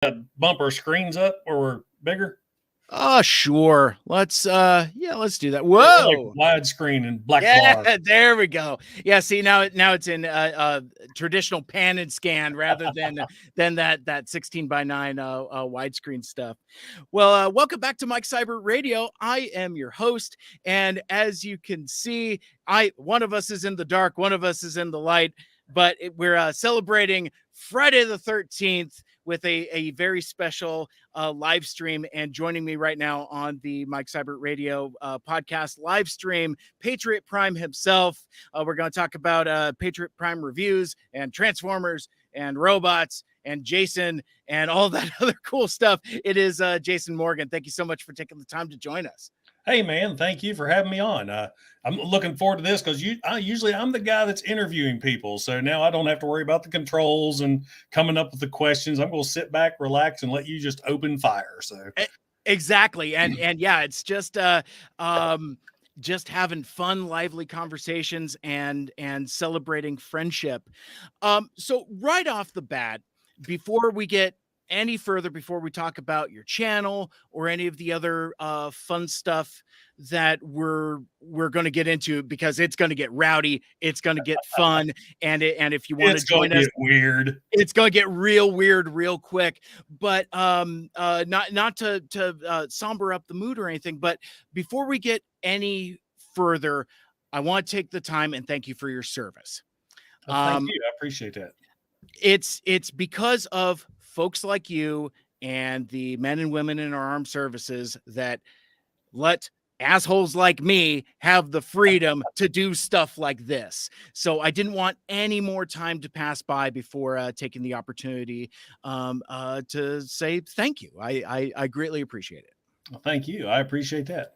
bump our screens up where we're bigger? Oh, sure. Let's do that. Like Whoa. widescreen and black Yeah, bar. there we go. Yeah, see now it's in traditional pan and scan rather than that 16:9 widescreen stuff. Well, welcome back to Mike Cyber Radio. I am your host, and as you can see, one of us is in the dark, one of us is in the light, but we're celebrating Friday the 13th with a very special live stream. And joining me right now on the Mike Cyber Radio podcast live stream, Patriot Prime himself. We're going to talk about Patriot Prime Reviews and Transformers and robots and Jason and all that other cool stuff. It is Jason Morgan. Thank you so much for taking the time to join us. Hey man, thank you for having me on. I'm looking forward to this because usually I'm the guy that's interviewing people, so now I don't have to worry about the controls and coming up with the questions. I'm going to sit back, relax, and let you just open fire. So exactly, and yeah, it's just having fun, lively conversations and celebrating friendship. So right off the bat, before we get any further, before we talk about your channel or any of the other fun stuff that we're going to get into, because it's going to get rowdy, it's going to get fun, and if you want to join us, weird. It's going to get real weird real quick. But not to somber up the mood or anything, but before we get any further, I want to take the time and thank you for your service. Thank you. I appreciate that. It's because of folks like you and the men and women in our armed services that let assholes like me have the freedom to do stuff like this. So I didn't want any more time to pass by before taking the opportunity to say thank you. I greatly appreciate it. Well, thank you. I appreciate that.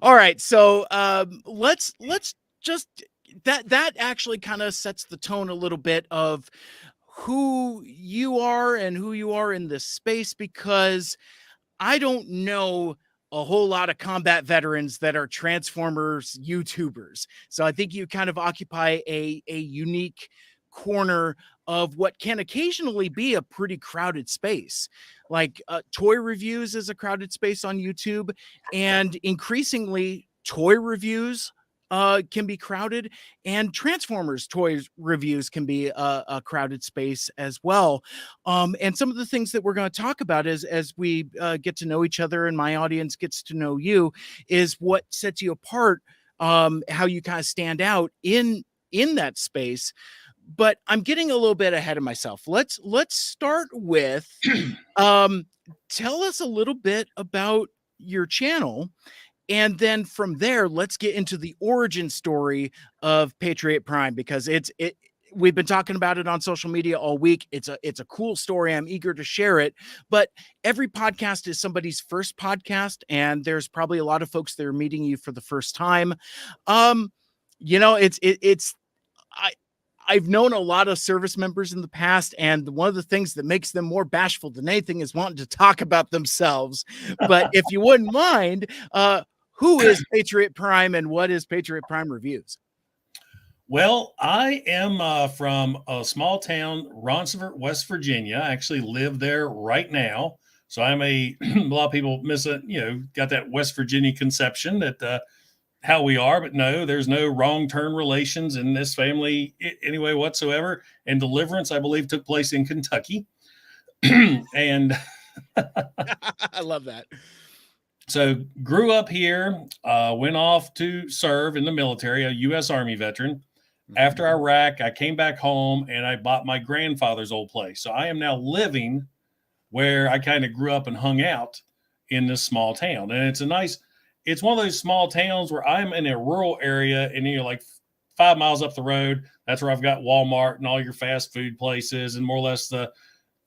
All right. So let's just that actually kind of sets the tone a little bit of who you are and who you are in this space, because I don't know a whole lot of combat veterans that are Transformers YouTubers. So I think you kind of occupy a unique corner of what can occasionally be a pretty crowded space. Like toy reviews is a crowded space on YouTube, and increasingly toy reviews can be crowded, and Transformers toys reviews can be a crowded space as well. And some of the things that we're going to talk about as we get to know each other and my audience gets to know you is what sets you apart, how you kind of stand out in that space. But I'm getting a little bit ahead of myself. Let's start with tell us a little bit about your channel. And then from there, let's get into the origin story of Patriot Prime, because we've been talking about it on social media all week. It's a cool story. I'm eager to share it. But every podcast is somebody's first podcast, and there's probably a lot of folks that are meeting you for the first time. I've known a lot of service members in the past, and one of the things that makes them more bashful than anything is wanting to talk about themselves. But if you wouldn't mind, who is Patriot Prime and what is Patriot Prime Reviews? Well, I am from a small town, Ronceverte, West Virginia. I actually live there right now. So I'm a lot of people miss it, got that West Virginia conception that how we are, but no, there's no wrong turn relations in this family anyway whatsoever. And Deliverance, I believe, took place in Kentucky. And I love that. So grew up here, went off to serve in the military, a U.S. Army veteran. After Iraq, I came back home and I bought my grandfather's old place. So I am now living where I kind of grew up and hung out in this small town. And it's one of those small towns where I'm in a rural area and you're like 5 miles up the road. That's where I've got Walmart and all your fast food places, and more or less the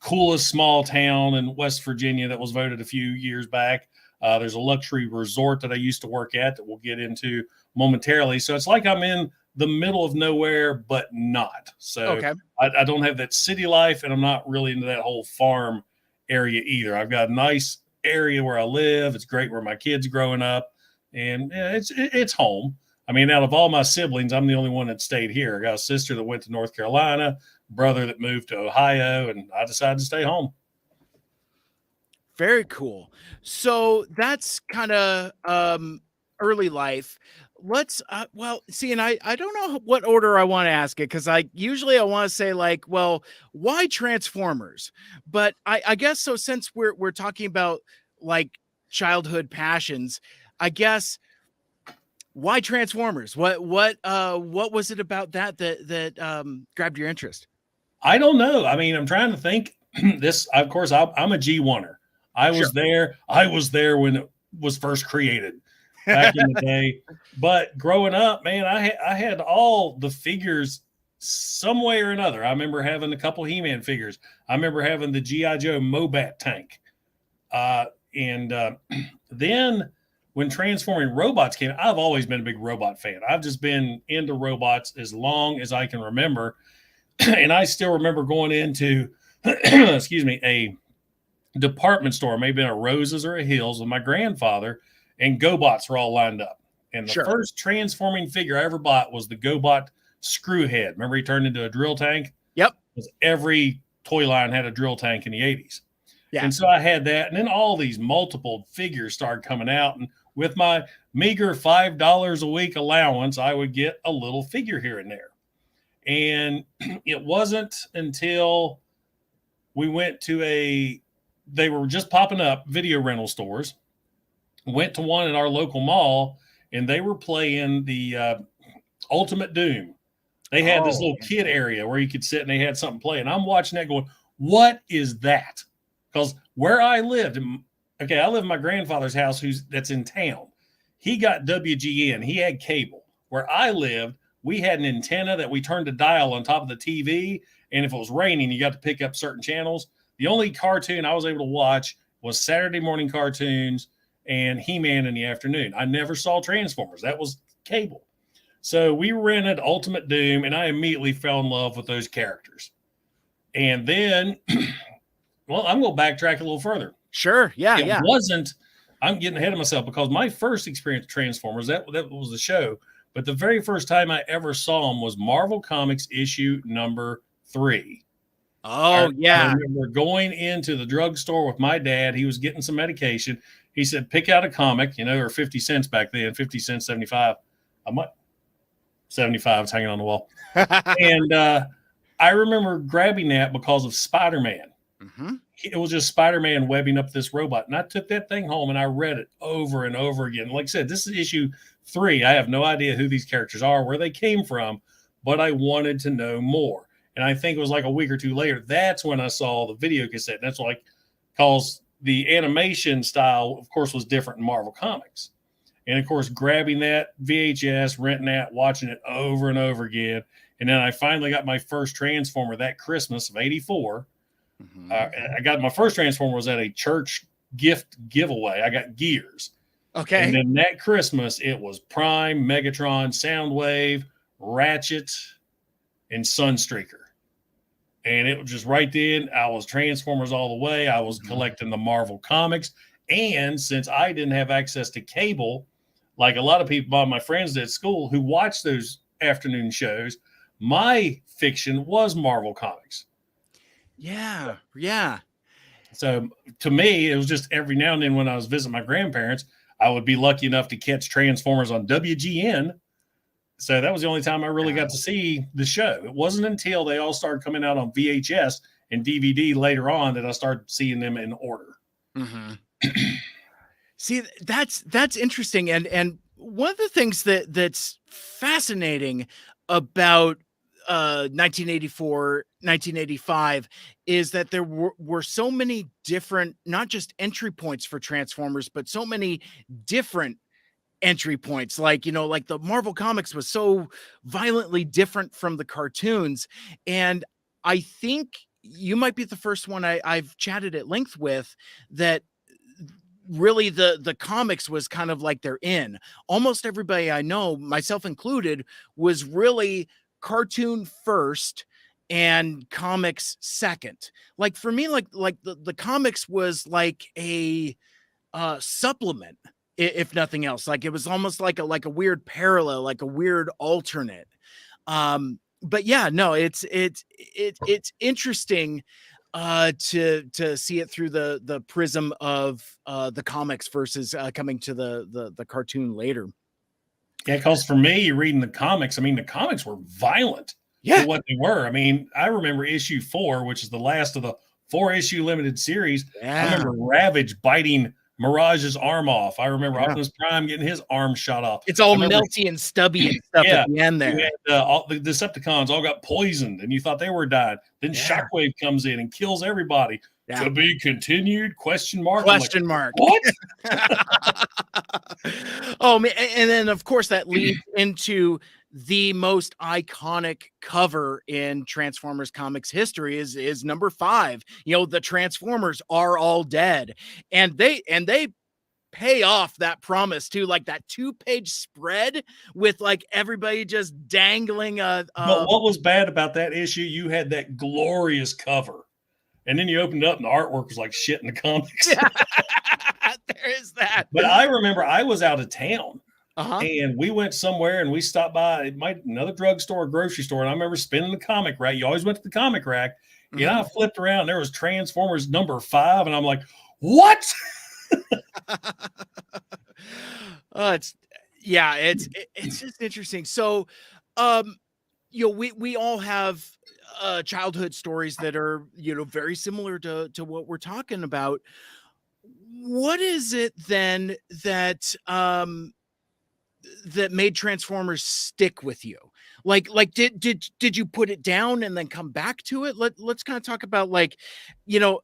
coolest small town in West Virginia that was voted a few years back. There's a luxury resort that I used to work at that we'll get into momentarily. So it's like I'm in the middle of nowhere, but not. So okay. I don't have that city life, and I'm not really into that whole farm area either. I've got a nice area where I live. It's great where my kids growing up, and it's home. I mean, out of all my siblings, I'm the only one that stayed here. I got a sister that went to North Carolina, brother that moved to Ohio, and I decided to stay home. Very cool. So that's kind of early life. Let's well, see, and I don't know what order I want to ask it, because I want to say like, well, why Transformers? But I guess so, since we're talking about like childhood passions, I guess, why Transformers? What was it about that grabbed your interest? I don't know. I mean, I'm trying to think. This, of course, I'm a G1er. I Sure. was there. I was there when it was first created back in the day. But growing up, man, I had all the figures some way or another. I remember having a couple He-Man figures. I remember having the G.I. Joe Mobat tank. And then when Transforming Robots came, I've always been a big robot fan. I've just been into robots as long as I can remember. And I still remember going into, excuse me, a department store, maybe a Rose's or a Hills, with my grandfather, and GoBots were all lined up. And the first transforming figure I ever bought was the GoBot Screwhead. Remember, he turned into a drill tank? Yep. Because every toy line had a drill tank in the 80s. Yeah. And so I had that. And then all these multiple figures started coming out. And with my meager $5 a week allowance, I would get a little figure here and there. And it wasn't until we went to they were just popping up video rental stores, went to one at our local mall, and they were playing the Ultimate Doom. They had this little kid area where you could sit and they had something playing. I'm watching that going, what is that? Because where I lived, I live in my grandfather's house that's in town. He got WGN. He had cable. Where I lived, we had an antenna that we turned a dial on top of the TV. And if it was raining, you got to pick up certain channels. The only cartoon I was able to watch was Saturday morning cartoons and He-Man in the afternoon. I never saw Transformers. That was cable. So we rented Ultimate Doom, and I immediately fell in love with those characters. And then, well, I'm going to backtrack a little further. Sure. Yeah. I'm getting ahead of myself, because my first experience with Transformers, that was the show. But the very first time I ever saw them was Marvel Comics issue number 3. Oh, yeah. I remember going into the drugstore with my dad. He was getting some medication. He said, pick out a comic, or 50 cents back then, 50 cents, 75. I'm like, 75 is hanging on the wall. And I remember grabbing that because of Spider-Man. Mm-hmm. It was just Spider-Man webbing up this robot. And I took that thing home and I read it over and over again. Like I said, this is issue 3. I have no idea who these characters are, where they came from, but I wanted to know more. And I think it was like a week or two later, that's when I saw the video cassette. And that's like, because the animation style, of course, was different in Marvel Comics. And of course, grabbing that VHS, renting that, watching it over and over again. And then I finally got my first Transformer that Christmas of '84. Mm-hmm. I got my first Transformer was at a church gift giveaway. I got Gears. Okay. And then that Christmas, it was Prime, Megatron, Soundwave, Ratchet, and Sunstreaker. And it was just right then, I was Transformers all the way. I was collecting the Marvel Comics. And since I didn't have access to cable, like a lot of people, my friends at school who watched those afternoon shows, my fiction was Marvel Comics. Yeah, yeah. So to me, it was just every now and then when I was visiting my grandparents, I would be lucky enough to catch Transformers on WGN. So that was the only time I really got to see the show. It wasn't until they all started coming out on VHS and DVD later on that I started seeing them in order. Mm-hmm. See, that's interesting. And one of the things that's fascinating about 1984, 1985 is that there were so many different, not just entry points for Transformers, but so many different entry points. Like, like the Marvel Comics was so violently different from the cartoons. And I think you might be the first one I've chatted at length with that really the comics was kind of like they're in. Almost everybody I know, myself included, was really cartoon first and comics second. Like for me, like the comics was like a supplement, if nothing else. Like it was almost like a weird parallel, like a weird alternate. But yeah, no, it's interesting. to see it through the prism of the comics versus coming to the cartoon later. Yeah, because for me, you're reading the comics. I mean, the comics were violent Yeah. for what they were. I mean, I remember issue 4, which is the last of the 4-issue limited series. I remember Ravage biting Mirage's arm off. I remember Optimus Prime getting his arm shot off. It's all melty and stubby and stuff at the end there. All the Decepticons all got poisoned, and you thought they were dying. Then Shockwave comes in and kills everybody. To be continued? Question mark. What? Oh man! And then of course that leads into the most iconic cover in Transformers comics history is number 5. You know, the Transformers are all dead, and they pay off that promise too, like that 2-page spread with like everybody just dangling. But what was bad about that issue? You had that glorious cover. And then you opened up and the artwork was like shit in the comics. There is that. But I remember I was out of town and we went somewhere and we stopped by another drugstore or grocery store. And I remember spinning the comic rack. You always went to the comic rack. And I flipped around. There was Transformers number 5. And I'm like, what? It's just interesting. So, you know, we all have childhood stories that are, you know, very similar to what we're talking about. What is it then that that made Transformers stick with you? Like did you put it down and then come back to it? Let's kind of talk about, like, you know,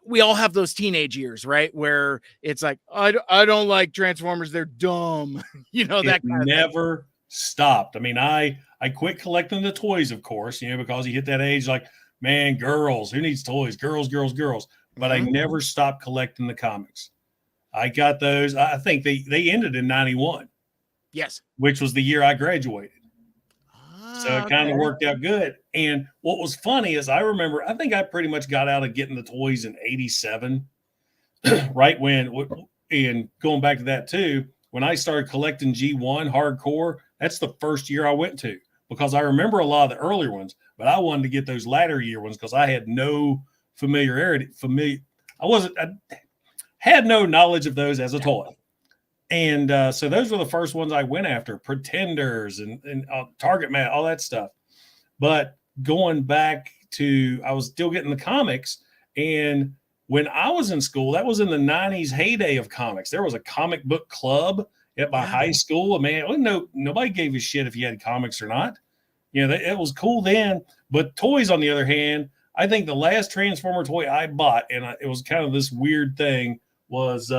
we all have those teenage years, right? Where it's like, I don't like Transformers. They're dumb. You know, that kind of never stopped. I mean, I quit collecting the toys, of course, you know, because you hit that age like, man, girls, who needs toys? Girls. But I never stopped collecting the comics. I got those. I think they ended in 91. Yes. Which was the year I graduated. So it kind of worked out good. And what was funny is I remember, I think I pretty much got out of getting the toys in 87, right when, and going back to that too, when I started collecting G1 hardcore, that's the first year I went to, because I remember a lot of the earlier ones, but I wanted to get those latter year ones because I had no familiarity. I had no knowledge of those as a toy. And so those were the first ones I went after, Pretenders and Target Man, all that stuff. But going back to, I was still getting the comics. And when I was in school, that was in the 90s heyday of comics. There was a comic book club at my high school. Man, nobody gave a shit if you had comics or not. You know, it was cool then. But toys, on the other hand, I think the last Transformer toy I bought, and it was kind of this weird thing, was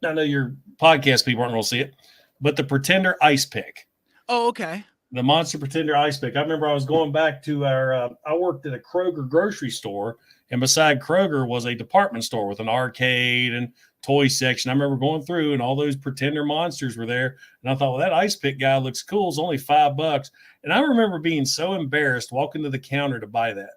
I know your podcast people aren't going to see it, but the Pretender Ice Pick. Oh, okay. The Monster Pretender Ice Pick. I remember I was going back to I worked at a Kroger grocery store, and beside Kroger was a department store with an arcade and toy section. I remember going through, and all those Pretender monsters were there. And I thought, well, that Ice Pick guy looks cool. It's only $5. And I remember being so embarrassed walking to the counter to buy that.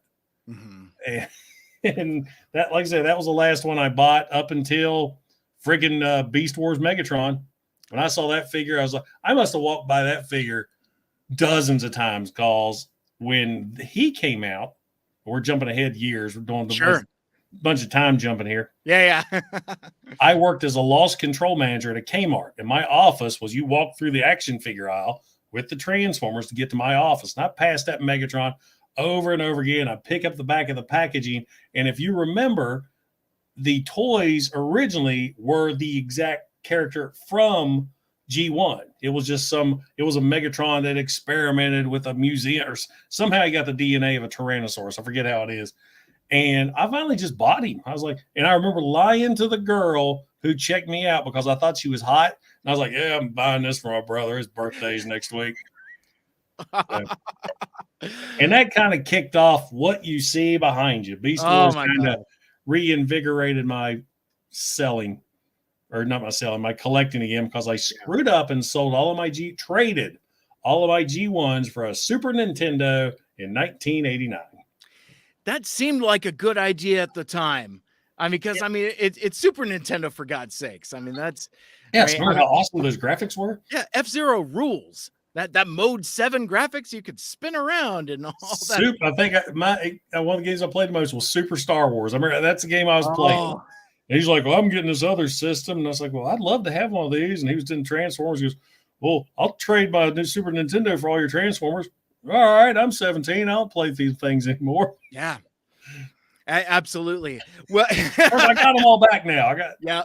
And that, like I said, that was the last one I bought up until freaking Beast Wars Megatron. When I saw that figure, I was like, I must have walked by that figure dozens of times, because when he came out, we're jumping ahead years. We're doing the bunch of time jumping here. Yeah. I worked as a loss control manager at a Kmart, and my office was, you walk through the action figure aisle with the Transformers to get to my office. And I passed that Megatron over and over again. I pick up the back of the packaging. And if you remember, the toys originally were the exact character from G1. It was just it was a Megatron that experimented with a museum, or somehow he got the DNA of a Tyrannosaurus. I forget how it is. And I finally just bought him. I was like, and I remember lying to the girl who checked me out because I thought she was hot. And I was like, yeah, I'm buying this for my brother. His birthday's next week. So, and that kind of kicked off what you see behind you. Beast Wars kind of reinvigorated my selling, or not my selling, my collecting again, because I screwed up and sold traded all of my G1s for a Super Nintendo in 1989. That seemed like a good idea at the time. I mean, because it's Super Nintendo, for God's sakes. I mean, that's remember how awesome those graphics were? Yeah, F-Zero rules. that mode 7 graphics, you could spin around and all that. I think one of the games I played the most was Super Star Wars. I remember that's the game I was playing. Oh, And he's like, well, I'm getting this other system. And I was like, well, I'd love to have one of these. And he was in Transformers. He goes, well, I'll trade my new Super Nintendo for all your Transformers. All right, I'm 17. I don't play these things anymore. yeah. Absolutely. Well, I got them all back now. yeah.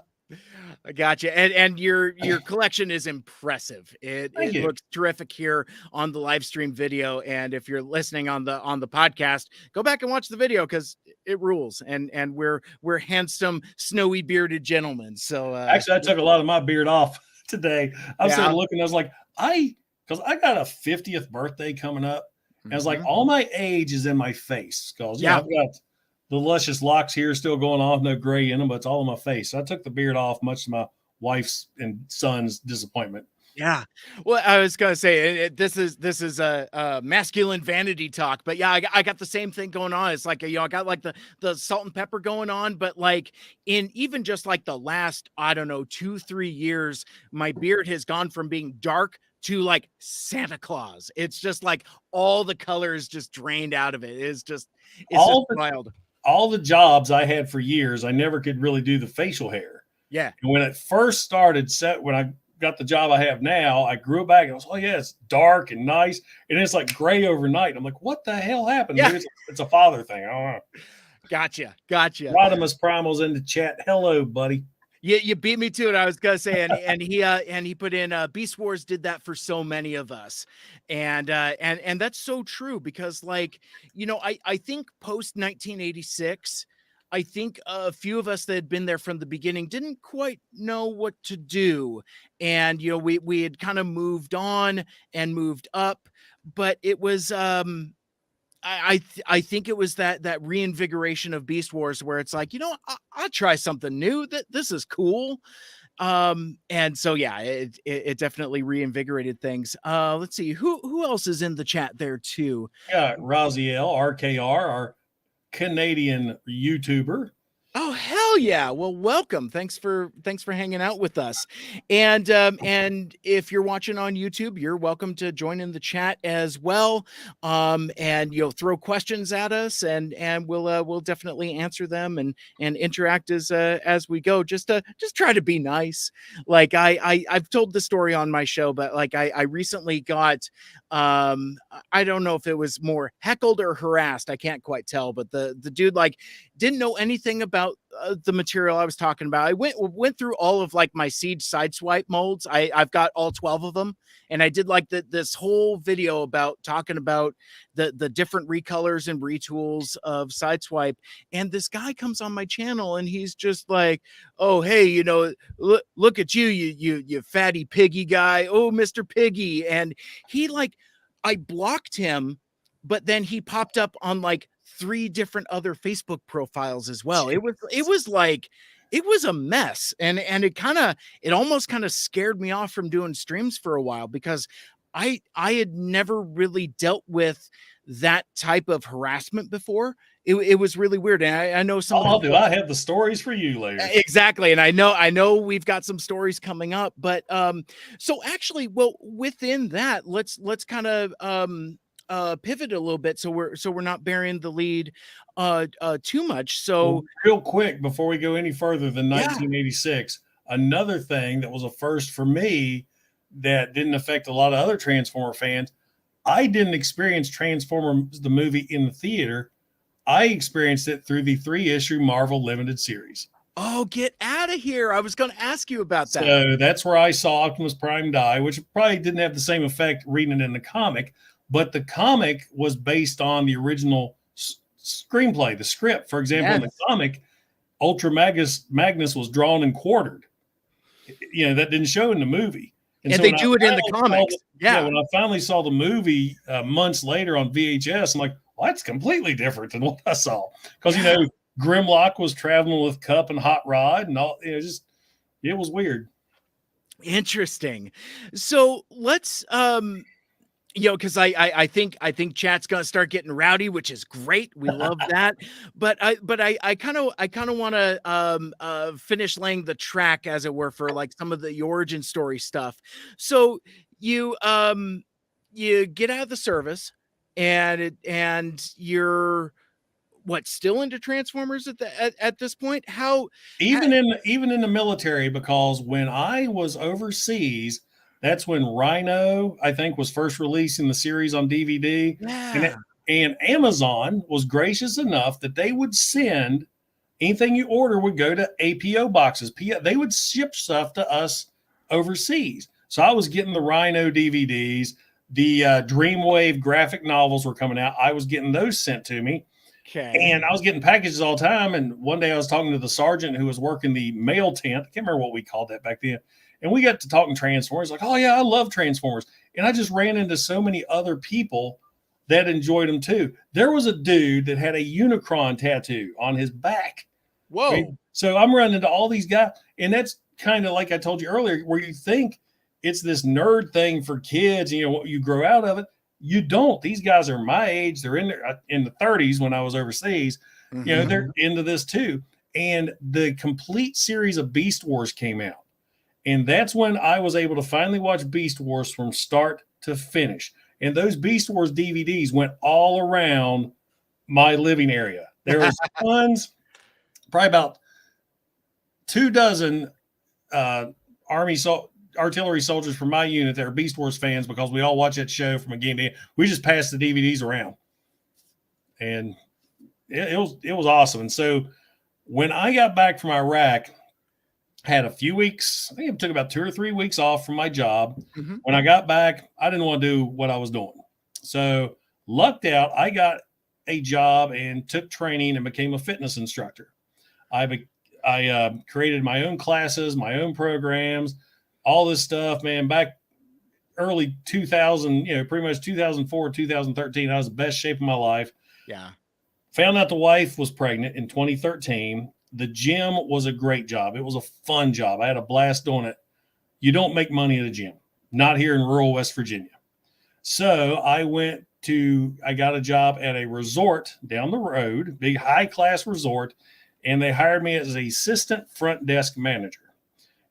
I got you. And your collection is impressive. It looks terrific here on the live stream video. And if you're listening on the podcast, go back and watch the video because it rules. And we're handsome, snowy bearded gentlemen. So actually, I took a lot of my beard off today. I was looking, I was like, because I got a 50th birthday coming up. And I was like, all my age is in my face. Because I've got the luscious locks here still going off, no gray in them, but it's all in my face. So I took the beard off, much to my wife's and son's disappointment. Yeah. Well, I was going to say this is a masculine vanity talk, but yeah, I got the same thing going on. It's like, I got like the salt and pepper going on, but like in even just like the last, I don't know, 2-3 years, my beard has gone from being dark to like Santa Claus. It's just like all the colors just drained out of it. It's just wild. All the jobs I had for years, I never could really do the facial hair. Yeah. And when it first started, when I got the job I have now, I grew it back and I was, oh yeah, it's dark and nice. And it's like gray overnight. I'm like, what the hell happened? Yeah. Maybe it's a father thing. I don't know. Gotcha. Rodimus Primal's in the chat. Hello, buddy. You beat me to it. I was gonna say, and he put in Beast Wars did that for so many of us, and that's so true because like I think post 1986, I think a few of us that had been there from the beginning didn't quite know what to do, and we had kind of moved on and moved up, but it was I think it was that reinvigoration of Beast Wars where it's like, I'll try something new. This is cool. And so, yeah, it definitely reinvigorated things. Let's see who else is in the chat there too. Yeah. Raziel, RKR, our Canadian YouTuber. Oh, hell yeah. Well, welcome. Thanks for hanging out with us. And if you're watching on YouTube, you're welcome to join in the chat as well. And throw questions at us and we'll definitely answer them and interact as we go. Just try to be nice. Like I've told the story on my show, but like I recently got I don't know if it was more heckled or harassed. I can't quite tell, but the dude like didn't know anything about the material I was talking about. I went through all of like my Siege Sideswipe molds. I've got all 12 of them, and I did like this whole video about talking about the different recolors and retools of Sideswipe. And this guy comes on my channel, and he's just like, "Oh, hey, look at you fatty piggy guy. Oh, Mr. Piggy." And he like, I blocked him, but then he popped up on like 3 different other Facebook profiles as well. It was like, it was a mess. And it almost kind of scared me off from doing streams for a while because I had never really dealt with that type of harassment before. It was really weird. And I know some. I have the stories for you later. Exactly. And I know we've got some stories coming up, but so actually, well, within that, let's kind of pivot a little bit so we're not burying the lead too much. So real quick before we go any further than 1986, another thing that was a first for me that didn't affect a lot of other Transformer fans, I didn't experience Transformers the movie in the theater. I experienced it through the 3-issue Marvel limited series. Oh, get out of here. I was going to ask you about that. So that's where I saw Optimus Prime die, which probably didn't have the same effect reading it in the comic. But the comic was based on the original screenplay, the script. For example, in the comic, Ultra Magnus was drawn and quartered. That didn't show in the movie. And they do it in the comics. When I finally saw the movie months later on VHS, I'm like, well, that's completely different than what I saw. Because, Grimlock was traveling with Cup and Hot Rod and all. It was weird. Interesting. So let's because I think chat's gonna start getting rowdy, which is great. We love that. But I kind of want to finish laying the track, as it were, for like some of the origin story stuff. So you you get out of the service, and you're what, still into Transformers at this point? Even in the military, because when I was overseas, that's when Rhino, I think, was first releasing the series on DVD. Yeah. And Amazon was gracious enough that they would send anything you order would go to APO boxes. They would ship stuff to us overseas. So I was getting the Rhino DVDs. The Dreamwave graphic novels were coming out. I was getting those sent to me. Okay. And I was getting packages all the time. And one day I was talking to the sergeant who was working the mail tent. I can't remember what we called that back then. And we got to talking Transformers. Like, oh, yeah, I love Transformers. And I just ran into so many other people that enjoyed them too. There was a dude that had a Unicron tattoo on his back. Whoa. Right? So I'm running into all these guys. And that's kind of like I told you earlier, where you think it's this nerd thing for kids, you grow out of it. You don't. These guys are my age. They're in the 30s when I was overseas. Mm-hmm. They're into this too. And the complete series of Beast Wars came out. And that's when I was able to finally watch Beast Wars from start to finish. And those Beast Wars DVDs went all around my living area. There was tons, probably about 24 artillery soldiers from my unit that are Beast Wars fans, because we all watch that show from beginning to end. We just passed the DVDs around, and it was awesome. And so when I got back from Iraq, had a few weeks, I think it took about 2 or 3 weeks off from my job. Mm-hmm. When I got back, I didn't want to do what I was doing. So lucked out, I got a job and took training and became a fitness instructor. I created my own classes, my own programs, all this stuff, man. Back early 2000, pretty much 2004, 2013, I was the best shape of my life. Yeah. Found out the wife was pregnant in 2013. The gym was a great job. It was a fun job. I had a blast doing it. You don't make money at a gym, not here in rural West Virginia. So I got a job at a resort down the road, big high-class resort, and they hired me as an assistant front desk manager.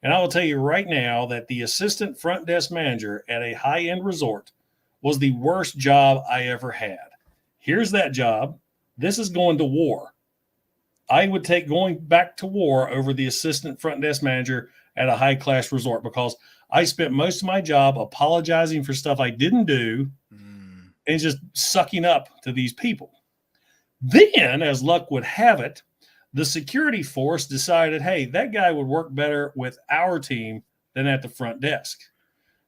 And I will tell you right now that the assistant front desk manager at a high-end resort was the worst job I ever had. Here's that job. This is going to war. I would take going back to war over the assistant front desk manager at a high-class resort, because I spent most of my job apologizing for stuff I didn't do and just sucking up to these people. Then, as luck would have it, the security force decided, hey, that guy would work better with our team than at the front desk.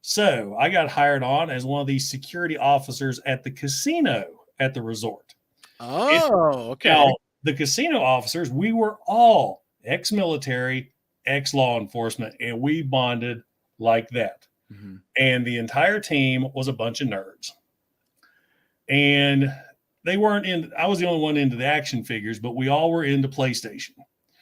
So I got hired on as one of these security officers at the casino at the resort. Oh, okay. Now, the casino officers, we were all ex-military, ex-law enforcement, and we bonded like that. Mm-hmm. And the entire team was a bunch of nerds. And they weren't in, I was the only one into the action figures, but we all were into PlayStation.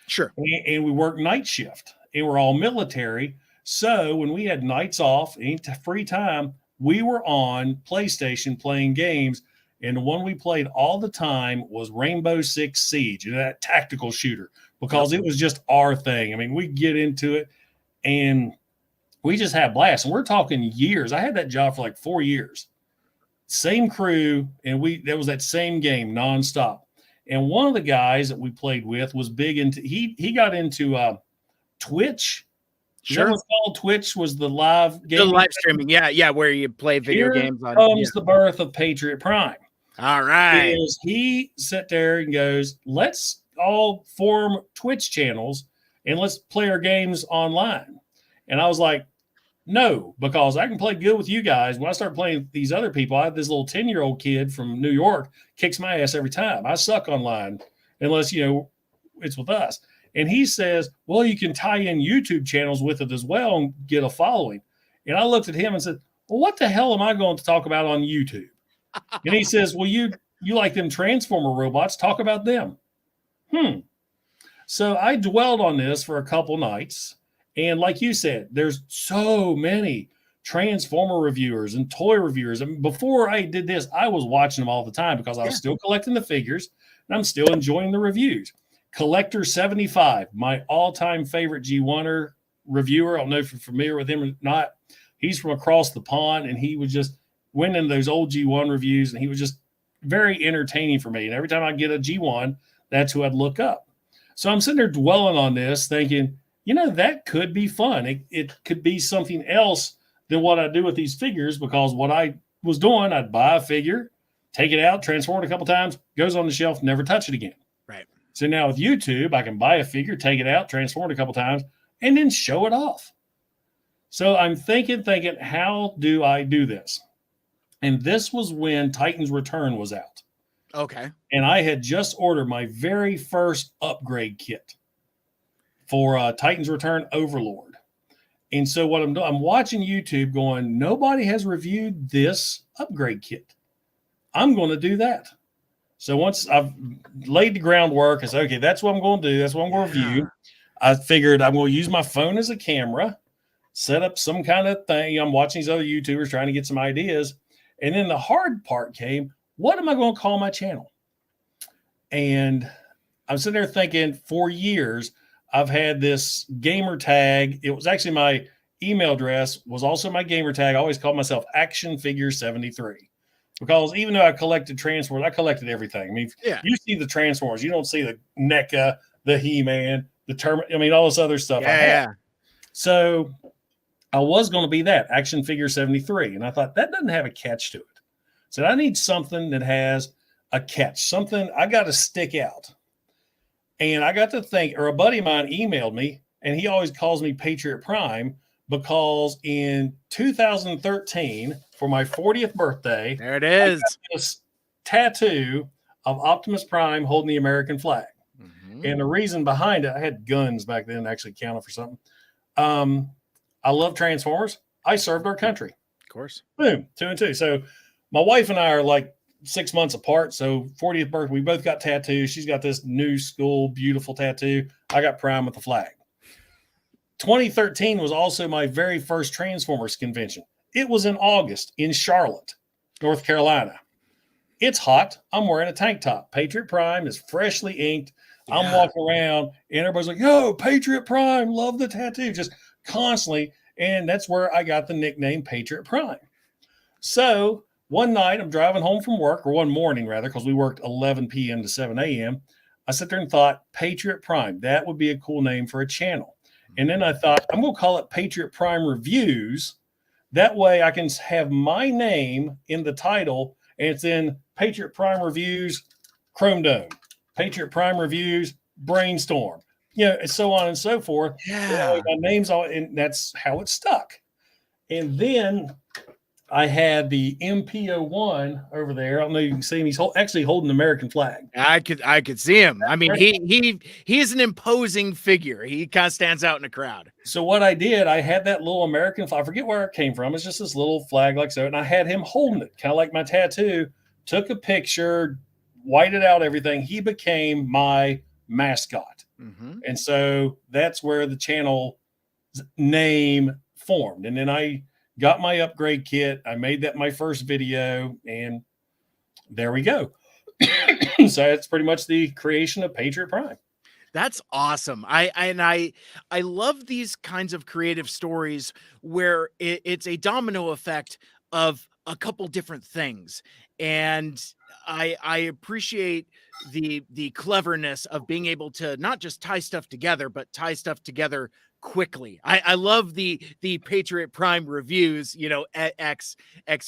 Sure. And we worked night shift, and we're all military. So when we had nights off, any free time, we were on PlayStation playing games. And the one we played all the time was Rainbow Six Siege, that tactical shooter, because it was just our thing. I mean, we get into it and we just had blast. And we're talking years. I had that job for like 4 years. Same crew, and there was that same game nonstop. And one of the guys that we played with was big into, he got into Twitch. Sure. What's called Twitch was the live game. The live streaming. Yeah, where you play video games on. Comes the birth of Patriot Prime. All right. He sat there and goes, let's all form Twitch channels and let's play our games online. And I was like, no, because I can play good with you guys. When I start playing with these other people, I have this little 10-year-old kid from New York kicks my ass every time. I suck online unless, it's with us. And he says, well, you can tie in YouTube channels with it as well and get a following. And I looked at him and said, well, what the hell am I going to talk about on YouTube? And he says, well, you like them Transformer robots. Talk about them. So I dwelled on this for a couple nights. And like you said, there's so many Transformer reviewers and toy reviewers. And before I did this, I was watching them all the time because I was still collecting the figures and I'm still enjoying the reviews. Collector 75, my all-time favorite G1er reviewer. I don't know if you're familiar with him or not. He's from across the pond, and he was just went into those old G1 reviews, and he was just very entertaining for me. And every time I get a G1, that's who I'd look up. So I'm sitting there dwelling on this, thinking, that could be fun. It could be something else than what I do with these figures, because what I was doing, I'd buy a figure, take it out, transform it a couple times, goes on the shelf, never touch it again. Right. So now with YouTube, I can buy a figure, take it out, transform it a couple times, and then show it off. So I'm thinking, how do I do this? And this was when Titan's Return was out. Okay. And I had just ordered my very first upgrade kit for Titan's Return Overlord. And so what I'm doing, I'm watching YouTube going, nobody has reviewed this upgrade kit. I'm going to do that. So once I've laid the groundwork, I said, okay, that's what I'm going to do. That's what I'm going to review. I figured I'm going to use my phone as a camera, set up some kind of thing. I'm watching these other YouTubers trying to get some ideas. And then the hard part came, what am I going to call my channel? And I'm sitting there thinking, for years, I've had this gamer tag. It was actually my email address, was also my gamer tag. I always called myself Action Figure 73. Because even though I collected Transformers, I collected everything. I mean, you see the Transformers, you don't see the NECA, the He-Man, the all this other stuff. Yeah. So I was going to be that, Action Figure 73. And I thought, that doesn't have a catch to it. So I need something that has a catch, something I got to stick out. And I got to think, or a buddy of mine emailed me, and he always calls me Patriot Prime, because in 2013, for my 40th birthday, there it is, I got this tattoo of Optimus Prime holding the American flag. Mm-hmm. And the reason behind it, I had guns back then, actually counted for something. I love Transformers. I served our country. Of course. Boom, 2 and 2. So my wife and I are like 6 months apart. So 40th birthday, we both got tattoos. She's got this new school, beautiful tattoo. I got Prime with the flag. 2013 was also my very first Transformers convention. It was in August in Charlotte, North Carolina. It's hot. I'm wearing a tank top. Patriot Prime is freshly inked. Yeah. I'm walking around, and everybody's like, yo, Patriot Prime, love the tattoo, just constantly. And that's where I got the nickname Patriot Prime. So one night I'm driving home from work, or one morning rather, because we worked 11 p.m. to 7 a.m. I sat there and thought, Patriot Prime, that would be a cool name for a channel. And then I thought, I'm going to call it Patriot Prime Reviews. That way I can have my name in the title, and it's in Patriot Prime Reviews, Chrome Dome, Patriot Prime Reviews, Brainstorm, and so on and so forth. Yeah. My name's on, and that's how it stuck. And then I had the MPO1 over there. I don't know if you can see him. He's actually holding the American flag. I could see him. I mean, he is an imposing figure. He kind of stands out in a crowd. So what I did, I had that little American flag. I forget where it came from. It's just this little flag like so. And I had him holding it, kind of like my tattoo. Took a picture, whited out everything. He became my mascot. Mm-hmm. And so that's where the channel name formed. And then I got my upgrade kit. I made that my first video, and there we go. So that's pretty much the creation of Patriot Prime. That's awesome. I love these kinds of creative stories where it's a domino effect of a couple different things. And I appreciate the cleverness of being able to not just tie stuff together, but tie stuff together quickly. I love the Patriot Prime Reviews, X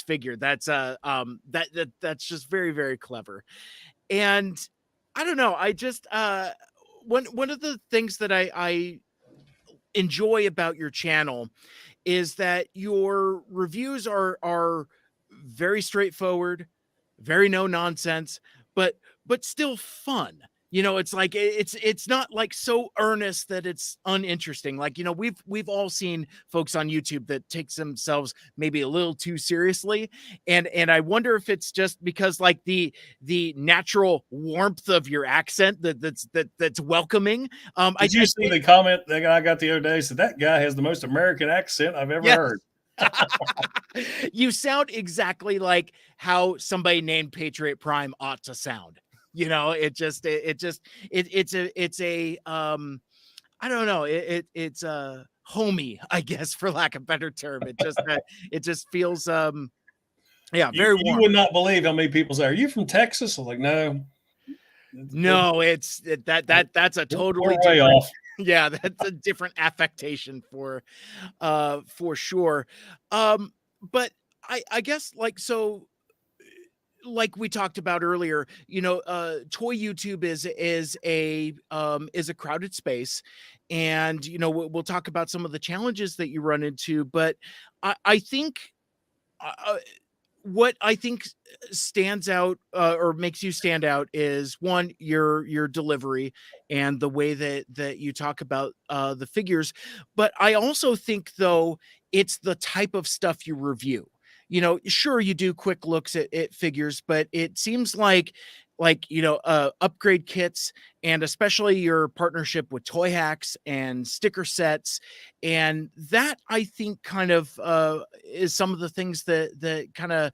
figure. That's that's just very, very clever. And I don't know, I just one of the things that I enjoy about your channel is that your reviews are very straightforward, very no nonsense, but still fun. It's like it's not like so earnest that it's uninteresting. Like, we've all seen folks on YouTube that takes themselves maybe a little too seriously. And I wonder if it's just because like the natural warmth of your accent that's welcoming. Did you see the comment that I got the other day? Said that guy has the most American accent I've ever heard. You sound exactly like how somebody named Patriot Prime ought to sound. It's a I don't know, it's a homey, I guess, for lack of a better term. It just feels Yeah, You, very you warm. would not believe how many people say, "Are you from Texas?" I was like, "No, No, that's a we're totally way different. off." Yeah, that's a different affectation for sure. But I guess like so like we talked about earlier, toy YouTube is a crowded space, and we'll talk about some of the challenges that you run into. But I think uh, what I think stands out or makes you stand out is one, your delivery and the way that you talk about the figures. But I also think though it's the type of stuff you review. Sure you do quick looks at figures, but it seems like upgrade kits, and especially your partnership with Toy Hacks and sticker sets, and that I think kind of is some of the things that kind of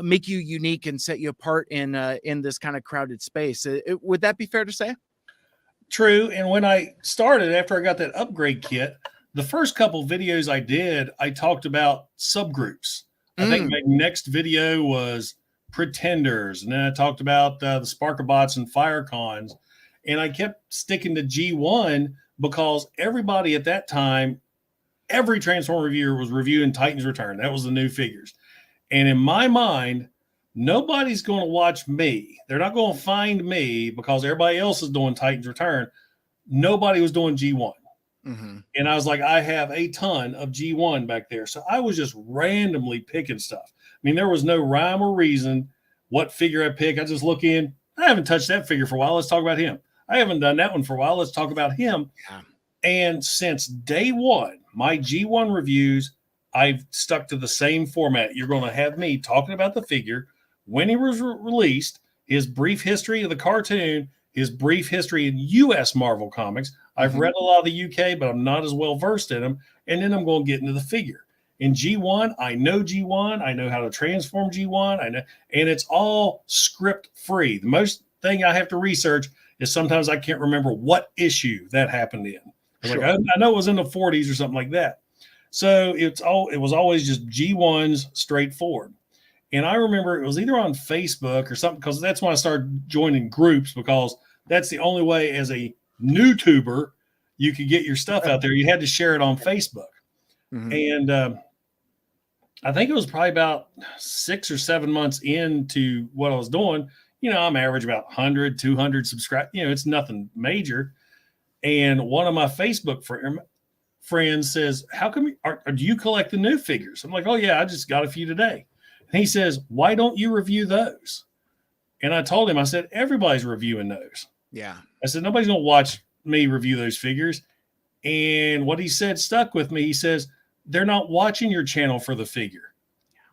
make you unique and set you apart in this kind of crowded space. Would that be fair to say? True. And when I started, after I got that upgrade kit, the first couple videos I did, I talked about subgroups. I think Mm, my next video was pretenders, and then I talked about the Sparkabots and Firecons, and I kept sticking to G1 because everybody at that time, every Transformer reviewer was reviewing Titan's Return. That was the new figures. And in my mind, nobody's going to watch me. They're not going to find me because everybody else is doing Titan's Return. Nobody was doing G1. mhm. And I was like, I have a ton of G1 back there. So I was just randomly picking stuff. I mean, there was no rhyme or reason what figure I pick. I just look in. I haven't touched that figure for a while. Let's talk about him. I haven't done that one for a while. Let's talk about him. Yeah. And since day one, my G1 reviews, I've stuck to the same format. You're going to have me talking about the figure, when he was released, his brief history of the cartoon, his brief history in U.S. Marvel Comics. I've Mhm. read a lot of the U.K., but I'm not as well versed in them. And then I'm going to get into the figure. In G1, I know G1. I know how to transform G1. I know, and it's all script free. The most thing I have to research is sometimes I can't remember what issue that happened in. I was Sure. like, I know it was in the 40s or something like that. So it was always just G1s straightforward. And I remember it was either on Facebook or something, because that's when I started joining groups, because that's the only way as a new tuber you could get your stuff out there. You had to share it on Facebook. Mhm. And I think it was probably about 6 or 7 months into what I was doing. I'm average about 100, 200 subscribe. It's nothing major. And one of my Facebook friends says, "How come do you collect the new figures?" I'm like, "Oh yeah, I just got a few today." And he says, "Why don't you review those?" And I told him, I said, "Everybody's reviewing those." Yeah. I said, "Nobody's going to watch me review those figures." And what he said stuck with me. He says, "They're not watching your channel for the figure.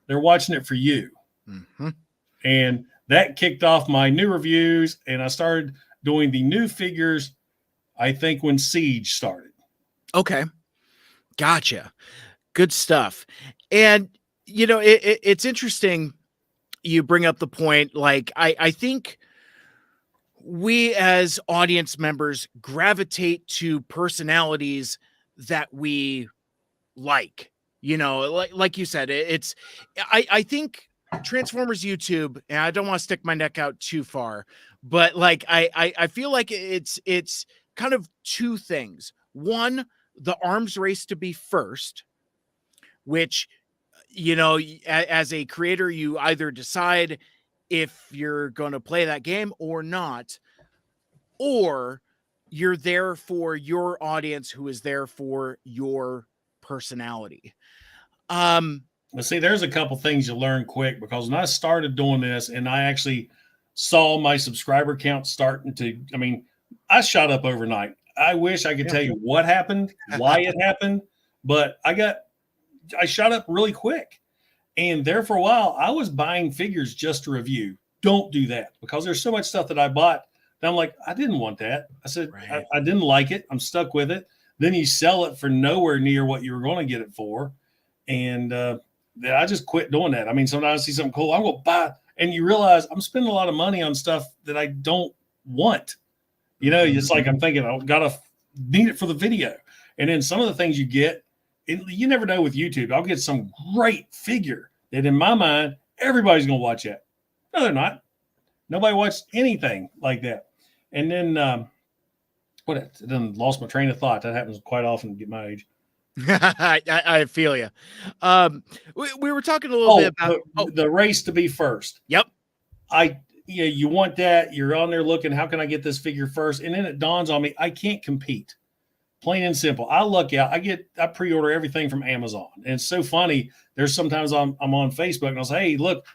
They're watching it for you." Mhm. And that kicked off my new reviews. And I started doing the new figures, I think, when Siege started. Okay. Gotcha. Good stuff. And it's interesting you bring up the point. Like I think we as audience members gravitate to personalities that we like. Like you said, it's I think Transformers YouTube, and I don't want to stick my neck out too far, but like I feel like it's kind of two things. One, the arms race to be first, which as a creator, you either decide if you're going to play that game or not, or you're there for your audience who is there for your personality. Well, see, there's a couple things you learn quick, because when I started doing this and I actually saw my subscriber count starting to, I mean, I shot up overnight. I wish I could Yeah. tell you what happened, why it happened, but I shot up really quick. And there for a while, I was buying figures just to review. Don't do that, because there's so much stuff that I bought that I'm like, I didn't want that. I said, Right. I didn't like it. I'm stuck with it. Then you sell it for nowhere near what you were going to get it for. And I just quit doing that. I mean, sometimes I see something cool, I'm going to buy, and you realize I'm spending a lot of money on stuff that I don't want. It's like I'm thinking I gotta need it for the video, and then some of the things you get, you never know with YouTube. I'll get some great figure that in my mind Everybody's going to watch that. No, they're not. Nobody watched anything like that. And then, I done lost my train of thought. That happens quite often at my age. I feel you. We were talking a little bit about the race to be first. Yep. You want that. You're on there looking, how can I get this figure first? And then it dawns on me, I can't compete. Plain and simple. I luck out. I pre-order everything from Amazon. And it's so funny. There's sometimes I'm on Facebook and I'll say, hey, look,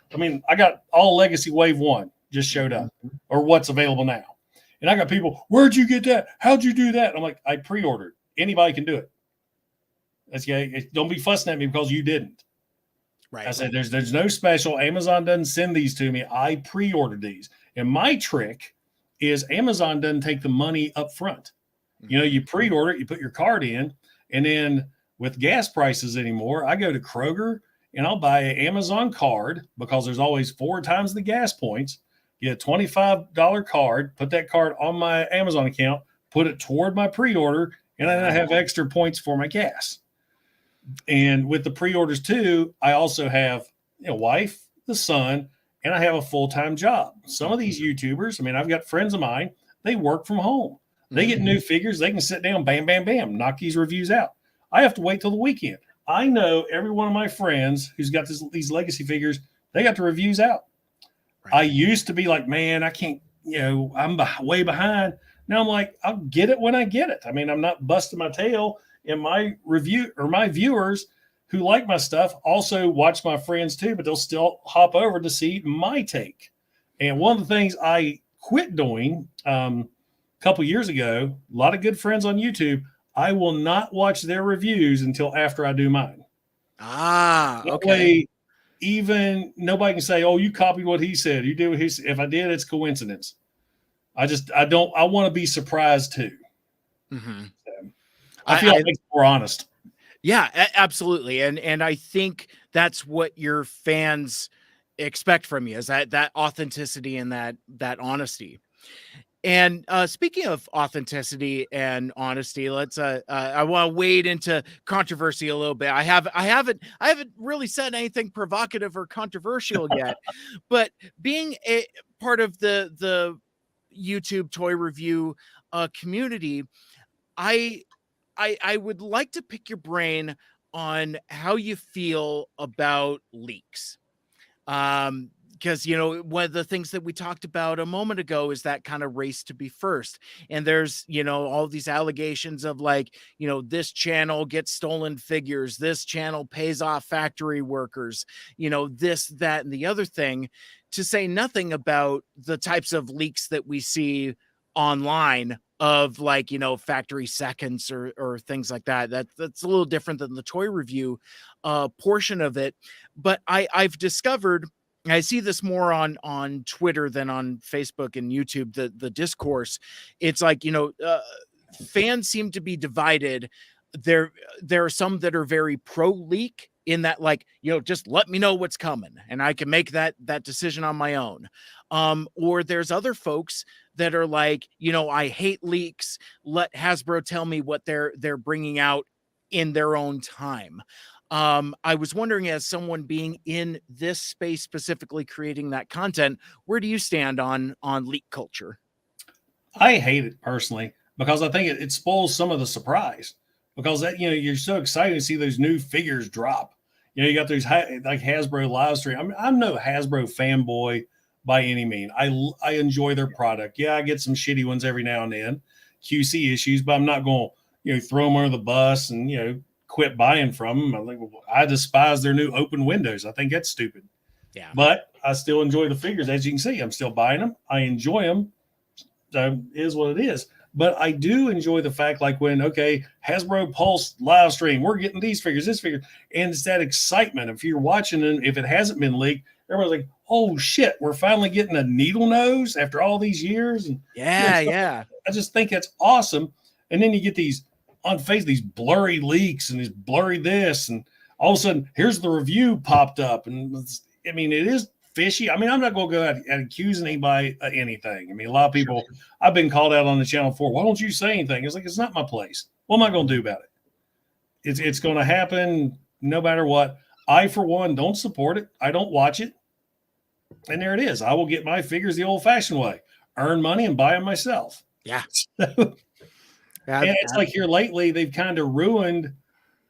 I got all Legacy Wave 1 just showed up, or what's available now. And I got people, where'd you get that? How'd you do that? And I'm like, I pre-ordered. Anybody can do it. That's okay. Don't be fussing at me because you didn't. Right. I said, there's no special. Amazon doesn't send these to me. I pre-ordered these. And my trick is Amazon doesn't take the money up front. You pre-order it, you put your card in, and then with gas prices anymore, I go to Kroger and I'll buy an Amazon card because there's always 4 times the gas points. Get a $25 card, put that card on my Amazon account, put it toward my pre-order, and then I have extra points for my gas. And with the pre-orders too, I also have a wife, the son, and I have a full-time job. Some of these YouTubers, I've got friends of mine, they work from home. They get new figures. They can sit down, bam, bam, bam, knock these reviews out. I have to wait till the weekend. I know every one of my friends who's got these Legacy figures, they got the reviews out. Right. I used to be like, man, I can't, I'm way behind. Now I'm like, I'll get it when I get it. I'm not busting my tail. And my viewers who like my stuff also watch my friends too, but they'll still hop over to see my take. And one of the things I quit doing, couple years ago, a lot of good friends on YouTube, I will not watch their reviews until after I do mine. Okay. That way, even nobody can say, oh, you copied what he said. You did what he said. If I did, it's coincidence. I want to be surprised too. Mm-hmm. So, I feel like it's more honest. Yeah, absolutely. And I think that's what your fans expect from you, is that authenticity and that honesty. And speaking of authenticity and honesty, let's I want to wade into controversy a little bit. I haven't really said anything provocative or controversial yet, but being a part of the YouTube toy review community, I would like to pick your brain on how you feel about leaks. Because, one of the things that we talked about a moment ago is that kind of race to be first. And there's, all these allegations of like, this channel gets stolen figures, this channel pays off factory workers, this, that, and the other thing, to say nothing about the types of leaks that we see online of like, factory seconds or things like that. That's a little different than the toy review portion of it. But I've discovered, I see this more on Twitter than on Facebook and YouTube, the discourse. It's like, fans seem to be divided. There are some that are very pro leak, in that, like, just let me know what's coming and I can make that decision on my own. Or there's other folks that are like, I hate leaks. Let Hasbro tell me what they're bringing out in their own time. I was wondering, as someone being in this space, specifically creating that content, where do you stand on leak culture? I hate it personally because I think it spoils some of the surprise, because that, you're so excited to see those new figures drop. You got those like Hasbro live stream. I'm no Hasbro fanboy by any means. I enjoy their product. Yeah, I get some shitty ones every now and then, QC issues, but I'm not going to throw them under the bus and quit buying from them. I despise their new open windows. I think that's stupid. Yeah. But I still enjoy the figures. As you can see, I'm still buying them. I enjoy them. So it is what it is. But I do enjoy the fact, like when, Hasbro Pulse live stream, we're getting these figures, this figure. And it's that excitement. If you're watching and if it hasn't been leaked, everybody's like, oh shit, we're finally getting a needle nose after all these years. And yeah. I just think that's awesome. And then you get these on face, these blurry leaks and these blurry this, and all of a sudden here's the review popped up. And it is fishy. I'm not going to go out and accuse anybody of anything. A lot of people, I've been called out on the channel for, why don't you say anything? It's like, it's not my place. What am I going to do about it? It's going to happen no matter what. I, for one, don't support it. I don't watch it. And there it is. I will get my figures the old-fashioned way: earn money and buy them myself. Yeah. And it's like here lately, they've kind of ruined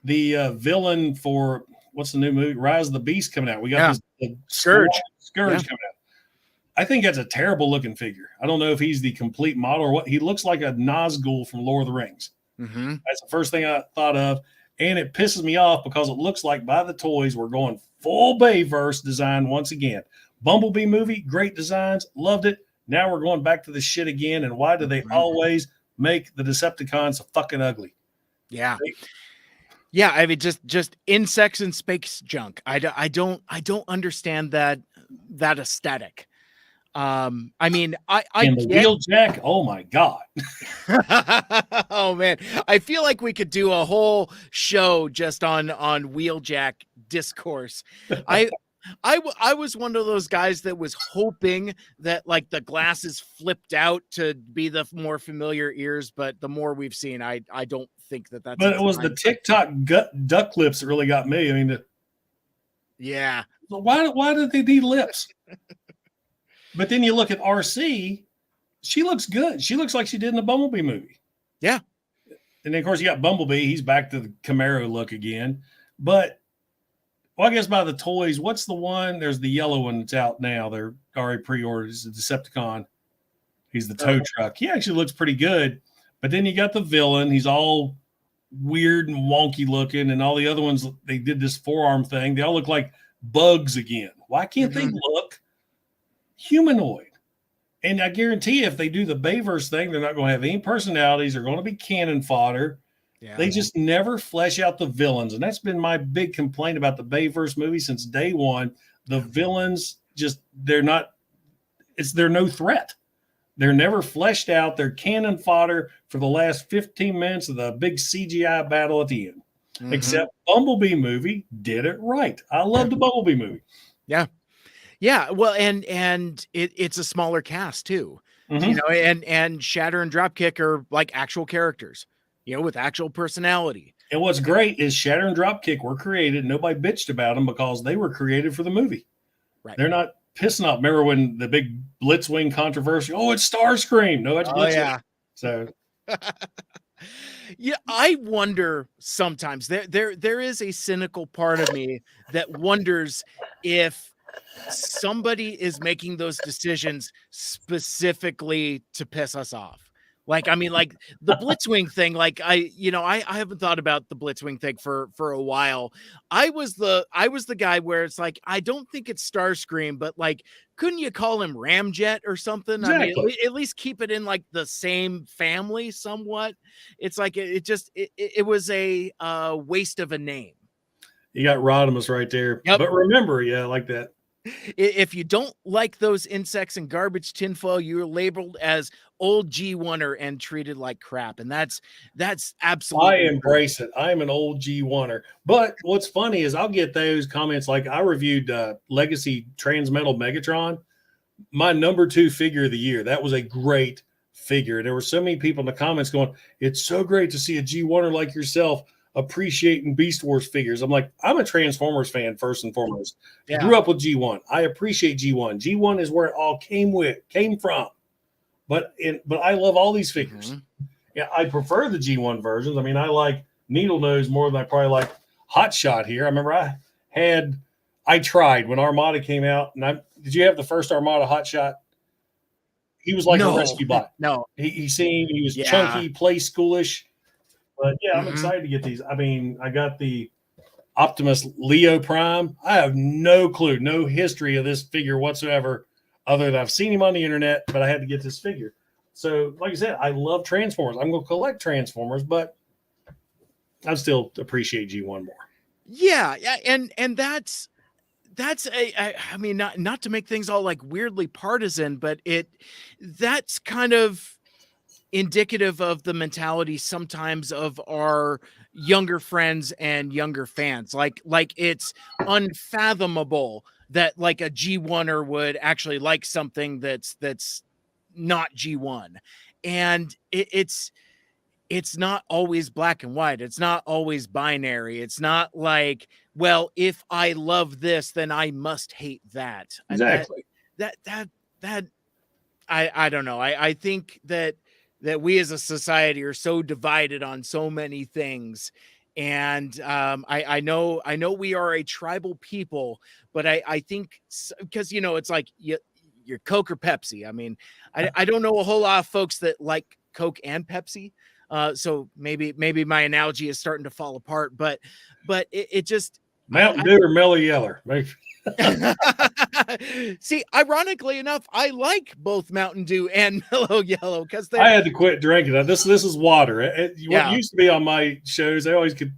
the villain for what's the new movie? Rise of the Beast coming out. We got this Scourge coming out. I think that's a terrible looking figure. I don't know if he's the complete model or what. He looks like a Nazgul from Lord of the Rings. Mm-hmm. That's the first thing I thought of. And it pisses me off because it looks like by the toys, we're going full Bayverse design once again. Bumblebee movie, great designs, loved it. Now we're going back to the shit again. And why do they always make the Decepticons so fucking ugly? Yeah. Yeah, I mean, just insects and space junk. I don't understand that aesthetic. I mean, I and the Wheeljack. Oh my god. Oh man, I feel like we could do a whole show just on Wheeljack discourse. I was one of those guys that was hoping that like the glasses flipped out to be the more familiar ears, but the more we've seen, I don't think that's. But it was the TikTok duck lips that really got me. I mean, yeah. Why did they need lips? But then you look at RC, she looks good. She looks like she did in the Bumblebee movie. Yeah. And then of course you got Bumblebee. He's back to the Camaro look again. But well, I guess by the toys, what's the one? There's the yellow one that's out now. They're already pre-ordered. It's the Decepticon. He's the tow truck. He actually looks pretty good. But then you got the villain. He's all weird and wonky looking. And all the other ones, they did this forearm thing. They all look like bugs again. Why can't they look humanoid? And I guarantee if they do the Bayverse thing, they're not going to have any personalities. They're going to be cannon fodder. Yeah. They just never flesh out the villains. And that's been my big complaint about the Bayverse movie since day one. The villains they're no threat. They're never fleshed out. They're cannon fodder for the last 15 minutes of the big CGI battle at the end. Except Bumblebee movie did it right. I love the Bumblebee movie. Yeah. Yeah. Well, and it's a smaller cast too, you know, and Shatter and Dropkick are like actual characters, you know, with actual personality. And what's great is Shatter and Dropkick were created. Nobody bitched about them because they were created for the movie. Right. They're not pissing off. Remember when the big Blitzwing controversy? Oh, it's Starscream. No, it's Blitzwing. Yeah. So. Yeah, I wonder sometimes there is a cynical part of me that wonders if somebody is making those decisions specifically to piss us off. Like, I mean, like the Blitzwing thing, like I haven't thought about the Blitzwing thing for a while. I was the guy where it's like, I don't think it's Starscream, but like, couldn't you call him Ramjet or something? Exactly. I mean, at least keep it in like the same family somewhat. It's like, it was a waste of a name. You got Rodimus right there. Yep. But remember, yeah, like that. If you don't like those insects and garbage tinfoil, you're labeled as old G1er and treated like crap. And that's absolutely. I embrace it. I'm an old G1er. But what's funny is I'll get those comments. Like I reviewed Legacy Transmetal Megatron, my number 2 figure of the year. That was a great figure. There were so many people in the comments going, "It's so great to see a G1er like yourself appreciating Beast Wars figures." I'm like, I'm a Transformers fan first and foremost. Yeah. I grew up with G1. I appreciate G1. G1 is where it all came from. But I love all these figures. Yeah, I prefer the G1 versions. I mean, I like Needle Nose more than I probably like Hot Shot here. I remember I tried when Armada came out. And did you have the first Armada Hot Shot? He was like a rescue bot. No. He was chunky, play schoolish. But yeah, I'm excited to get these. I mean, I got the Optimus Leo Prime. I have no clue, no history of this figure whatsoever, other than I've seen him on the internet, but I had to get this figure. So, like I said, I love Transformers. I'm going to collect Transformers, but I still appreciate G1 more. Yeah, and that's I mean, not to make things all like weirdly partisan, but that's kind of indicative of the mentality sometimes of our younger friends and younger fans. Like it's unfathomable that like a G1er would actually like something that's not G1. And it's not always black and white. It's not always binary. It's not like, well, if I love this, then I must hate that. Exactly. that I don't know. I think that we as a society are so divided on so many things. And I know we are a tribal people, but I think because, you know, it's like you're Coke or Pepsi. I mean, I don't know a whole lot of folks that like Coke and Pepsi. So maybe my analogy is starting to fall apart, but it just Mountain Dew or Mellow Yeller. See, ironically enough, I like both Mountain Dew and Mellow Yellow because I had to quit drinking it. This is water. What Yeah. used to be on my shows, they always could.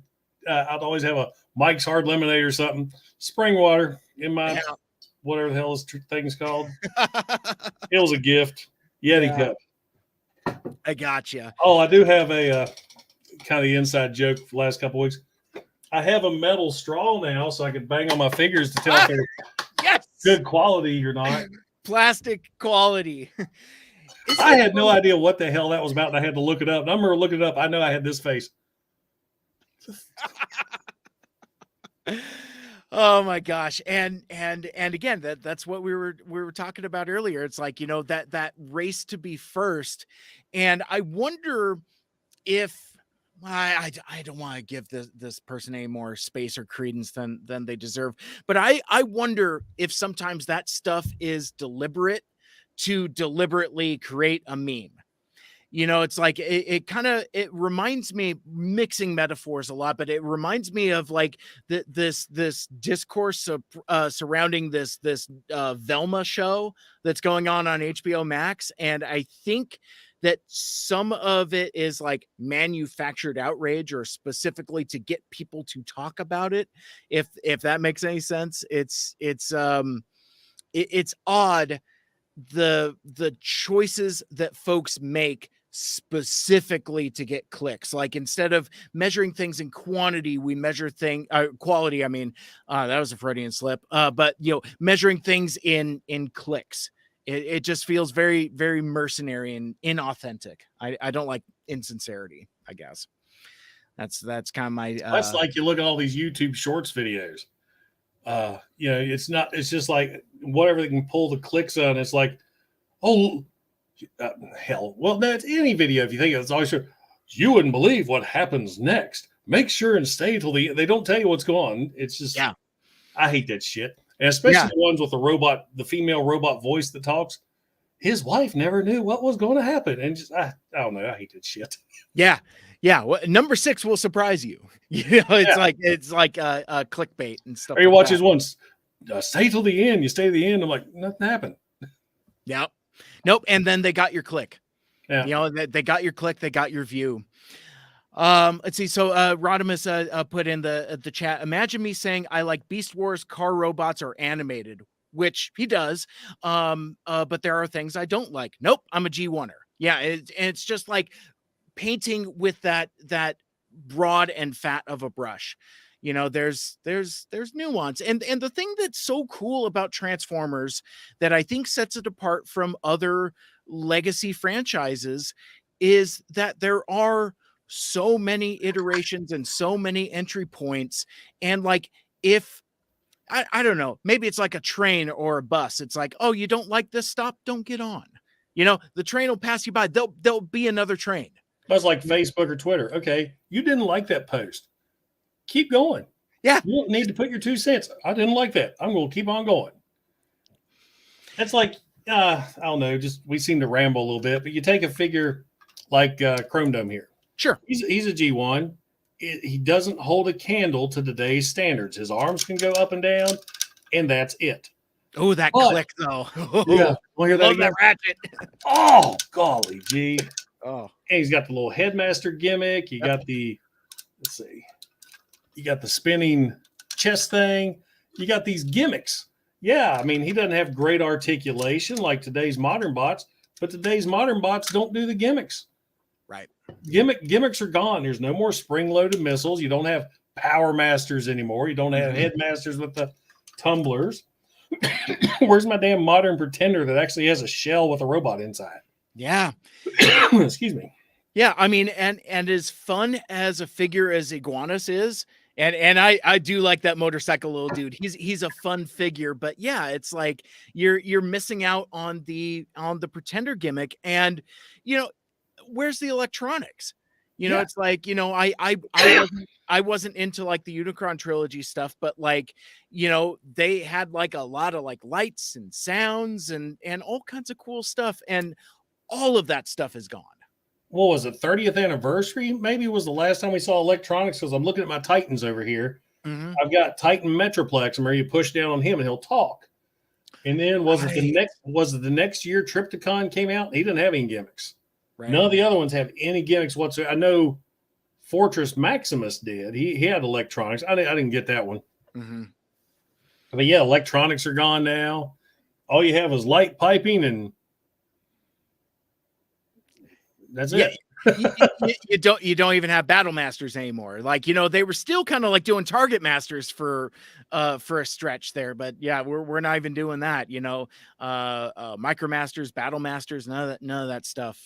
I'd always have a Mike's Hard Lemonade or something. Spring water in my whatever the hell this thing's called. It was a gift. Yeti cup. I gotcha. Oh, I do have a kind of the inside joke for the last couple of weeks. I have a metal straw now, so I can bang on my fingers to tell if they're good quality or not. Plastic quality. I had no idea what the hell that was about, and I had to look it up. And I remember looking it up. I know I had this face. Oh my gosh. And again, that's what we were talking about earlier. It's like, you know, that race to be first. And I wonder if I don't want to give this person any more space or credence than they deserve. But I wonder if sometimes that stuff is deliberate to deliberately create a meme. You know, it's like it kind of reminds me, mixing metaphors a lot, but it reminds me of like this discourse surrounding this Velma show that's going on HBO Max, and I think that some of it is like manufactured outrage or specifically to get people to talk about it. If that makes any sense, it's odd the choices that folks make specifically to get clicks. Like instead of measuring things in quantity, we measure quality. I mean, that was a Freudian slip. But you know, measuring things in clicks. It just feels very, very mercenary and inauthentic. I don't like insincerity, I guess. That's kind of my that's like you look at all these YouTube shorts videos. You know, it's just like whatever they can pull the clicks on. It's like, oh, hell. Well, that's any video. If you think it's always true, you wouldn't believe what happens next. Make sure and stay till they don't tell you what's going on. It's just, I hate that shit. And especially the ones with the female robot voice that talks. His wife never knew what was going to happen. And just, I don't know. I hate that shit. Yeah. Yeah. Well, number 6 will surprise you. You know, it's like clickbait and stuff. Or you watch his ones, stay till the end. You stay to the end. I'm like, nothing happened. Yeah. Nope. And then they got your click. Yeah. You know, they got your click. They got your view. Let's see. So Rodimus put in the chat. Imagine me saying I like Beast Wars car robots or animated, which he does. But there are things I don't like. Nope. I'm a G1er. Yeah. It's just like painting with that broad and fat of a brush. You know, there's nuance. And the thing that's so cool about Transformers that I think sets it apart from other legacy franchises is that there are so many iterations and so many entry points. And like, if I don't know, maybe it's like a train or a bus. It's like, oh, you don't like this stop? Don't get on. You know, the train will pass you by. There'll be another train. That's like Facebook or Twitter. Okay, you didn't like that post. Keep going. Yeah. You don't need to put your 2 cents. I didn't like that. I'm going to keep on going. That's like, I don't know, just we seem to ramble a little bit, but you take a figure like Chrome Dome here. Sure. He's a G1. He doesn't hold a candle to today's standards. His arms can go up and down, and that's it. Oh, that click, though. Yeah. Well, hear that again? That ratchet. Oh, golly gee. Oh. And he's got the little headmaster gimmick. You got the, let's see, you got the spinning chest thing. You got these gimmicks. Yeah, I mean, he doesn't have great articulation like today's modern bots, but today's modern bots don't do the gimmicks. Right. Gimmicks are gone. There's no more spring-loaded missiles. You don't have power masters anymore. You don't have headmasters with the tumblers. Where's my damn modern pretender that actually has a shell with a robot inside? Yeah. Excuse me. Yeah, I mean, and as fun as a figure as Iguanus is, And I do like that motorcycle little dude. He's a fun figure, but yeah, it's like you're missing out on the pretender gimmick. And you know, where's the electronics? You know, Yeah. it's like, you know, I wasn't into like the Unicron trilogy stuff, but like, you know, they had like a lot of like lights and sounds and all kinds of cool stuff, and all of that stuff is gone. What was it, 30th anniversary? Maybe it was the last time we saw electronics, because I'm looking at my Titans over here. Mm-hmm. I've got Titan Metroplex, and where you push down on him and he'll talk. And then was it the next year Triptychon came out? He didn't have any gimmicks. Right. None of the other ones have any gimmicks whatsoever. I know Fortress Maximus did. He had electronics. I didn't get that one. Mm-hmm. But yeah, electronics are gone now. All you have is light piping, and that's it. you don't even have battle masters anymore. Like, you know, they were still kind of like doing target masters for a stretch there, but yeah, we're not even doing that, you know. Micromasters, battle masters, none of that stuff.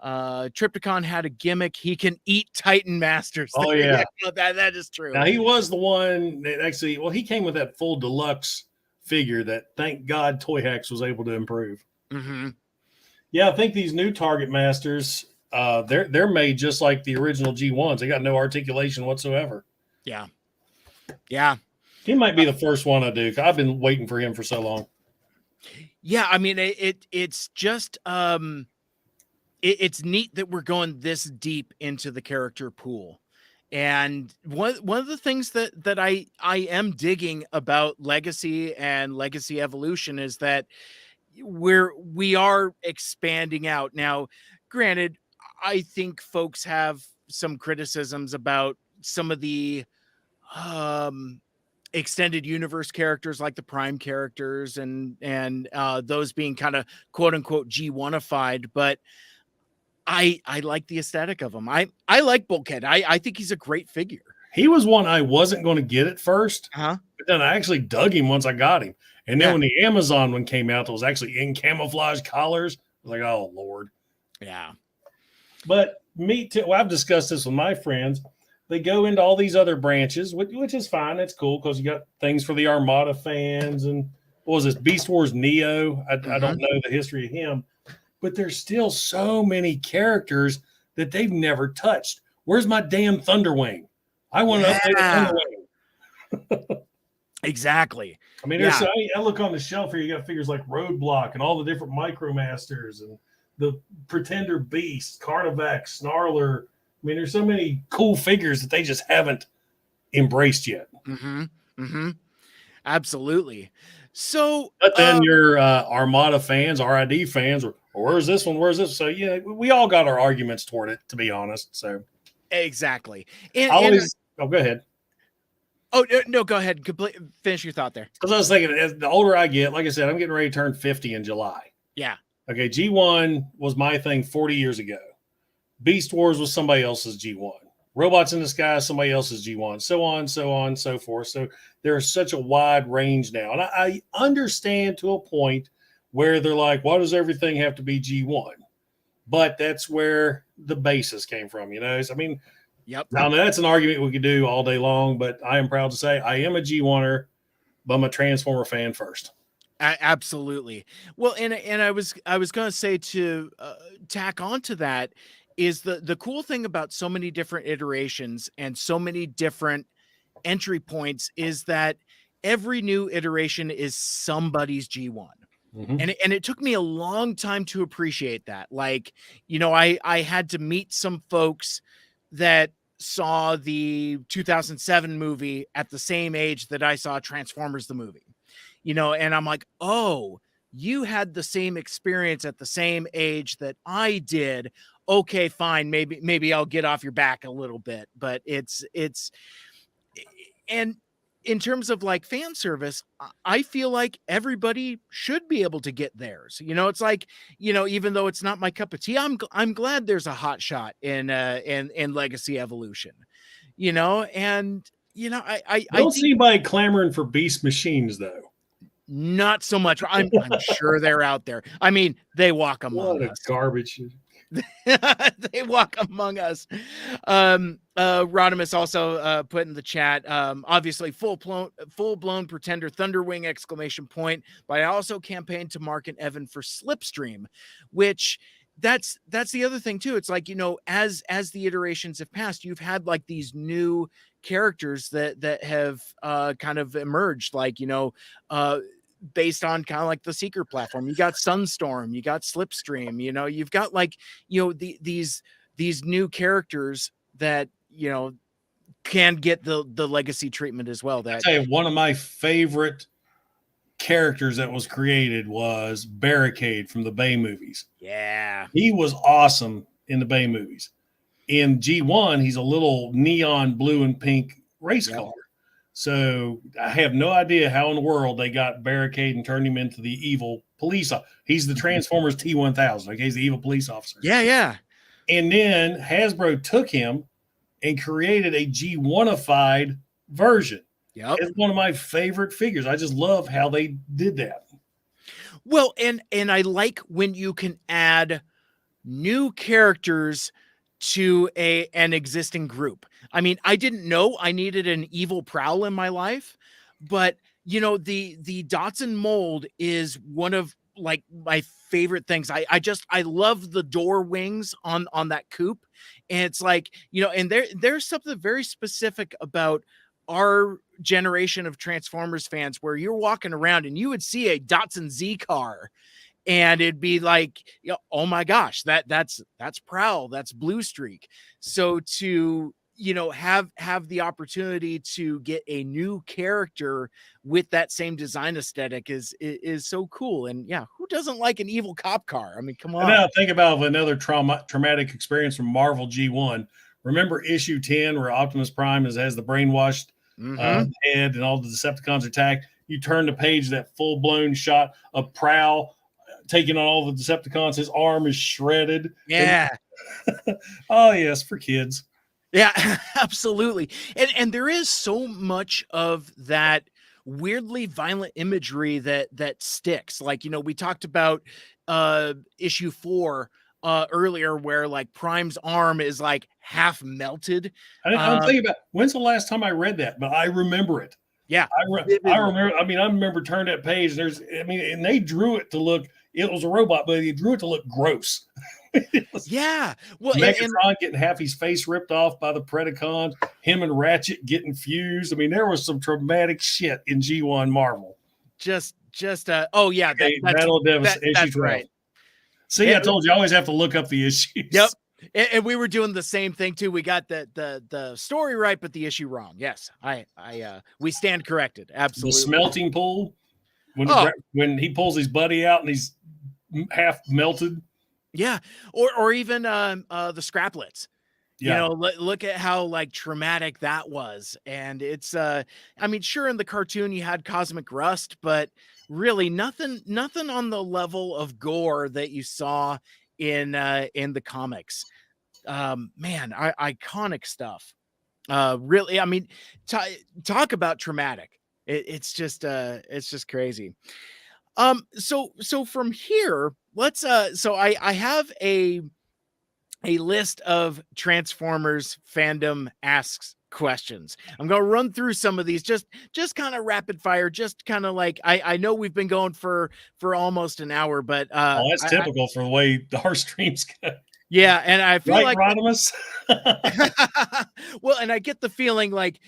Triptychon had a gimmick. He can eat Titan masters. Oh yeah, that is true. Now he was the one that actually, well, he came with that full deluxe figure that, thank God, Toy Hacks was able to improve. Mm-hmm. Yeah, I think these new target masters, they're made just like the original G1s. They got no articulation whatsoever. Yeah. He might be the first one I do. I've been waiting for him for so long. Yeah, I mean, it's just it's neat that we're going this deep into the character pool. And one of the things that I am digging about Legacy and Legacy Evolution is that we are expanding out. Now, granted, I think folks have some criticisms about some of the extended universe characters, like the Prime characters, and those being kind of quote unquote G1ified, but I like the aesthetic of them. I like Bulkhead. I think he's a great figure. He was one I wasn't going to get at first, but then I actually dug him once I got him. And then when the Amazon one came out, that was actually in camouflage collars, I was like, oh Lord. Yeah. But me too. Well, I've discussed this with my friends. They go into all these other branches, which is fine. That's cool, because you got things for the Armada fans, and what was this, Beast Wars Neo? I don't know the history of him, but there's still so many characters that they've never touched. Where's my damn Thunderwing? I want to update the Thunderwing. Exactly. I mean, I look on the shelf here. You got figures like Roadblock and all the different Micromasters and the Pretender Beast, Carnivac, Snarler. I mean, there's so many cool figures that they just haven't embraced yet. Mm-hmm. Mm-hmm. Absolutely. So, but then your Armada fans, RID fans, or where's this one? Where's this? So yeah, we all got our arguments toward it, to be honest. So exactly. Go ahead. Oh no, go ahead. Finish your thought there. Because I was thinking, as the older I get, like I said, I'm getting ready to turn 50 in July. Yeah. Okay, G1 was my thing 40 years ago. Beast Wars was somebody else's G1. Robots in the Sky, somebody else's G1, so on, so forth. So there's such a wide range now. And I understand to a point where they're like, why does everything have to be G1? But that's where the basis came from, you know? So, I mean, yep. Now that's an argument we could do all day long, but I am proud to say I am a G1er, but I'm a Transformer fan first. Absolutely. Well, and I was going to say, to tack onto that, is the cool thing about so many different iterations and so many different entry points is that every new iteration is somebody's G1. Mm-hmm. And it took me a long time to appreciate that. Like, you know, I had to meet some folks that saw the 2007 movie at the same age that I saw Transformers the movie, you know, and I'm like, oh, you had the same experience at the same age that I did. Okay, fine. Maybe I'll get off your back a little bit, but and in terms of like fan service, I feel like everybody should be able to get theirs. You know, it's like, you know, even though it's not my cup of tea, I'm glad there's a hot shot in Legacy Evolution, you know, and you know, I don't see anybody clamoring for beast machines though. Not so much. I'm sure they're out there. I mean, they walk among us. Garbage. They walk among us. Rodimus also put in the chat, obviously full blown pretender, Thunderwing exclamation point, but I also campaigned to Mark and Evan for Slipstream, which that's the other thing too. It's like, as the iterations have passed, you've had like these new characters that have kind of emerged, like, based on kind of like the Seeker platform. You got Sunstorm, you got Slipstream, you've got like, these new characters that, can get the legacy treatment as well. That, I tell you, one of my favorite characters that was created was Barricade from the Bay movies. yeah, He was awesome in the Bay movies. In G1, he's a little neon blue and pink race car. So I have no idea how in the world they got Barricade and turned him into the evil police. He's the Transformers T-1000. Okay, he's the evil police officer. Yeah. And then Hasbro took him and created a G1ified version. Yep. It's one of my favorite figures. I just love how they did that. Well, and I like when you can add new characters to an existing group. I mean, I didn't know I needed an evil Prowl in my life, but the Datsun mold is one of like my favorite things. I love the door wings on that coupe. And it's like, and there's something very specific about our generation of Transformers fans where you're walking around and you would see a Datsun Z car and it'd be like, oh my gosh, that's Prowl, that's Blue Streak. So to, have the opportunity to get a new character with that same design aesthetic is so cool. And yeah, who doesn't like an evil cop car? I mean, come on. And now think about another traumatic experience from Marvel G1. Remember issue 10 where Optimus Prime has the brainwashed head and all the Decepticons attack? You turn the page, that full-blown shot of Prowl taking on all the Decepticons. His arm is shredded. Yeah. Oh, yes, for kids. Yeah, absolutely. And there is so much of that weirdly violent imagery that sticks. Like, we talked about issue 4 earlier where like Prime's arm is like half melted. I'm thinking about when's the last time I read that, but I remember it. Yeah. I remember. I remember turning that page. And they drew it to look, it was a robot, but they drew it to look gross. Yeah. Well, Megatron getting half his face ripped off by the Predacons, him and Ratchet getting fused. There was some traumatic shit in G1 Marvel. Oh yeah. Battle of Devastation. That's right. See, I told you, I always have to look up the issues. Yep. And we were doing the same thing too. We got the story right, but the issue wrong. Yes. We stand corrected. Absolutely. The smelting pool when he pulls his buddy out and he's half melted. Yeah. Or even the scraplets. Yeah. Look at how like traumatic that was. And it's sure, in the cartoon you had cosmic rust, but really nothing on the level of gore that you saw in the comics. Iconic stuff. Really, talk about traumatic. It's just crazy. So from here, let's so I have a list of Transformers fandom asks questions. I'm going to run through some of these just kind of rapid fire, just kind of like I know we've been going for almost an hour, but that's typical for the way our streams go. Yeah, and I feel like Rodimus? Well, and I get the feeling like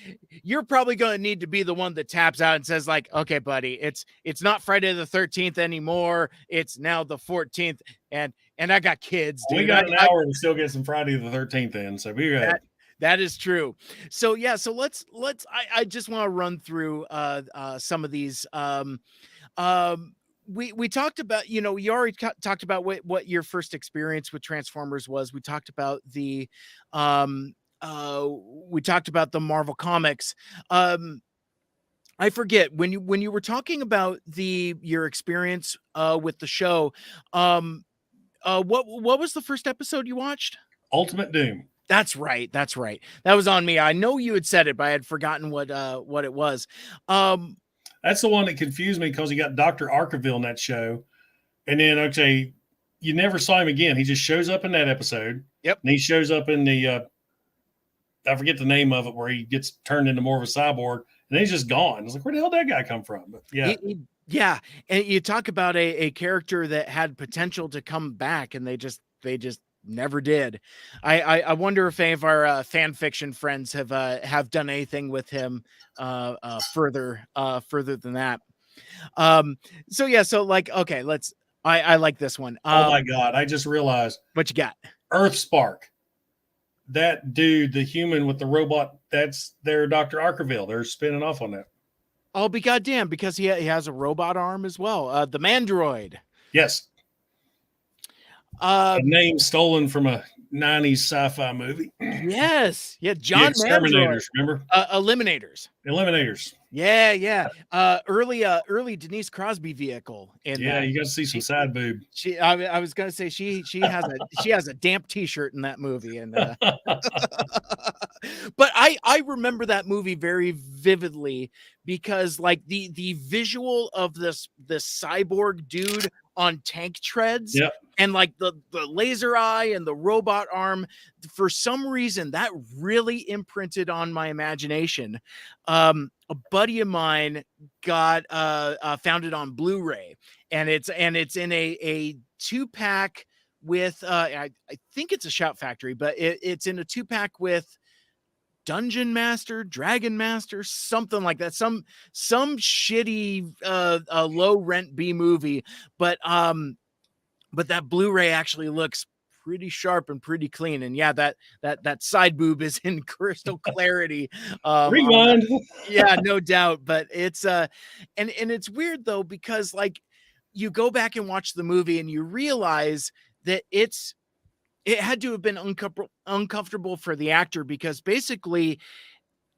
you're probably going to need to be the one that taps out and says like, okay, buddy, it's not Friday the 13th anymore. It's now the 14th. And I got kids, dude. We got an hour to still get some Friday the 13th in. So be good. That is true. So yeah, so let's I just want to run through some of these. We talked about, you already talked about what your first experience with Transformers was. We talked about the Marvel comics. I forget when you were talking about your experience with the show. What was the first episode you watched? Ultimate Doom. That's right. That was on me. I know you had said it, but I had forgotten what it was. That's the one that confused me because you got Dr. Arkeville in that show. And then, okay, you never saw him again. He just shows up in that episode. Yep. And he shows up in the I forget the name of it, where he gets turned into more of a cyborg, and then he's just gone. I was like, where the hell did that guy come from? But yeah. Yeah. And you talk about a character that had potential to come back, and they just never did. I wonder if any of our fan fiction friends have done anything with him further than that. So yeah, so like, okay, I like this one. Oh my God. I just realized. What you got? Earth Spark. That dude, the human with the robot, that's their Dr. Arkerville. They're spinning off on that. I'll be goddamn, because he has a robot arm as well. The Mandroid. Yes. A name stolen from a 90s sci-fi movie. Yes. Yeah, John Exterminators, Mandroid. remember? Eliminators. Yeah. Early Denise Crosby vehicle. You got to see some side boob. I was gonna say she has a damp t-shirt in that movie, and but I remember that movie very vividly, because like the visual of this cyborg dude on tank treads. Yep. And like the laser eye and the robot arm, for some reason that really imprinted on my imagination. A buddy of mine got found it on Blu-ray, and it's in a 2-pack with I think it's a Shout Factory, but it's in a 2-pack with Dungeon Master, Dragon Master, something like that. Some shitty low rent B movie, but that Blu-ray actually looks pretty sharp and pretty clean. And yeah, that side boob is in crystal clarity. Rewind. Yeah, no doubt. But it's and it's weird though, because like you go back and watch the movie and you realize that it had to have been uncomfortable for the actor, because basically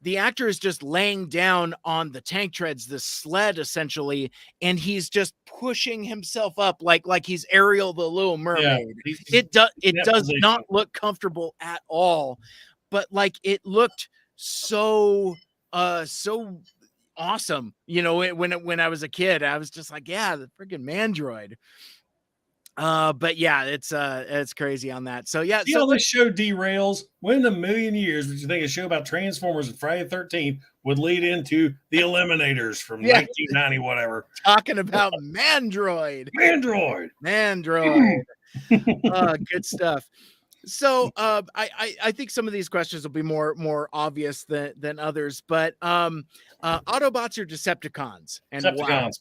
the actor is just laying down on the tank treads, the sled essentially, and he's just pushing himself up like he's Ariel the Little Mermaid. Yeah, it does not look comfortable at all, but like it looked so awesome. You know, when I was a kid, I was just like, yeah, the freaking Mandroid. But yeah, it's crazy on that. So yeah, see how this show derails. When in a million years would you think a show about Transformers and Friday the 13th would lead into the Eliminators from 1990 whatever? Talking about Mandroid. Good stuff. So I think some of these questions will be more obvious than others, but Autobots or Decepticons? And Decepticons. Wow.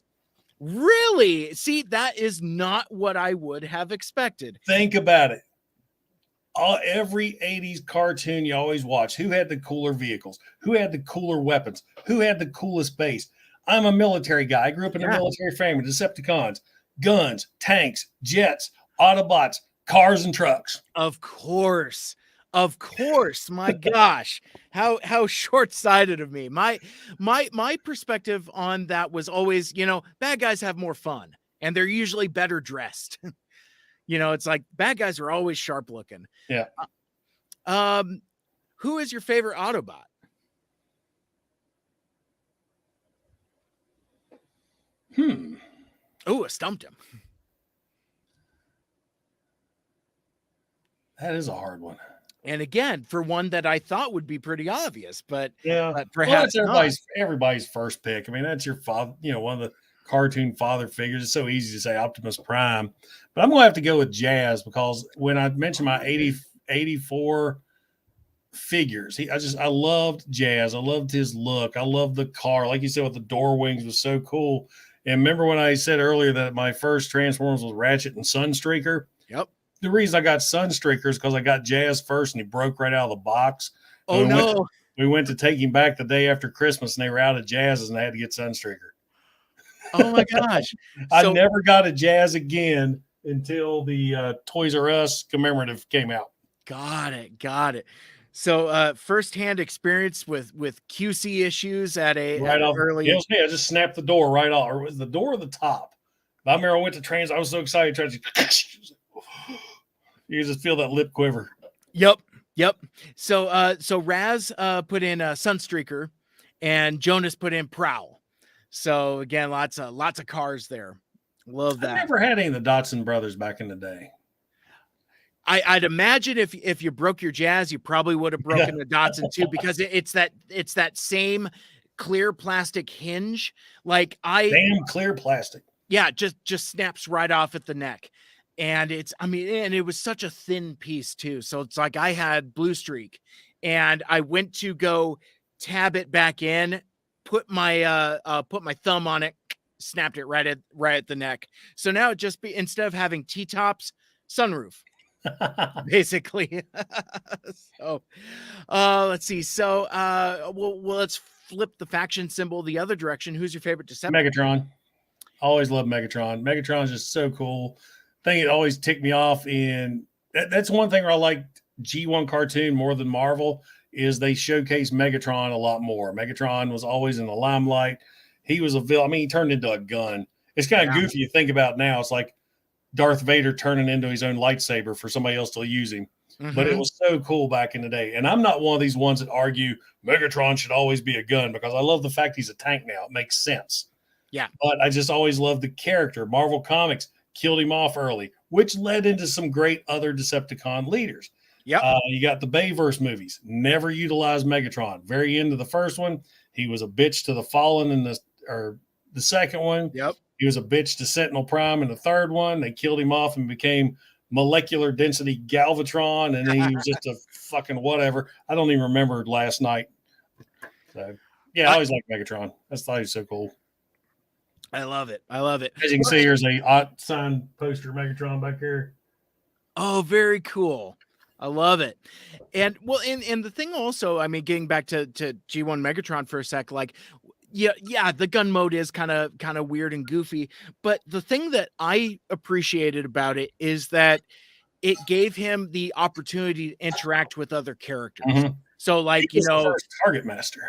Really? See, that is not what I would have expected. Think about it. Every 80s cartoon you always watch, who had the cooler vehicles? Who had the cooler weapons? Who had the coolest base? I'm a military guy. I grew up in a military family. Decepticons, guns, tanks, jets, Autobots, cars and trucks. Of course. My gosh, how short-sighted of me. My perspective on that was always, bad guys have more fun and they're usually better dressed. It's like bad guys are always sharp looking. Yeah. Who is your favorite Autobot? Oh, I stumped him. That is a hard one. And again, for one that I thought would be pretty obvious, but perhaps everybody's first pick. I mean, that's your father, one of the cartoon father figures. It's so easy to say Optimus Prime, but I'm going to have to go with Jazz, because when I mentioned my 84 figures, I loved Jazz. I loved his look. I loved the car. Like you said, with the door wings was so cool. And remember when I said earlier that my first Transformers was Ratchet and Sunstreaker? Yep. The reason I got Sunstreaker is because I got Jazz first and he broke right out of the box. Oh, no. We went to take him back the day after Christmas and they were out of Jazzes and I had to get Sunstreaker. Oh, my gosh. I never got a Jazz again until the Toys R Us commemorative came out. Got it. So firsthand experience with QC issues at early. It was me. I just snapped the door right off. Or was the door or the top? I remember I went to Trans. I was so excited. You just feel that lip quiver. Yep. So Raz put in Sunstreaker, and Jonas put in Prowl. So again, lots of cars there. Love I that. never had any of the Dotson brothers back in the day. I'd imagine if you broke your Jazz, you probably would have broken the Datsun too, because it's that same clear plastic hinge. Like Damn clear plastic. yeah, just snaps right off at the neck. And and it was such a thin piece too. So it's like I had Blue Streak and I went to go tab it back in, put my thumb on it, snapped it right at the neck. So now it just be, instead of having T-tops, sunroof. Basically. So let's see. So let's flip the faction symbol the other direction. Who's your favorite Decepticon? Megatron. Always loved Megatron. Megatron's just so cool. Thing it always ticked me off in that's one thing where I like G1 cartoon more than Marvel is they showcase Megatron a lot more. Megatron was always in the limelight. He was a villain. I mean, he turned into a gun. It's kind of goofy you think about now. It's like Darth Vader turning into his own lightsaber for somebody else to use him. Mm-hmm. But it was so cool back in the day. And I'm not one of these ones that argue Megatron should always be a gun because I love the fact he's a tank now. It makes sense. Yeah. But I just always loved the character. Marvel Comics killed him off early, which led into some great other Decepticon leaders. Yeah. You got the Bayverse movies. Never utilized Megatron. Very end of the first one, he was a bitch to the Fallen in the second one. Yep. He was a bitch to Sentinel Prime in the third one. They killed him off and became molecular density Galvatron, and then he was just a fucking whatever. I don't even remember last night. So, yeah, I always liked Megatron. I thought he was so cool. I love it. I love it. As you can see, here's a signed poster Megatron back here. Oh, very cool. I love it. And well, and the thing also, I mean, getting back to G1 Megatron for a sec, like, yeah, the gun mode is kind of weird and goofy, but the thing that I appreciated about it is that it gave him the opportunity to interact with other characters. Mm-hmm. So, like, he was the first Target Master.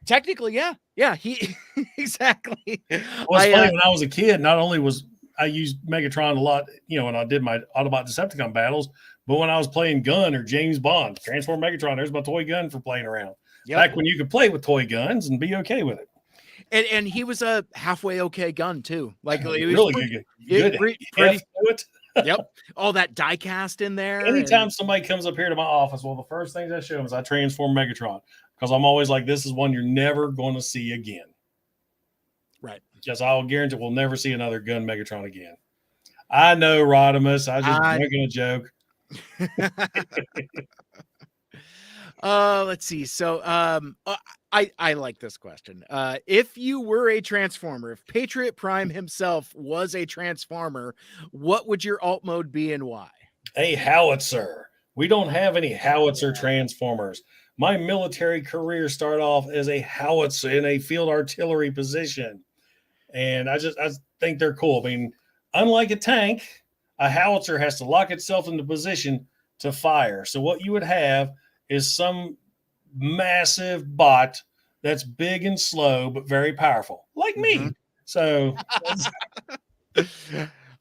Technically, yeah, he exactly. Well, it's funny, when I was a kid, not only was I used Megatron a lot, when I did my Autobot Decepticon battles, but when I was playing Gun or James Bond, Transform Megatron, there's my toy gun for playing around. Yep. Back when you could play with toy guns and be okay with it. And he was a halfway okay gun too. Like he was really good. Pretty Yep. All that die cast in there. Anytime somebody comes up here to my office, well, the first things I show them is I transform Megatron because I'm always like, this is one you're never going to see again. Right. Because I'll guarantee we'll never see another gun Megatron again. I know, Rodimus. I was just making a joke. Let's see. So I like this question. If you were a Transformer, if Patriot Prime himself was a Transformer, what would your alt mode be and why? A howitzer. We don't have any howitzer Transformers. My military career started off as a howitzer in a field artillery position. And I think they're cool. I mean, unlike a tank, a howitzer has to lock itself into position to fire. So what you would have is some massive bot that's big and slow but very powerful, like me. So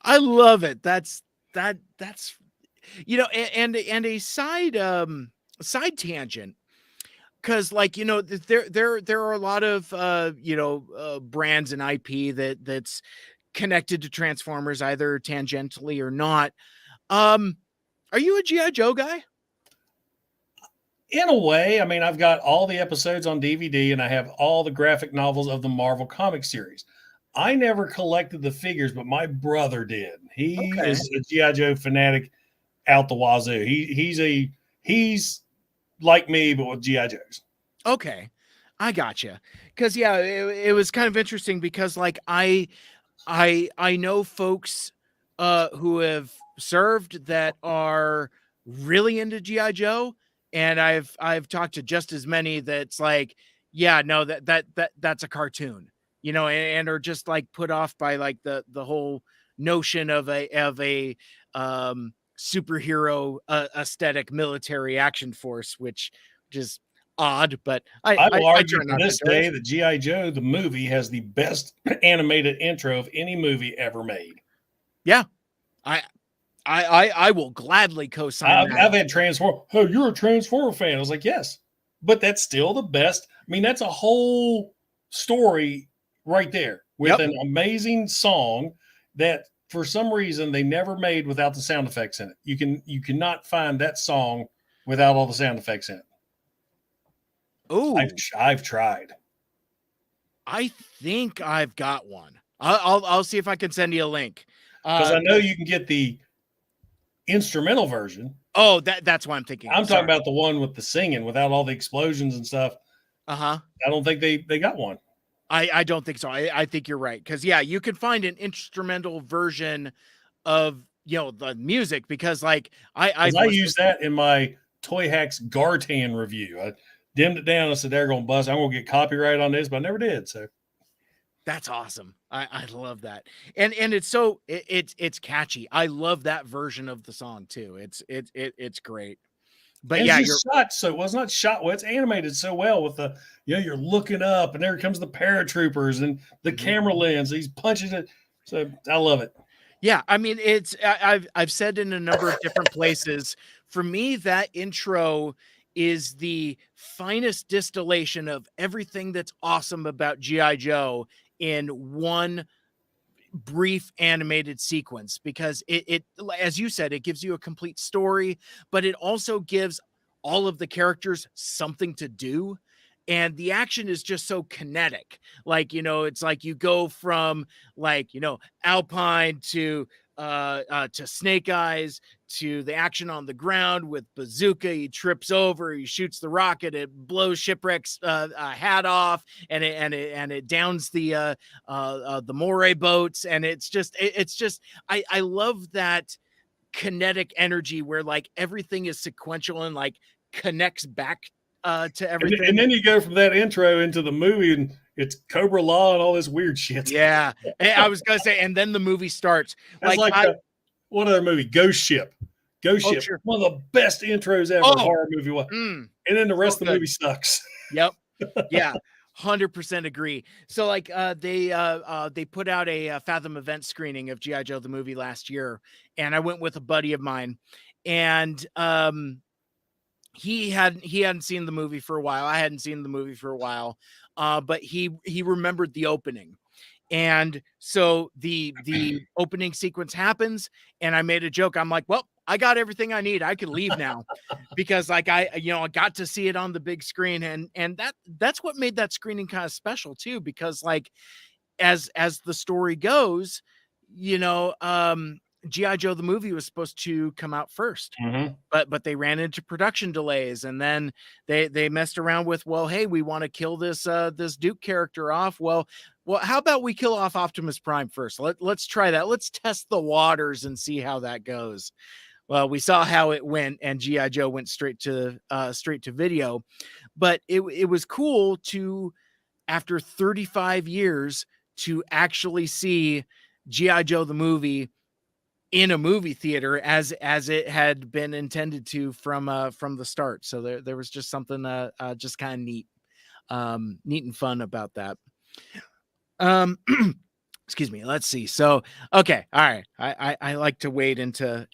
I love it. That's and a side tangent, because there are a lot of brands and IP that's connected to Transformers either tangentially or not. Are you a G.I. Joe guy? In a way. I mean, I've got all the episodes on DVD and I have all the graphic novels of the Marvel comic series. I never collected the figures, but my brother did. He is a G.I. Joe fanatic out the wazoo. He's like me, but with G.I. Joes. Okay. I gotcha. Because it was kind of interesting because like I know folks who have served that are really into G.I. Joe. And I've talked to just as many that's like, yeah, no, that's a cartoon, and are just like put off by like the whole notion of a superhero aesthetic military action force, which is odd. But I will argue to this day that G.I. Joe the movie has the best animated intro of any movie ever made. Yeah, I will gladly co-sign that. I've had Transform. Oh, you're a Transformer fan. I was like, yes, but that's still the best. I mean, that's a whole story right there with an amazing song that for some reason they never made without the sound effects in it. You cannot find that song without all the sound effects in it. Oh, I've tried. I think I've got one. I'll see if I can send you a link. Because I know you can get the instrumental version. Oh, that's what I'm thinking. I'm talking about the one with the singing without all the explosions and stuff. Uh-huh. I don't think they got one. I don't think so. I think you're right. Because yeah, you can find an instrumental version of the music, because like I used that in my Toy Hacks Gartan review. I dimmed it down. I said, they're going to bust. I'm going to get copyright on this, but I never did. So that's awesome. I love that. And it's so it's catchy. I love that version of the song too. It's great. But and yeah, it's shot so well. It's not shot well. It's animated so well with the you're looking up and there comes the paratroopers and the camera lens. He's punching it. So I love it. Yeah, I mean, I've said in a number of different places, for me, that intro is the finest distillation of everything that's awesome about G.I. Joe in one brief animated sequence, because it, as you said, it gives you a complete story, but it also gives all of the characters something to do. And the action is just so kinetic. Like, it's like you go from like, Alpine to Snake Eyes, to the action on the ground with Bazooka. He trips over, he shoots the rocket, it blows Shipwreck's hat off, and it downs the Moray boats. And it's just I love that kinetic energy where like everything is sequential and like connects back to everything. And then you go from that intro into the movie and it's Cobra Law and all this weird shit. Yeah. I was going to say, and then the movie starts. That's like what other movie? Ghost Ship. Ghost Ship. Sure. One of the best intros ever. Horror movie. And then the rest of the movie sucks. Yep. Yeah. 100% agree. So like they put out a Fathom event screening of G.I. Joe the movie last year, and I went with a buddy of mine, and he hadn't seen the movie for a while. I hadn't seen the movie for a while, but he remembered the opening. And so the opening sequence happens, and I made a joke. I'm like, well, I got everything I need. I can leave now, because like I got to see it on the big screen, and that's what made that screening kind of special too, because like as the story goes, G.I. Joe the movie was supposed to come out first, but they ran into production delays, and then they messed around with, well, hey, we want to kill this Duke character off. Well, how about we kill off Optimus Prime first? Let's try that. Let's test the waters and see how that goes. Well, we saw how it went, and G.I. Joe went straight to video. But it was cool to, after 35 years, to actually see G.I. Joe the movie in a movie theater as it had been intended to from the start. So there was just something just kind of neat and fun about that. Excuse me. Let's see. So, okay. All right. I like to wade into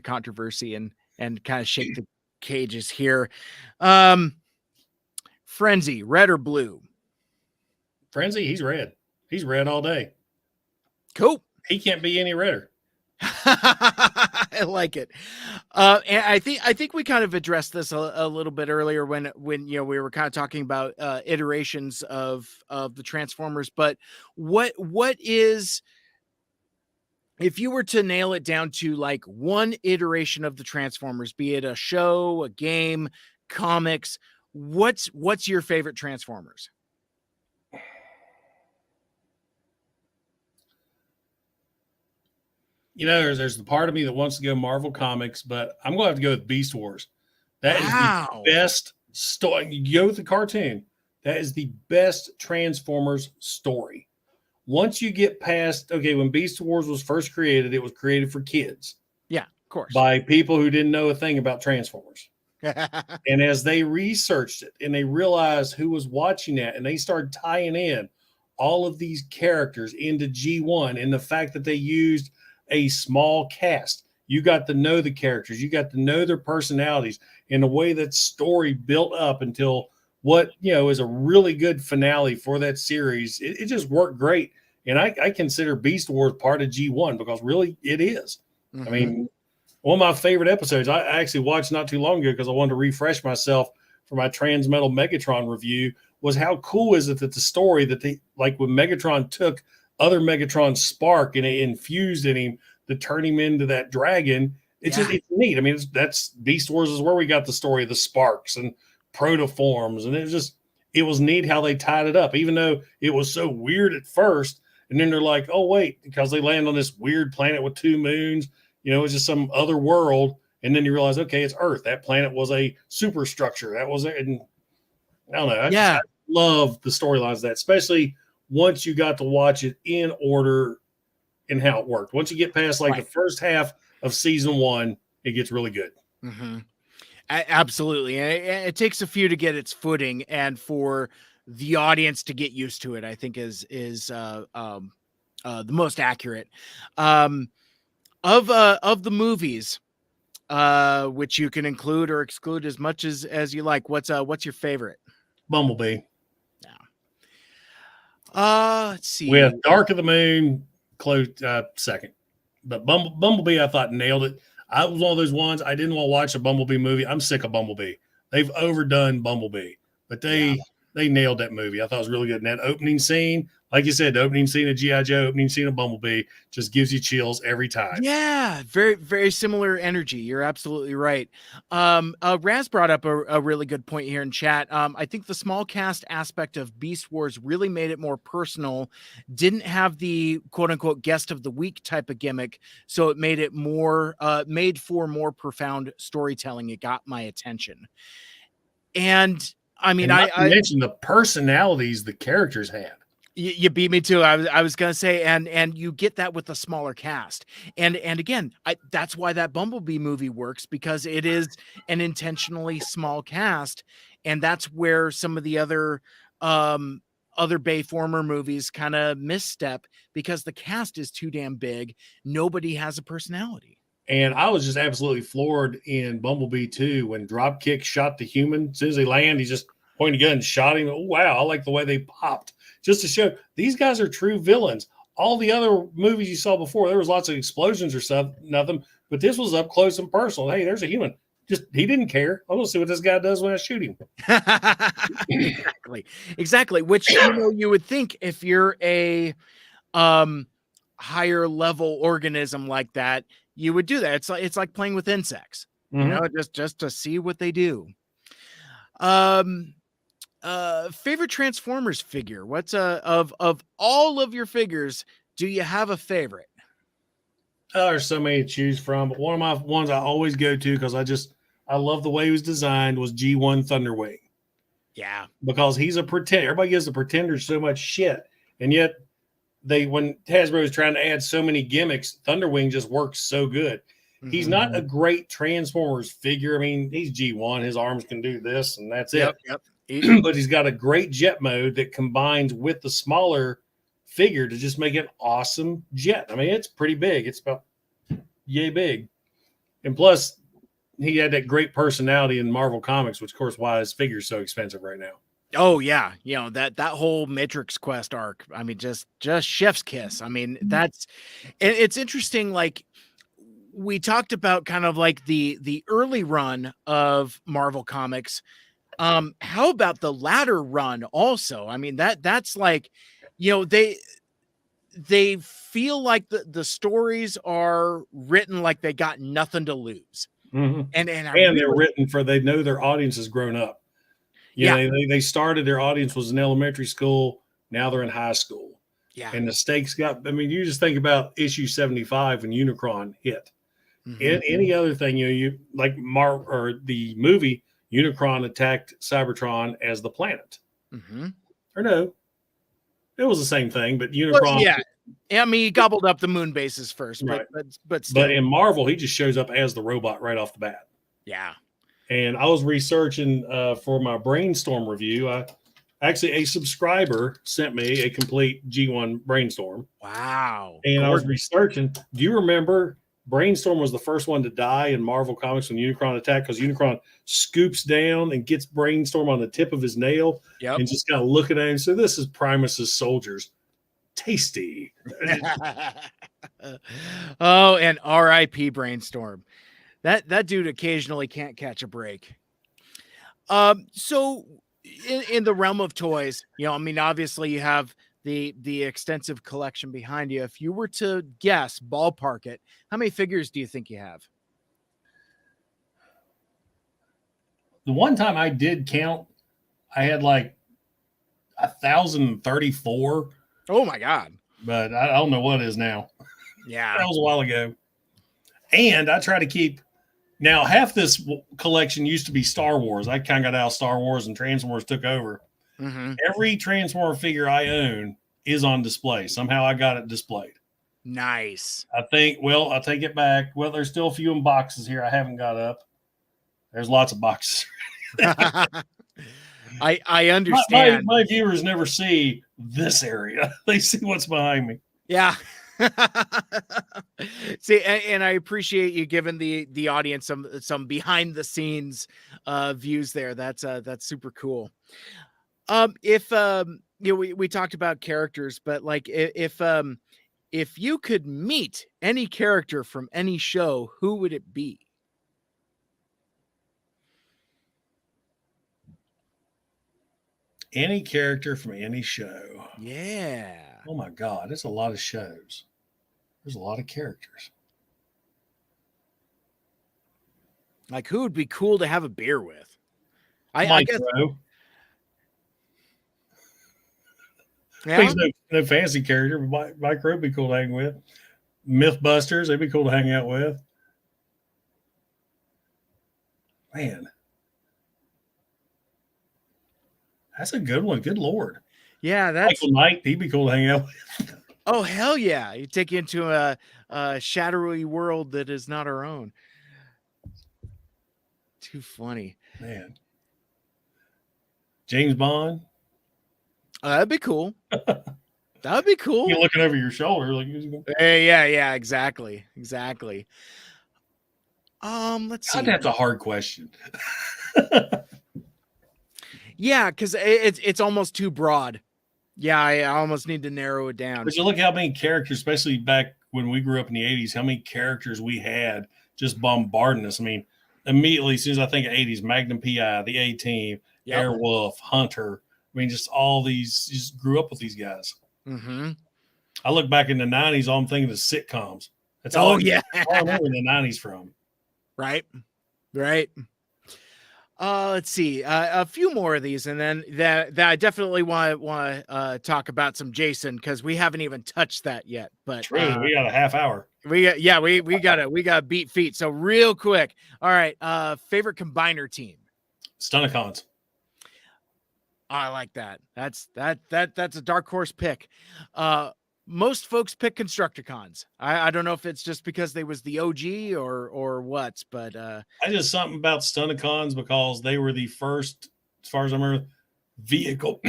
controversy and kind of shake the cages here. Frenzy, red or blue? Frenzy, he's red. He's red all day. Cool. He can't be any redder. I like it. And I think we kind of addressed this a little bit earlier when we were kind of talking about iterations of the Transformers. But what is, if you were to nail it down to like one iteration of the Transformers, be it a show, a game, comics, what's your favorite Transformers? There's the part of me that wants to go Marvel Comics, but I'm going to have to go with Beast Wars. That is the best story. You go with the cartoon. That is the best Transformers story. Once you get past, when Beast Wars was first created, it was created for kids. Yeah, of course. By people who didn't know a thing about Transformers. And as they researched it and they realized who was watching that, and they started tying in all of these characters into G1, and the fact that they used a small cast, you got to know the characters, you got to know their personalities, and the way that story built up until what is a really good finale for that series. It just worked great. And I consider Beast Wars part of G1 because really it is. Mm-hmm. I mean, one of my favorite episodes I actually watched not too long ago because I wanted to refresh myself for my Transmetal Megatron review was how cool is it that the story that they, like when Megatron took other Megatron's spark and it infused in him to turn him into that dragon. It's just, it's neat. I mean, that's Beast Wars is where we got the story of the sparks and protoforms. And it was neat how they tied it up, even though it was so weird at first. And then they're like, oh, wait, because they land on this weird planet with 2 moons, it's just some other world. And then you realize, okay, it's Earth. That planet was a superstructure. That was it. And I don't know. I love the storylines of that, especially once you got to watch it in order and how it worked. Once you get past the first half of season 1, it gets really good. Mm-hmm. Absolutely. And it takes a few to get its footing, and for the audience to get used to it, I think is the most accurate. Of the movies, which you can include or exclude as much as you like, what's your favorite? Bumblebee. Let's see. We have Dark of the Moon close second, but Bumblebee I thought nailed it. I was one of those ones I didn't want to watch a Bumblebee movie. I'm sick of Bumblebee. They've overdone Bumblebee, but they nailed that movie. I thought it was really good. And that opening scene, like you said, the opening scene of G.I. Joe, opening scene of Bumblebee just gives you chills every time. Yeah, very, very similar energy. You're absolutely right. Raz brought up a really good point here in chat. I think the small cast aspect of Beast Wars really made it more personal. Didn't have the quote unquote guest of the week type of gimmick, so it made it more made for more profound storytelling. It got my attention. And I mean, I mentioned the personalities the characters had. You beat me too. I was gonna say, and you get that with a smaller cast, and again, that's why that Bumblebee movie works, because it is an intentionally small cast, and that's where some of the other Bayformer movies kind of misstep, because the cast is too damn big. Nobody has a personality. And I was just absolutely floored in Bumblebee 2 when Dropkick shot the human. As soon as they land, he just pointed a gun and shot him. Oh, wow, I like the way they popped. Just to show these guys are true villains. All the other movies you saw before, there was lots of explosions or stuff, nothing. But this was up close and personal. Hey, there's a human. Just he didn't care. I want to see what this guy does when I shoot him. Exactly. Which you would think if you're a higher level organism like that, you would do that. It's like playing with insects, just to see what they do. Favorite Transformers figure. What's of all of your figures, do you have a favorite? There's so many to choose from, but one of my ones I always go to because I love the way he was designed was G1 Thunderwing. Yeah, because he's a pretender. Everybody gives the Pretenders so much shit, and yet when Hasbro is trying to add so many gimmicks, Thunderwing just works so good. Mm-hmm. He's not a great Transformers figure. I mean, he's G1. His arms can do this, and that's it. Yep. But he's got a great jet mode that combines with the smaller figure to just make an awesome jet. I mean, it's pretty big. It's about yay big. And plus, he had that great personality in Marvel Comics, which, of course, why his figure is so expensive right now. Oh, yeah. That whole Matrix Quest arc. I mean, just chef's kiss. I mean, it's interesting. Like, we talked about kind of like the early run of Marvel Comics. How about the latter run also? I mean, that's like, they feel like the stories are written like they got nothing to lose. Mm-hmm. And they're written they know their audience has grown up. They started, their audience was in elementary school. Now they're in high school. Yeah. And the stakes you just think about issue 75 when Unicron hit. Mm-hmm. Any other thing, you like or the movie, Unicron attacked Cybertron as the planet. Mm-hmm. Or no, it was the same thing, but Unicron. Yeah. I mean, he gobbled up the moon bases first, right. but still. But in Marvel, he just shows up as the robot right off the bat. Yeah. And I was researching for my Brainstorm review. Actually, a subscriber sent me a complete G1 Brainstorm. Wow. And I was researching. Do you remember Brainstorm was the first one to die in Marvel Comics when Unicron attacked, because Unicron scoops down and gets Brainstorm on the tip of his nail and just kind of looking at him. So this is Primus's soldiers tasty. Oh, and R.I.P. Brainstorm. That dude occasionally can't catch a break. So in the realm of toys, I mean, obviously you have the extensive collection behind you. If you were to guess, ballpark it, how many figures do you think you have? The one time I did count, I had like 1,034, Oh my God. but I don't know what it is now. Yeah. That was a while ago. And I try to keep, now half this collection used to be Star Wars. I kind of got out of Star Wars and Transformers took over. Mm-hmm. Every Transformer figure I own is on display. Somehow I got it displayed. Nice. I think, well, I'll take it back. Well, there's still a few in boxes here I haven't got up. There's lots of boxes. I understand. My viewers never see this area. They see what's behind me. Yeah. See, and I appreciate you giving the audience some behind the scenes views there. That's super cool. If we talked about characters, but like if you could meet any character from any show, who would it be? Any character from any show. Yeah. Oh my God, it's a lot of shows. There's a lot of characters. Like, who would be cool to have a beer with? I guess. Yeah. He's no fancy character, but Mike would be cool to hang with. Mythbusters, they'd be cool to hang out with. Man. That's a good one. Good Lord. Yeah, that's Michael Knight, he'd be cool to hang out with. Oh, hell yeah. You take you into a shadowy world that is not our own. Too funny. Man. James Bond. That'd be cool. That'd be cool. You're looking over your shoulder. Like, yeah, exactly. Let's see. God, that's a hard question. Yeah, because it's almost too broad. Yeah, I almost need to narrow it down. But you look how many characters, especially back when we grew up in the 80s, how many characters we had just bombarding us. I mean, immediately, as soon as I think of 80s, Magnum PI, the A-Team, Airwolf, Hunter, I mean, just all these, just grew up with these guys. Mm-hmm. I look back in the 90s, all I'm thinking is sitcoms. That's all all I remember the 90s from. Right. Let's see a few more of these, and then that I definitely want to talk about some Jason, because we haven't even touched that yet. But true, we got a half hour. We got beat feet. So real quick, all right. Favorite combiner team? Stunticons. I like that. That's a dark horse pick. Most folks pick Constructicons. I don't know if it's just because they was the OG or what, but I just something about Stunticons because they were the first, as far as I remember, vehicle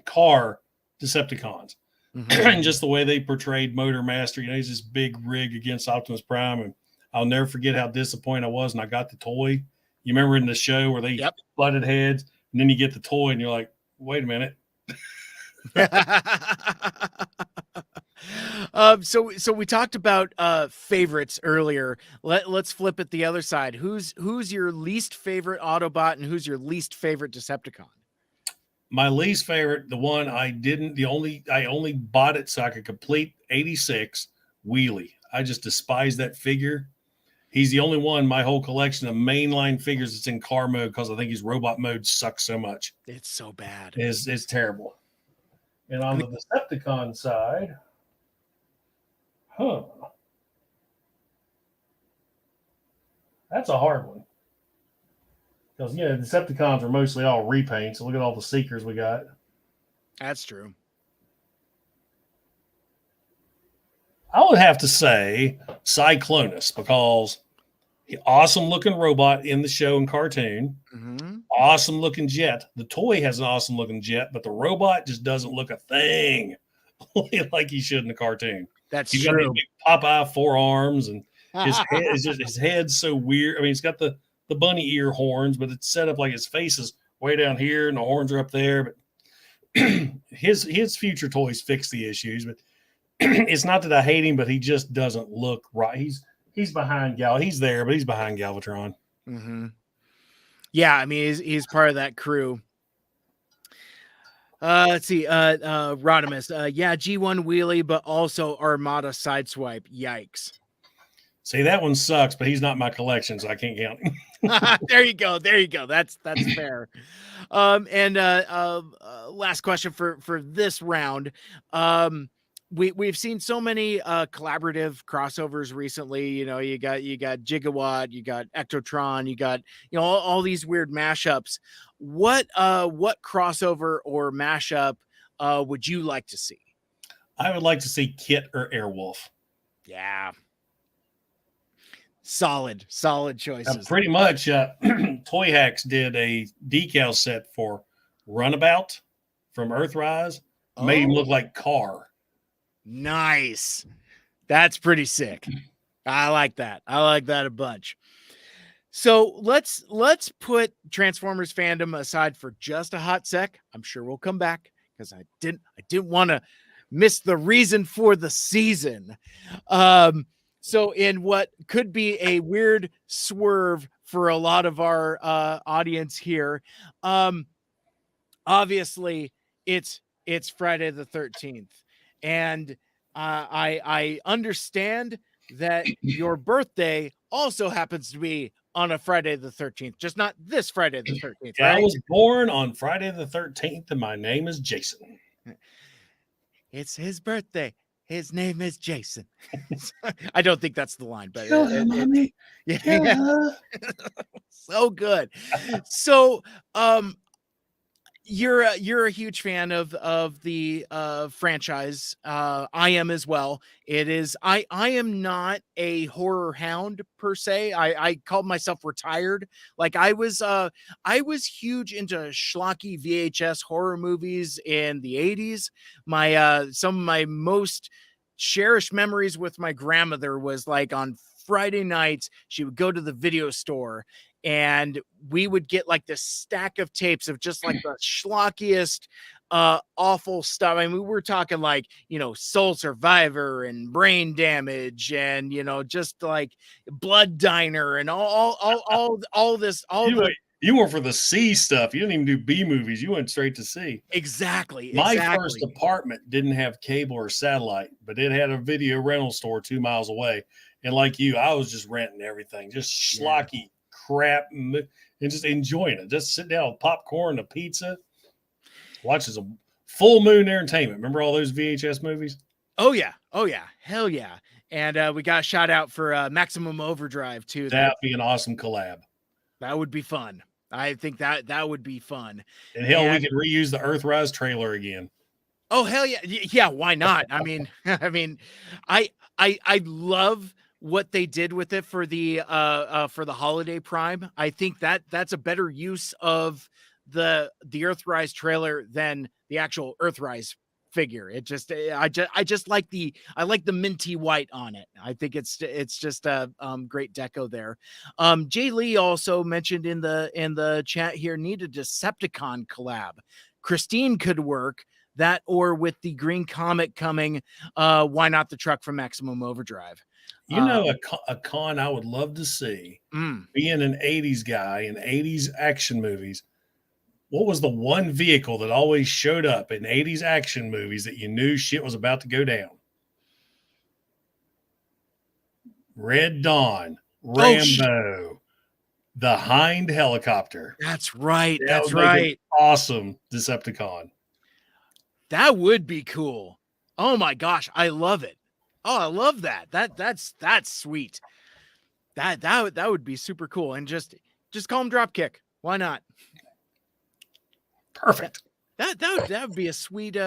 car Decepticons. Mm-hmm. And just the way they portrayed Motor Master, he's this big rig against Optimus Prime, and I'll never forget how disappointed I was when I got the toy. You remember in the show where they butted heads, and then you get the toy, and you're like, wait a minute. So we talked about favorites earlier. Let's flip it the other side. Who's your least favorite Autobot, and who's your least favorite Decepticon? My least favorite, the one I only bought it so I could complete 86, Wheelie. I just despise that figure. He's the only one in my whole collection of mainline figures that's in car mode, because I think his robot mode sucks so much. It's so bad. It's terrible. And on the Decepticon side, that's a hard one. Because, Decepticons are mostly all repaint, so look at all the Seekers we got. That's true. I would have to say Cyclonus, because awesome-looking robot in the show and cartoon. Mm-hmm. Awesome-looking jet. The toy has an awesome-looking jet, but the robot just doesn't look a thing like he should in the cartoon. That's He's true. got big Popeye forearms, and his head's so weird. I mean, he's got the bunny ear horns, but it's set up like his face is way down here and the horns are up there. But his future toys fix the issues. But it's not that I hate him, but he just doesn't look right. He's behind Gal. He's there, but he's behind Galvatron. Mm-hmm. Yeah, I mean he's part of that crew. Let's see. Rodimus. Yeah, G1 wheelie, but also Armada sideswipe. Yikes. See, that one sucks, but he's not in my collection, so I can't count him. There you go. There you go. That's fair. And last question for this round. We've seen so many collaborative crossovers recently. You know, you got Gigawatt, you got Ectotron, you got all these weird mashups. What crossover or mashup would you like to see? I would like to see Kit or Airwolf. Yeah. Solid choices. Pretty much, Toy Hacks did a decal set for Runabout from Earthrise. Made him look like Carr. Nice. That's pretty sick. I like that. I like that a bunch. So let's put Transformers fandom aside for just a hot sec. I'm sure we'll come back because I didn't want to miss the reason for the season. So in what could be a weird swerve for a lot of our audience here, obviously it's Friday the 13th, and I understand that your birthday also happens to be on a Friday the 13th, just not this Friday the 13th. Yeah, right? I was born on Friday the 13th, and my name is Jason. It's his birthday. His name is Jason. I don't think that's the line, but Mommy. Yeah. So good. So, you're a huge fan of the franchise. I am as well. It is I am not a horror hound per se. I called myself retired. Like I was huge into schlocky VHS horror movies in the 80s. My some of my most cherished memories with my grandmother was like on Friday nights, she would go to the video store and we would get like this stack of tapes of just like the schlockiest, awful stuff. I mean, we were talking like, Soul Survivor and Brain Damage and, just like Blood Diner and all this, You were for the C stuff. You didn't even do B movies. You went straight to C. Exactly. My first apartment didn't have cable or satellite, but it had a video rental store 2 miles away. And like you, I was just renting everything, just schlocky crap and just enjoying it. Just sit down with popcorn, a pizza, watches a Full Moon Entertainment. Remember all those VHS movies? Oh yeah. Hell yeah. And we got a shout out for Maximum Overdrive too. That'd be an awesome collab. That would be fun. I think that would be fun. And hell, we could reuse the Earthrise trailer again. Oh hell yeah. Yeah, why not? I mean, I love what they did with it for the holiday prime. I think that's a better use of the Earthrise trailer than the actual Earthrise figure. It just I just like the minty white on it. I think it's just a great deco there. Jay Lee also mentioned in the chat here, need a Decepticon collab. Christine could work that, or with the Green Comet coming, why not the truck from Maximum Overdrive? A con I would love to see, being an 80s guy in 80s action movies. What was the one vehicle that always showed up in 80s action movies that you knew shit was about to go down? Red Dawn, Rambo, the Hind helicopter. That's right. That's right. Awesome Decepticon. That would be cool. Oh my gosh, I love it. Oh, I love that. That's sweet. That would be super cool. And just call him Dropkick. Why not? Perfect. That would be a sweet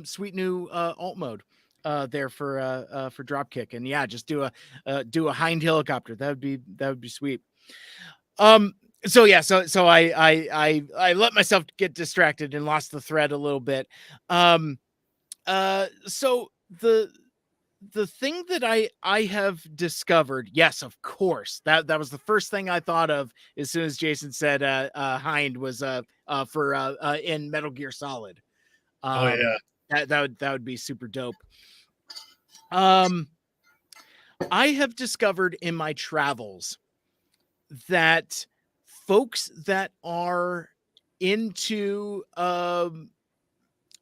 sweet new alt mode there for Dropkick. And yeah, just do a Hind helicopter. That would be sweet. So yeah, so I let myself get distracted and lost the thread a little bit. So the thing that I have discovered, yes, of course, that was the first thing I thought of as soon as Jason said Hind was for in Metal Gear Solid. Oh yeah, that would be super dope. I have discovered in my travels that folks that are into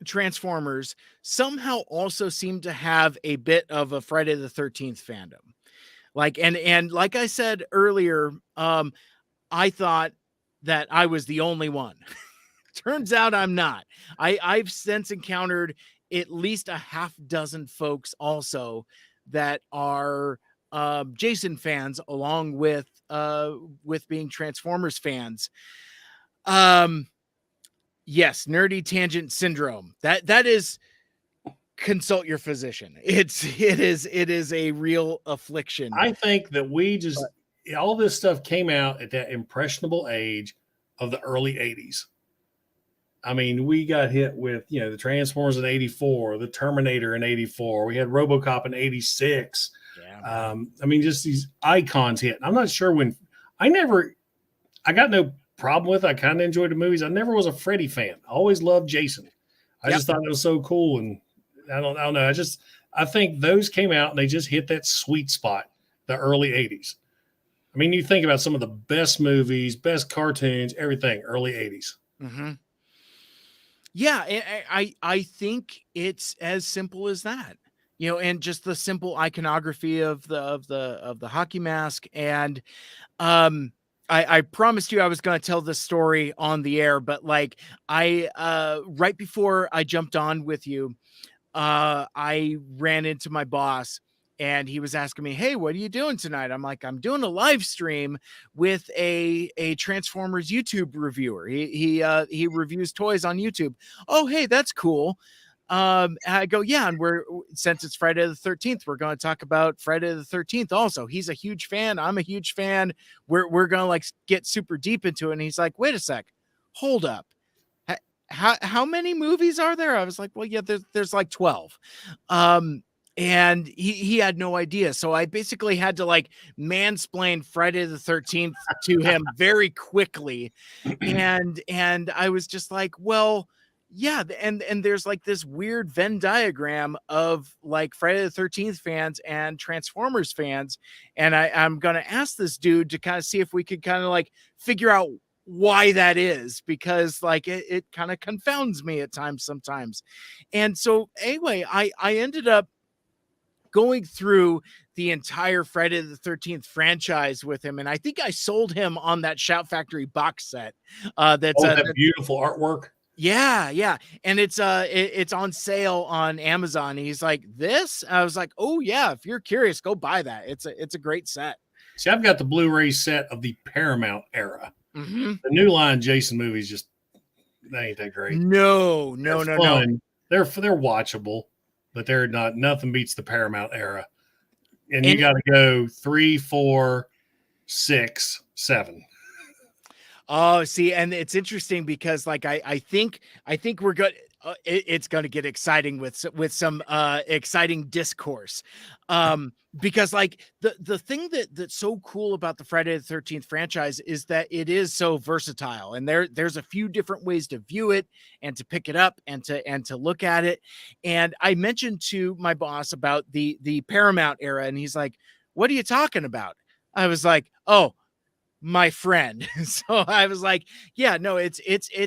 Transformers somehow also seem to have a bit of a Friday the 13th fandom. Like, and like I said earlier, I thought that I was the only one. Turns out I'm not. I've since encountered at least a half dozen folks also that are Jason fans, along with being Transformers fans. Yes, nerdy tangent syndrome. That is, consult your physician. It is a real affliction. I think that all this stuff came out at that impressionable age of the early 80s. I mean, we got hit with, the Transformers in 84, the Terminator in 84. We had RoboCop in 86. Yeah. I mean, just these icons hit. I'm not sure when I got no problem with it. I kind of enjoyed the movies. I never was a Freddy fan. I always loved Jason. I just thought it was so cool. And I don't know. I think those came out and they just hit that sweet spot, the early 80s. I mean, you think about some of the best movies, best cartoons, everything, early 80s. Mm-hmm. Yeah, I think it's as simple as that, and just the simple iconography of the hockey mask. And I promised you I was going to tell this story on the air, but like right before I jumped on with you, I ran into my boss. And he was asking me, "Hey, what are you doing tonight?" I'm like, "I'm doing a live stream with a Transformers YouTube reviewer. He reviews toys on YouTube." "Oh, hey, that's cool." I go, "Yeah, and since it's Friday the 13th, we're going to talk about Friday the 13th also. He's a huge fan. I'm a huge fan. We're going to like get super deep into it." And he's like, "Wait a sec, hold up. How many movies are there?" I was like, "Well, yeah, there's like 12." And he had no idea. So I basically had to like mansplain Friday the 13th to him very quickly. And I was just like, well, yeah. And there's like this weird Venn diagram of like Friday the 13th fans and Transformers fans. And I'm going to ask this dude to kind of see if we could kind of like figure out why that is, because like it kind of confounds me at times sometimes. And so anyway, I ended up going through the entire Friday the 13th franchise with him. And I think I sold him on that Shout Factory box set. That's that beautiful artwork. Yeah. And it's on sale on Amazon. He's like, "This?" I was like, "Oh yeah, if you're curious, go buy that. It's a great set." See, I've got the Blu-ray set of the Paramount era. Mm-hmm. The New Line Jason movies they ain't that great. No. They're watchable, but they're not. Nothing beats the Paramount era. And you got to go 3, 4, 6, 7. Oh, see, and it's interesting because like I think we're good. It's going to get exciting with some exciting discourse, because like the thing that's so cool about the Friday the 13th franchise is that it is so versatile, and there's a few different ways to view it and to pick it up and to look at it. And I mentioned to my boss about the Paramount era, and he's like, "What are you talking about?" I was like, "Oh, my friend." So I was like, "Yeah, no, it's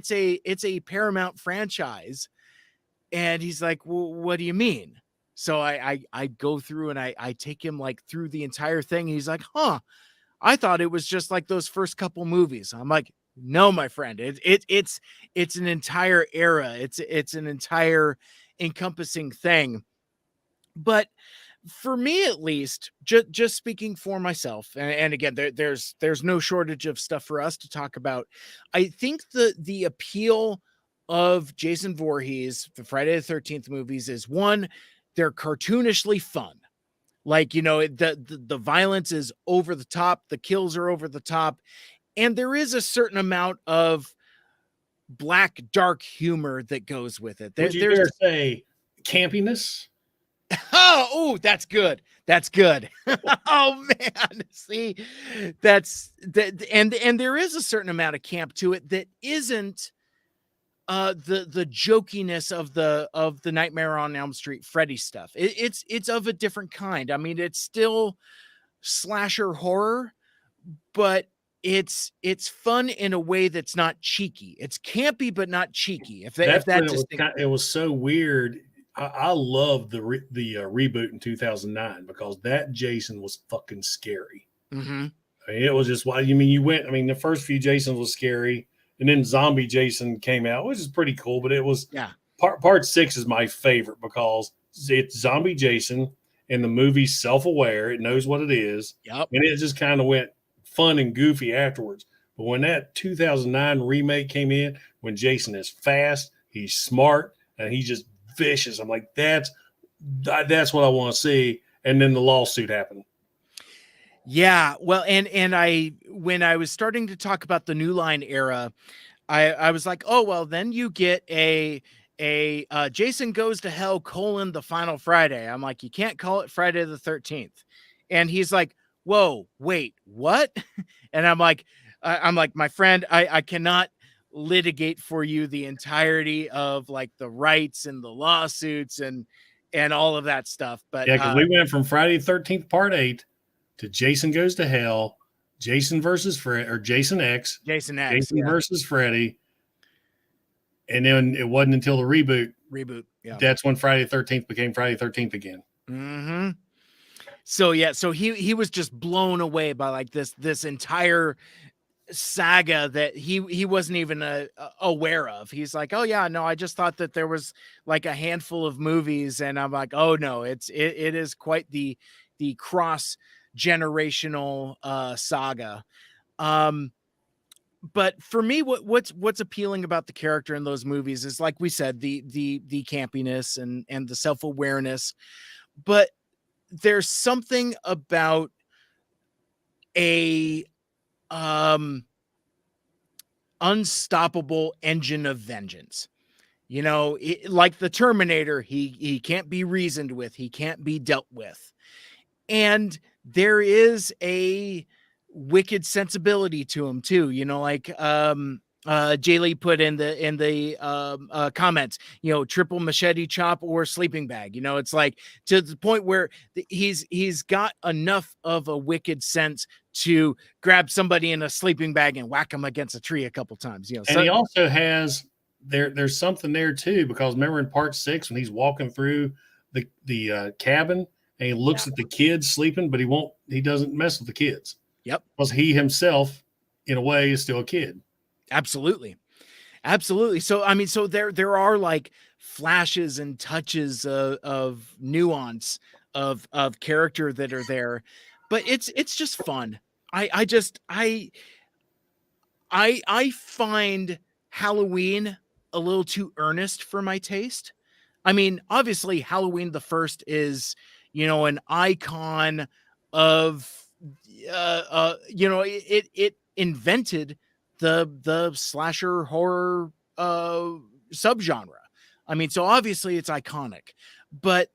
a Paramount franchise." And he's like, "Well, what do you mean?" So I go through and I take him like through the entire thing. He's like, "Huh, I thought it was just like those first couple movies." I'm like, "No, my friend, it's an entire era. It's an entire encompassing thing." But for me, at least, just speaking for myself, and again, there's no shortage of stuff for us to talk about. I think the appeal of Jason Voorhees, the Friday the 13th movies, is one, they're cartoonishly fun. Like, the violence is over the top, the kills are over the top, and there is a certain amount of black, dark humor that goes with it. Would you dare say campiness? Oh, that's good. That's good. Oh man, see, that's that, and there is a certain amount of camp to it that isn't the jokiness of the Nightmare on Elm Street Freddy stuff. It's of a different kind. I mean, it's still slasher horror, but it's fun in a way that's not cheeky. It's campy but not cheeky. If That's that when it was so weird. I loved the reboot in 2009 because that Jason was fucking scary. Mm-hmm. I mean, it was just why you mean you went. I mean, the first few Jasons was scary, and then Zombie Jason came out, which is pretty cool. But it was part 6 is my favorite because it's Zombie Jason, and the movie's self-aware. It knows what it is, Yep. And it just kind of went fun and goofy afterwards. But when that 2009 remake came in, when Jason is fast, he's smart, and he's just vicious, I'm like, that's what I want to see. And then the lawsuit happened. Yeah, well, and when I was starting to talk about the New Line era, I was like, oh well, then you get a Jason Goes to Hell : The Final Friday. I'm like, you can't call it Friday the 13th, and he's like, whoa, wait, what? And I'm like, my friend, I cannot litigate for you the entirety of like the rights and the lawsuits and all of that stuff. But yeah, because we went from Friday the 13th Part 8 to Jason Goes to Hell, Jason versus Fred, or Jason X, Jason versus Freddy, and then it wasn't until the reboot. Yeah, that's when Friday the 13th became Friday the 13th again. Mm-hmm. So yeah, so he was just blown away by like this entire saga that he wasn't even aware of. He's like, oh yeah, no, I just thought that there was like a handful of movies, and I'm like, oh no, it is quite the cross generational saga. But for me, what's appealing about the character in those movies is, like we said, the campiness and the self-awareness, but there's something about a unstoppable engine of vengeance. You know, like the Terminator, he can't be reasoned with, he can't be dealt with. And there is a wicked sensibility to him too, you know, like Jaylee put in the comments, you know, triple machete chop or sleeping bag. You know, it's like to the point where he's got enough of a wicked sense to grab somebody in a sleeping bag and whack them against a tree a couple times. You know, and he also has there's something there too, because remember in Part 6 when he's walking through the cabin and he looks at the kids sleeping, but he doesn't mess with the kids. Yep, because he himself, in a way, is still a kid. Absolutely. So I mean, so there are like flashes and touches of nuance of character that are there, but it's just fun. I find Halloween a little too earnest for my taste. I mean, obviously Halloween the first is, you know, an icon of you know, it invented the slasher horror subgenre. I mean, so obviously it's iconic, but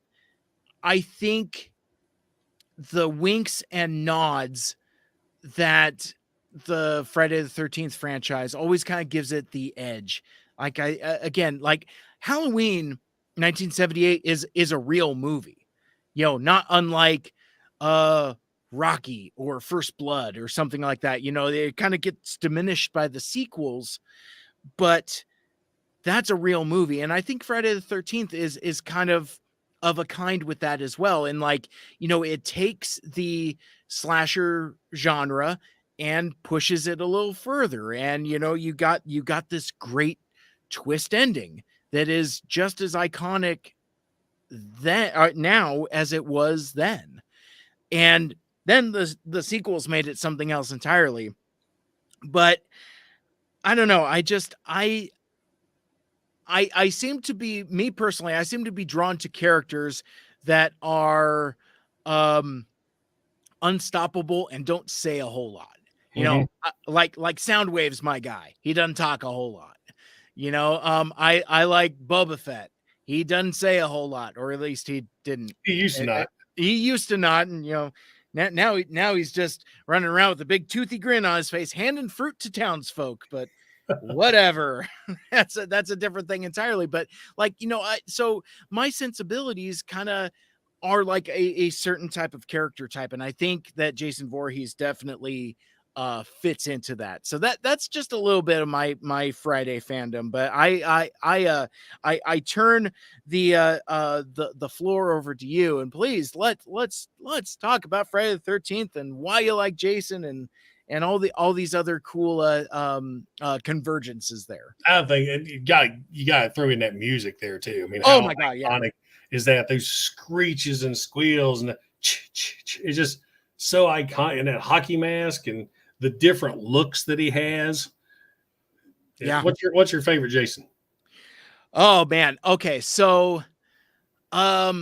I think the winks and nods that the Friday the 13th franchise always kind of gives it the edge. Like again, like Halloween 1978 is a real movie, you know, not unlike Rocky or First Blood or something like that. You know, it kind of gets diminished by the sequels, but that's a real movie. And I think Friday the 13th is kind of a kind with that as well. And like, you know, it takes the slasher genre and pushes it a little further. And, you know, you got this great twist ending that is just as iconic then now as it was then. And then the sequels made it something else entirely. But I don't know. I seem to be, me personally, I seem to be drawn to characters that are unstoppable and don't say a whole lot. You know, like Soundwave's my guy. He doesn't talk a whole lot. You know, I like Boba Fett. He doesn't say a whole lot, or at least he didn't. He used to not. He used to not, and you know, now he's just running around with a big toothy grin on his face, handing fruit to townsfolk. But whatever. That's a different thing entirely. But like, so my sensibilities kind of are like a certain type of character type. And I think that Jason Voorhees definitely fits into that. So that's just a little bit of my Friday fandom. But I turn the floor over to you, and please let's talk about Friday the 13th and why you like Jason and all these other cool convergences there. I think you got to throw in that music there too. I mean, Oh how my God, yeah. iconic is that? Those screeches and squeals and it's just so iconic. And that hockey mask and the different looks that he has. Yeah. What's your favorite Jason? Oh man. Okay. So, let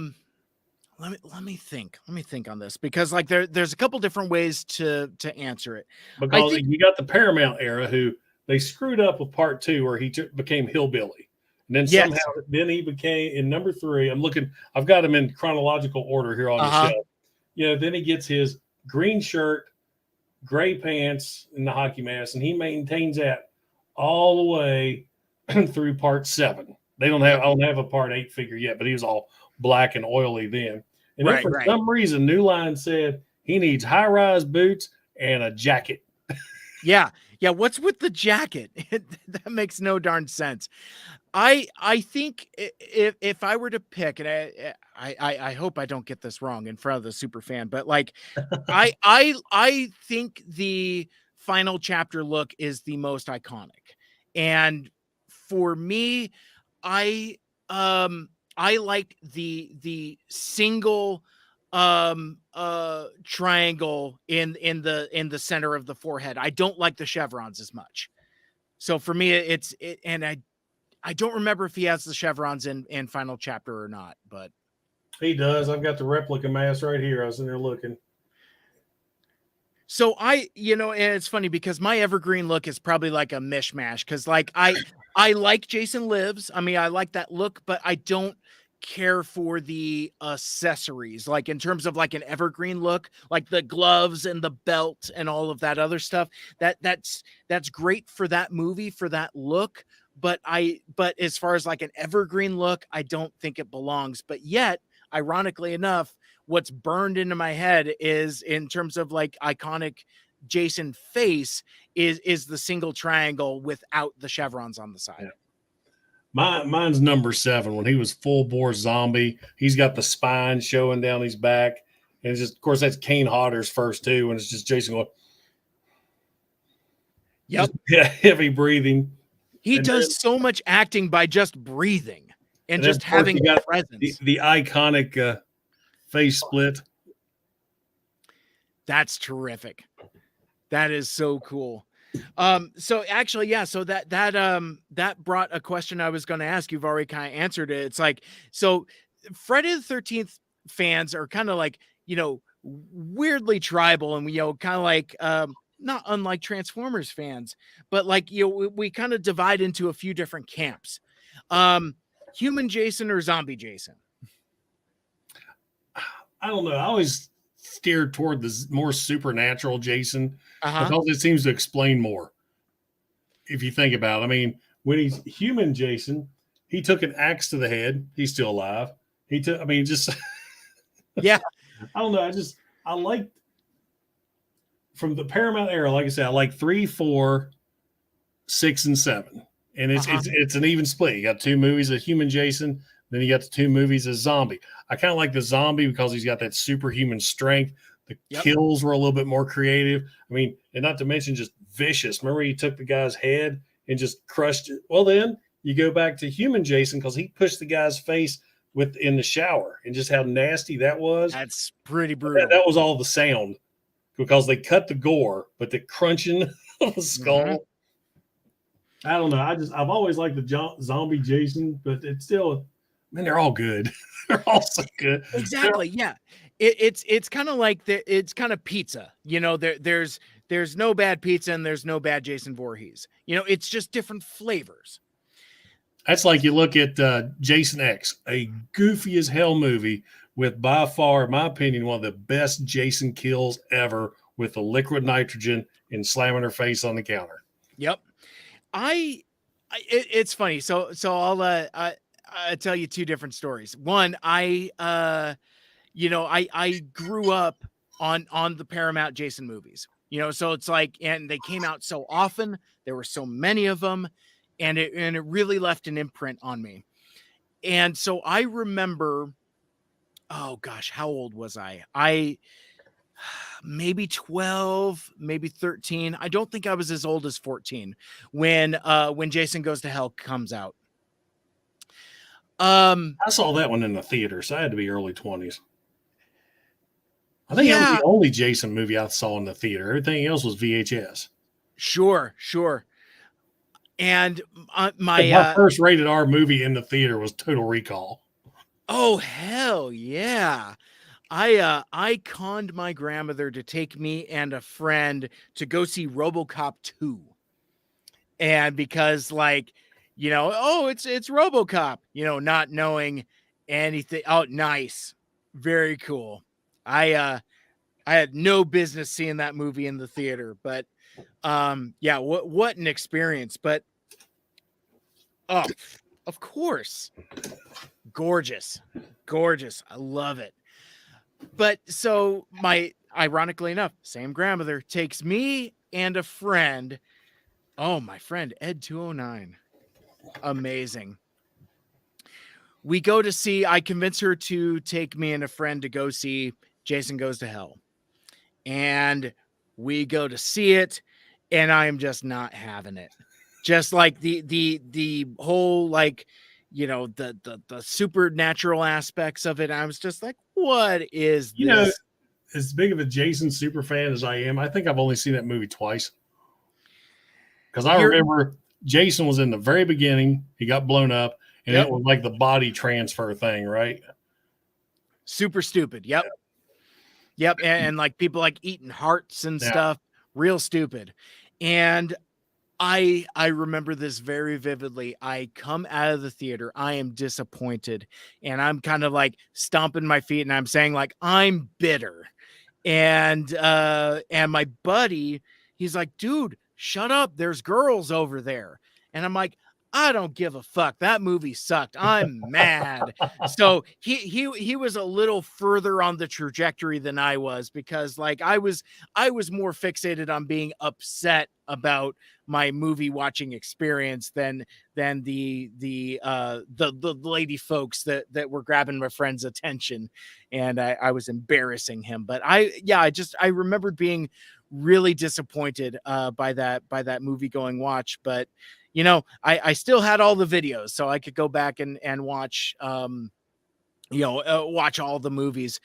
me think on this, because like there's a couple different ways to answer it. Because you got the Paramount era who they screwed up with part 2 where he became hillbilly. And then Yes. somehow then he became in number 3. I've got him in chronological order here on the shelf. Then he gets his green shirt, gray pants, and the hockey mask, and he maintains that all the way through part 7. I don't have a part 8 figure yet, but he was all black and oily then. And then for some reason, New Line said he needs high-rise boots and a jacket. Yeah. What's with the jacket? That makes no darn sense. I think if I were to pick, and I hope I don't get this wrong in front of the super fan, but like I think the final chapter look is the most iconic. And for me, I like the single triangle in the center of the forehead. I don't like the chevrons as much. So for me, and I don't remember if he has the chevrons in final chapter or not, but he does. I've got the replica mask right here. I was in there looking. So and it's funny because my evergreen look is probably like a mishmash, because like I like Jason Lives. I mean, I like that look, but I don't care for the accessories, like in terms of like an evergreen look, like the gloves and the belt and all of that other stuff. That's great for that movie, for that look. But as far as like an evergreen look, I don't think it belongs. But yet, ironically enough, what's burned into my head is, in terms of like iconic Jason face, is the single triangle without the chevrons on the side. Yeah. Mine's number 7 when he was full bore zombie. He's got the spine showing down his back. And it's just, of course, that's Kane Hodder's first 2. And it's just Jason going, yep. Heavy breathing. He does so much acting by just breathing and just having presence. The iconic face split. That's terrific. That is so cool. So actually, yeah, so that brought a question I was going to ask. You've already kind of answered it. It's like, so Friday the 13th fans are kind of like, weirdly tribal, and kind of like, not unlike Transformers fans, but like, we kind of divide into a few different camps. Human Jason or zombie Jason? I don't know. I always steered toward the more supernatural Jason because it seems to explain more. If you think about it, I mean, when he's human Jason, he took an axe to the head. He's still alive. Just yeah. I don't know. I liked from the Paramount era. Like I said, I like 3, 4, 6, and 7, and it's an even split. You got 2 movies of human Jason. Then you got the 2 movies of zombie. I kind of like the zombie because he's got that superhuman strength. The kills were a little bit more creative. I mean, and not to mention just vicious. Remember, he took the guy's head and just crushed it. Well, then you go back to human Jason because he pushed the guy's face in the shower, and just how nasty that was. That's pretty brutal. That was all the sound because they cut the gore, but the crunching of the skull. Mm-hmm. I don't know. I've always liked the zombie Jason, but it's still. Man, they're all good. They're all so good. Exactly. Yeah. It's kind of like it's kind of pizza. There's no bad pizza and there's no bad Jason Voorhees. It's just different flavors. That's like you look at Jason X, a goofy as hell movie with, by far, in my opinion, one of the best Jason kills ever, with the liquid nitrogen and slamming her face on the counter. Yep. It's funny. So I'll tell you two different stories. One, I grew up on the Paramount Jason movies. So it's like, and they came out so often. There were so many of them, and it really left an imprint on me. And so I remember, oh gosh, how old was I? Maybe 12, maybe 13. I don't think I was as old as 14 when Jason Goes to Hell comes out. I saw that one in the theater, so I had to be early 20s. I think that was Yeah, the only Jason movie I saw in the theater. Everything else was VHS. sure. And My first rated R movie in the theater was Total Recall. oh hell yeah. I conned my grandmother to take me and a friend to go see RoboCop 2. And because oh, it's RoboCop, not knowing anything. Oh, nice. Very cool. I had no business seeing that movie in the theater, but yeah, what an experience. But oh, of course. Gorgeous. I love it. But so ironically enough, same grandmother takes me and a friend. Oh, my friend Ed 209. Amazing. We go to see, I convince her to take me and a friend to go see Jason Goes to Hell. And we go to see it, and I am just not having it. Just like the whole the supernatural aspects of it. I was just like, what is this? As big of a Jason super fan as I am, I think I've only seen that movie twice. Because I remember Jason was in the very beginning. He got blown up, and it was like the body transfer thing, right? Super stupid. Yep. And like people like eating hearts and stuff. Real stupid. And I remember this very vividly. I come out of the theater. I am disappointed. And I'm kind of like stomping my feet and I'm saying like, I'm bitter. And my buddy, he's like, dude, shut up. There's girls over there. And I'm like, I don't give a fuck. That movie sucked. I'm mad. So he was a little further on the trajectory than I was, because like I was more fixated on being upset about my movie watching experience than the lady folks that were grabbing my friend's attention, and I was embarrassing him. But I remembered being really disappointed by that movie going watch. But I still had all the videos, so I could go back and watch watch all the movies.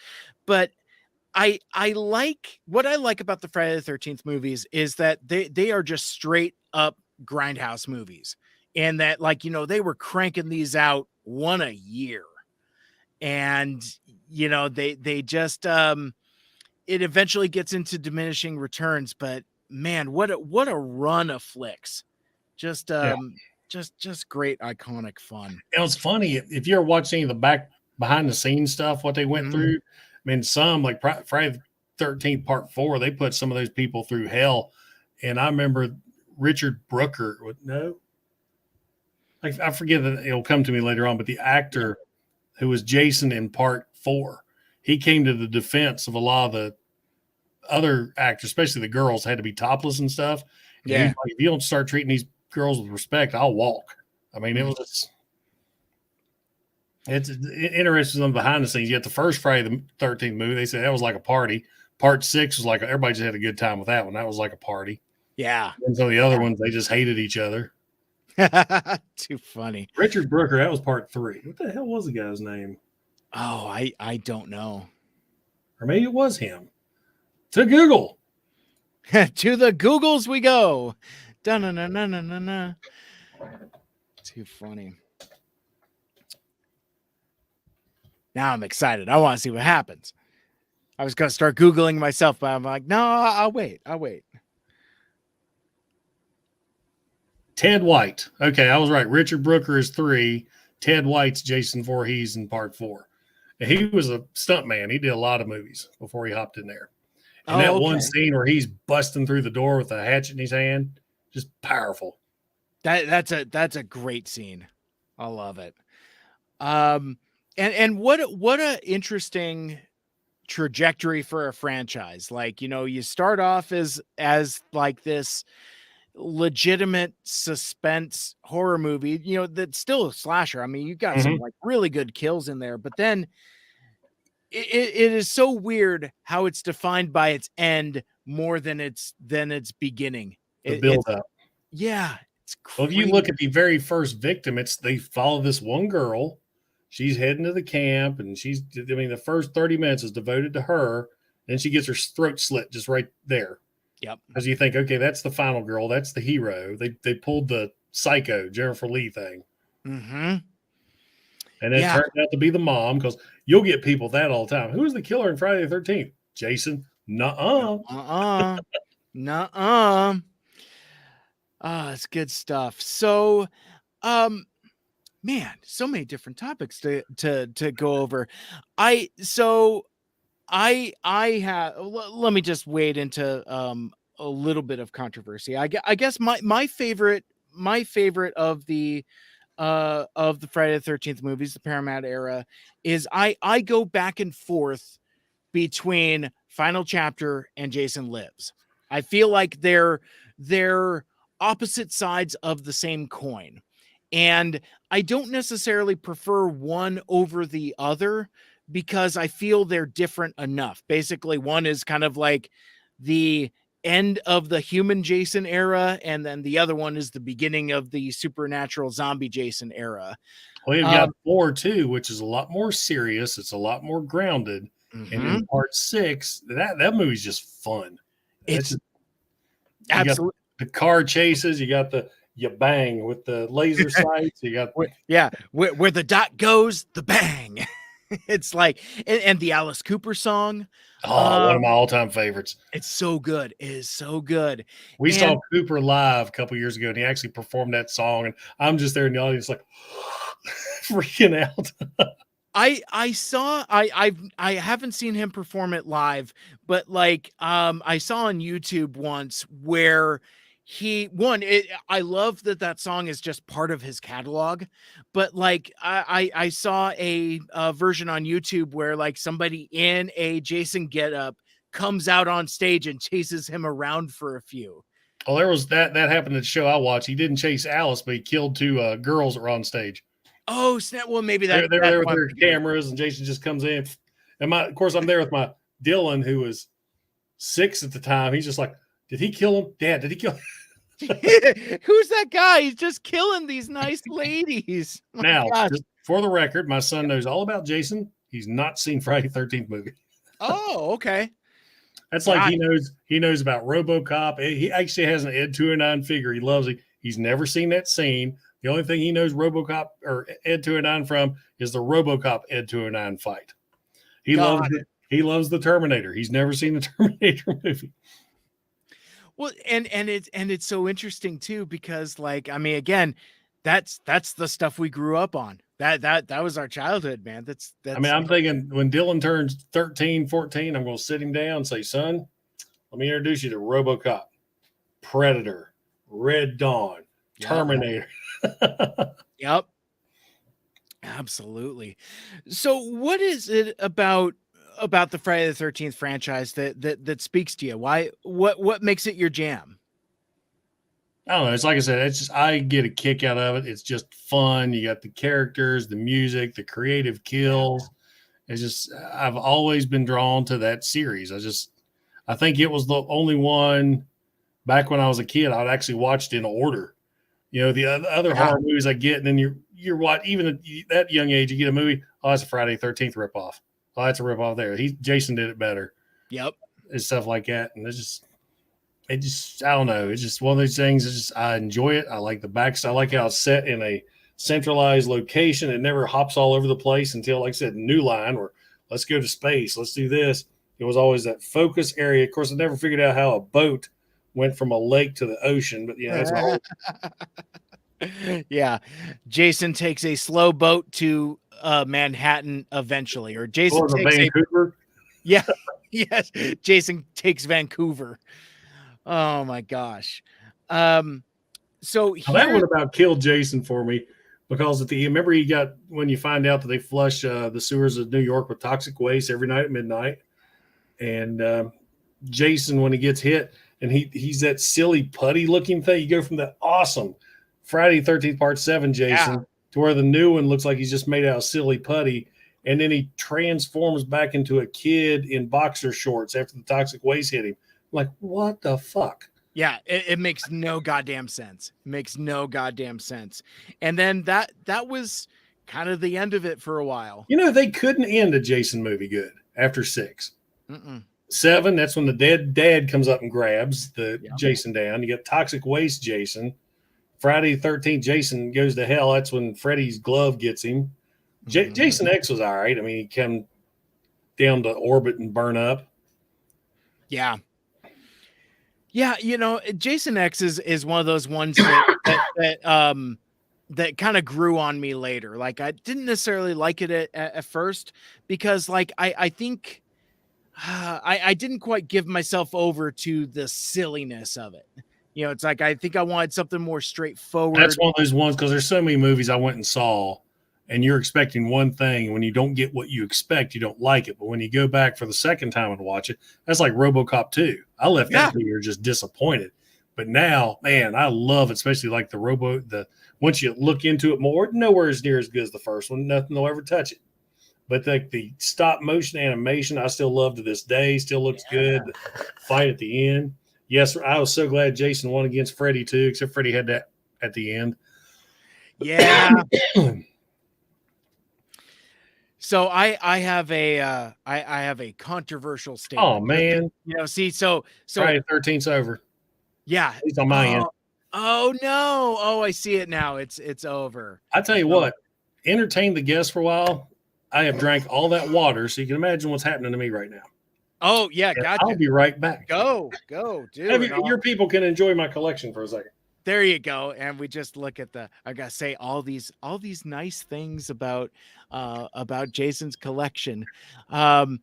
But I like about the Friday the 13th movies is that they are just straight up grindhouse movies, and that they were cranking these out one a year, and they just it eventually gets into diminishing returns. But man, what a run of flicks. Just great iconic fun. It was funny if you ever watched any of the behind the scenes stuff, what they went through. I mean, some like Friday the 13th Part 4, they put some of those people through hell. And I remember Richard Brooker. I forget that it'll come to me later on, but the actor who was Jason in Part 4, he came to the defense of a lot of the other actors, especially the girls, had to be topless and stuff. And he's like, if you don't start treating these girls with respect, I'll walk. I mean, it's interesting on behind the scenes. Yet the first Friday the 13th movie, they said that was like a party. Part 6 was like everybody just had a good time with that one. That was like a party. Yeah. And so the other ones, they just hated each other. Too funny. Richard Brooker, that was Part 3. What the hell was the guy's name? Oh, I don't know. Or maybe it was him. To Google. To the Googles we go. Da-na-na-na-na-na. Too funny. Now I'm excited. I want to see what happens. I was going to start Googling myself, but I'm like, no, I'll wait. Ted White. Okay, I was right. Richard Brooker is 3. Ted White's Jason Voorhees in Part 4. And he was a stuntman. He did a lot of movies before he hopped in there. And one scene where he's busting through the door with a hatchet in his hand, just powerful. That's a great scene. I love it. And what a interesting trajectory for a franchise. Like, you start off as like this legitimate suspense horror movie, that's still a slasher. I mean, you got some like really good kills in there, but then it is so weird how it's defined by its end more than its beginning. The build up. Yeah, it's Well, if crazy. you look at the very first victim, they follow this one girl. She's heading to the camp, and the first 30 minutes is devoted to her. Then she gets her throat slit just right there. Yep. Because you think, okay, that's the final girl. That's the hero. They pulled the psycho Jennifer Lee thing. Mm-hmm. And it turned out to be the mom, because you'll get people that all the time. Who was the killer in Friday the 13th? Jason. Nuh-uh. Nuh-uh. It's good stuff. So, man, so many different topics to go over. I have, let me just wade into a little bit of controversy. I guess my favorite of the Friday the 13th movies, the Paramount era, is I go back and forth between Final Chapter and Jason Lives. I feel like they're opposite sides of the same coin. And I don't necessarily prefer one over the other, because I feel they're different enough. Basically, one is kind of like the end of the human Jason era, and then the other one is the beginning of the supernatural zombie Jason era. Well, you've got 4 too, which is a lot more serious. It's a lot more grounded. Mm-hmm. And in part 6, that movie's just fun. It's absolutely the car chases. You got you bang with the laser sights. You got where the dot goes, the bang. It's like, and the Alice Cooper song. Oh, one of my all-time favorites. It's so good. It is so good. We saw Cooper live a couple years ago, and he actually performed that song. And I'm just there in the audience, like freaking out. I haven't seen him perform it live, but like I saw on YouTube once where I love that song is just part of his catalog, but like I saw a version on YouTube where like somebody in a Jason getup comes out on stage and chases him around for a few. Well, there was that happened at the show I watched. He didn't chase Alice, but he killed 2 girls that were on stage. Oh snap! Well, maybe they're there with their cameras, and Jason just comes in. And of course, I'm there with my Dylan, who was 6 at the time. He's just like, "Did he kill him, Dad? Did he kill him?" Who's that guy? He's just killing these nice ladies. Now, just for the record, my son knows all about Jason. He's not seen Friday the 13th movie. Oh, okay. That's like he knows about RoboCop. He actually has an Ed 209 figure. He loves it. He's never seen that scene. The only thing he knows RoboCop or Ed 209 from is the RoboCop Ed 209 fight. He loves the Terminator. He's never seen the Terminator movie. Well, and it's so interesting too, because like, I mean, again, that's the stuff we grew up on. That was our childhood, man. That's I mean, I'm thinking when Dylan turns 13, 14, I'm going to sit him down and say, son, let me introduce you to RoboCop, Predator, Red Dawn, Terminator. Yep. Absolutely. So what is it about the Friday the 13th franchise that speaks to you? Why, what makes it your jam? I don't know. It's like I said, it's just, I get a kick out of it. It's just fun. You got the characters, the music, the creative kills. It's just, I've always been drawn to that series. I think it was the only one back when I was a kid, I'd actually watched in order. You know, the other horror movies I get, and then you're what, even at that young age, you get a movie, oh, that's a Friday 13th ripoff. Oh, that's a ripoff there. Jason did it better. Yep. And stuff like that. And I don't know. It's just one of those things. I enjoy it. I like the backstory. I like how it's set in a centralized location. It never hops all over the place until, like I said, New Line, where let's go to space. Let's do this. It was always that focus area. Of course, I never figured out how a boat went from a lake to the ocean, but yeah, that's all. Yeah. Jason takes a slow boat to Manhattan eventually, or Jason takes Vancouver. Yeah. Yes. Jason takes Vancouver. Oh my gosh. So Now, that here, one about killed Jason for me because remember he got when you find out that they flush the sewers of New York with toxic waste every night at midnight, and Jason when he gets hit and he's that silly putty looking thing. You go from that awesome Friday 13th Part 7 Jason to where the new one looks like he's just made out of silly putty, and then he transforms back into a kid in boxer shorts after the toxic waste hit him. I'm like, what the fuck? yeah, it makes no goddamn sense. It makes no goddamn sense. And then that was kind of the end of it for a while. You know, they couldn't end a Jason movie good after 6. Mm-mm. 7, that's when the dead dad comes up and grabs the Jason down. You got toxic waste Jason. Friday the 13th, Jason goes to hell. That's when Freddy's glove gets him. Jason X was all right. I mean, he came down to orbit and burn up. Yeah. Yeah, you know, Jason X is one of those ones that kind of grew on me later. Like I didn't necessarily like it at first because like I think I didn't quite give myself over to the silliness of it. You know, it's like I think I wanted something more straightforward. That's one of those ones because there's so many movies I went and saw, and you're expecting one thing, and when you don't get what you expect, you don't like it. But when you go back for the second time and watch it, that's like RoboCop 2. I left that theater just disappointed. But now, man, I love it, especially like once you look into it more, nowhere is near as good as the first one. Nothing will ever touch it. But the stop motion animation, I still love to this day. Still looks good. The fight at the end. Yes, I was so glad Jason won against Freddy too, except Freddy had that at the end. Yeah. So I have a controversial statement. Oh man. You know, see, so Friday the 13th's over. Yeah. He's on my end. Oh no. Oh, I see it now. It's over. I tell you what, entertain the guests for a while. I have drank all that water, so you can imagine what's happening to me right now. Oh, yeah, gotcha. I'll be right back. Go, dude. Your people can enjoy my collection for a second. There you go. And we just look at I gotta say all these nice things about Jason's collection. Man,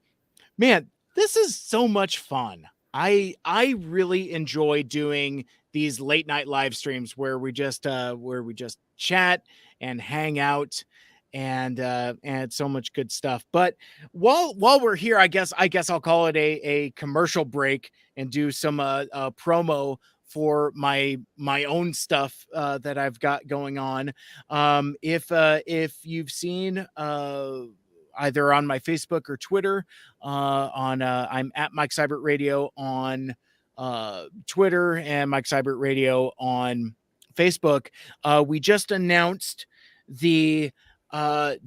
this is so much fun. I really enjoy doing these late night live streams where we just chat and hang out and so much good stuff. But while we're here, I guess I'll call it a commercial break and do some promo for my own stuff that I've got going on. If you've seen either on my Facebook or Twitter, I'm at Mike Seibert Radio on Twitter and Mike Seibert Radio on Facebook. We just announced the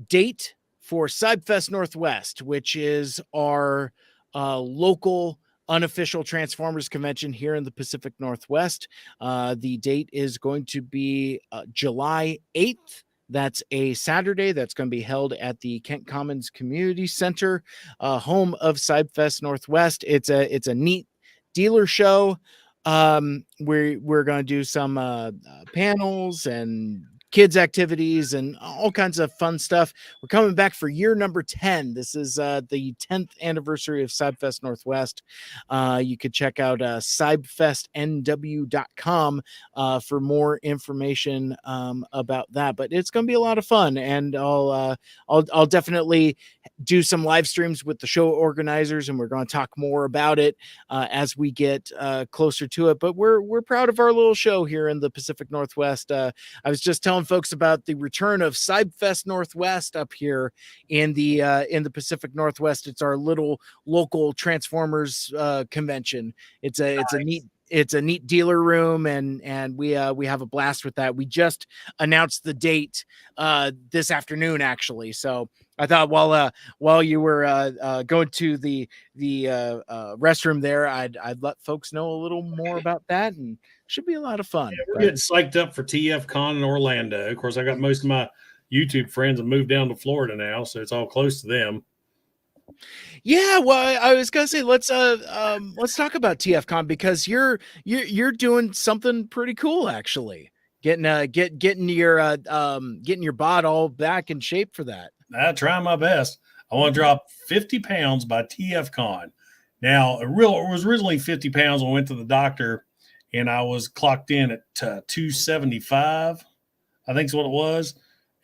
date for CybFest Northwest, which is our local unofficial Transformers convention here in the Pacific Northwest. The date is going to be July 8th. That's a Saturday. That's going to be held at the Kent Commons Community Center, home of CybFest Northwest. It's a neat dealer show. We're going to do some panels and kids activities and all kinds of fun stuff. We're coming back for year number 10. This is the 10th anniversary of CybFest Northwest. You could check out cybfestnw.com for more information about that. But it's going to be a lot of fun, and I'll definitely do some live streams with the show organizers, and we're going to talk more about it as we get closer to it. But we're proud of our little show here in the Pacific Northwest. I was just telling folks about the return of CybFest Northwest up here in the Pacific Northwest. It's our little local Transformers convention. It's a neat dealer room, and we have a blast with that. We just announced the date this afternoon, actually. So I thought while you were going to the restroom there, I'd let folks know a little more about that, and should be a lot of fun. Yeah, we're getting psyched up for TF Con in Orlando. Of course, I got most of my YouTube friends have moved down to Florida now, so it's all close to them. Yeah, well, I was gonna say let's talk about TFCon because you're doing something pretty cool, actually. Getting your bod all back in shape for that. I try my best. I want to drop 50 pounds by TFCon. Now, it was originally 50 pounds when I went to the doctor and I was clocked in at 275, I think is what it was.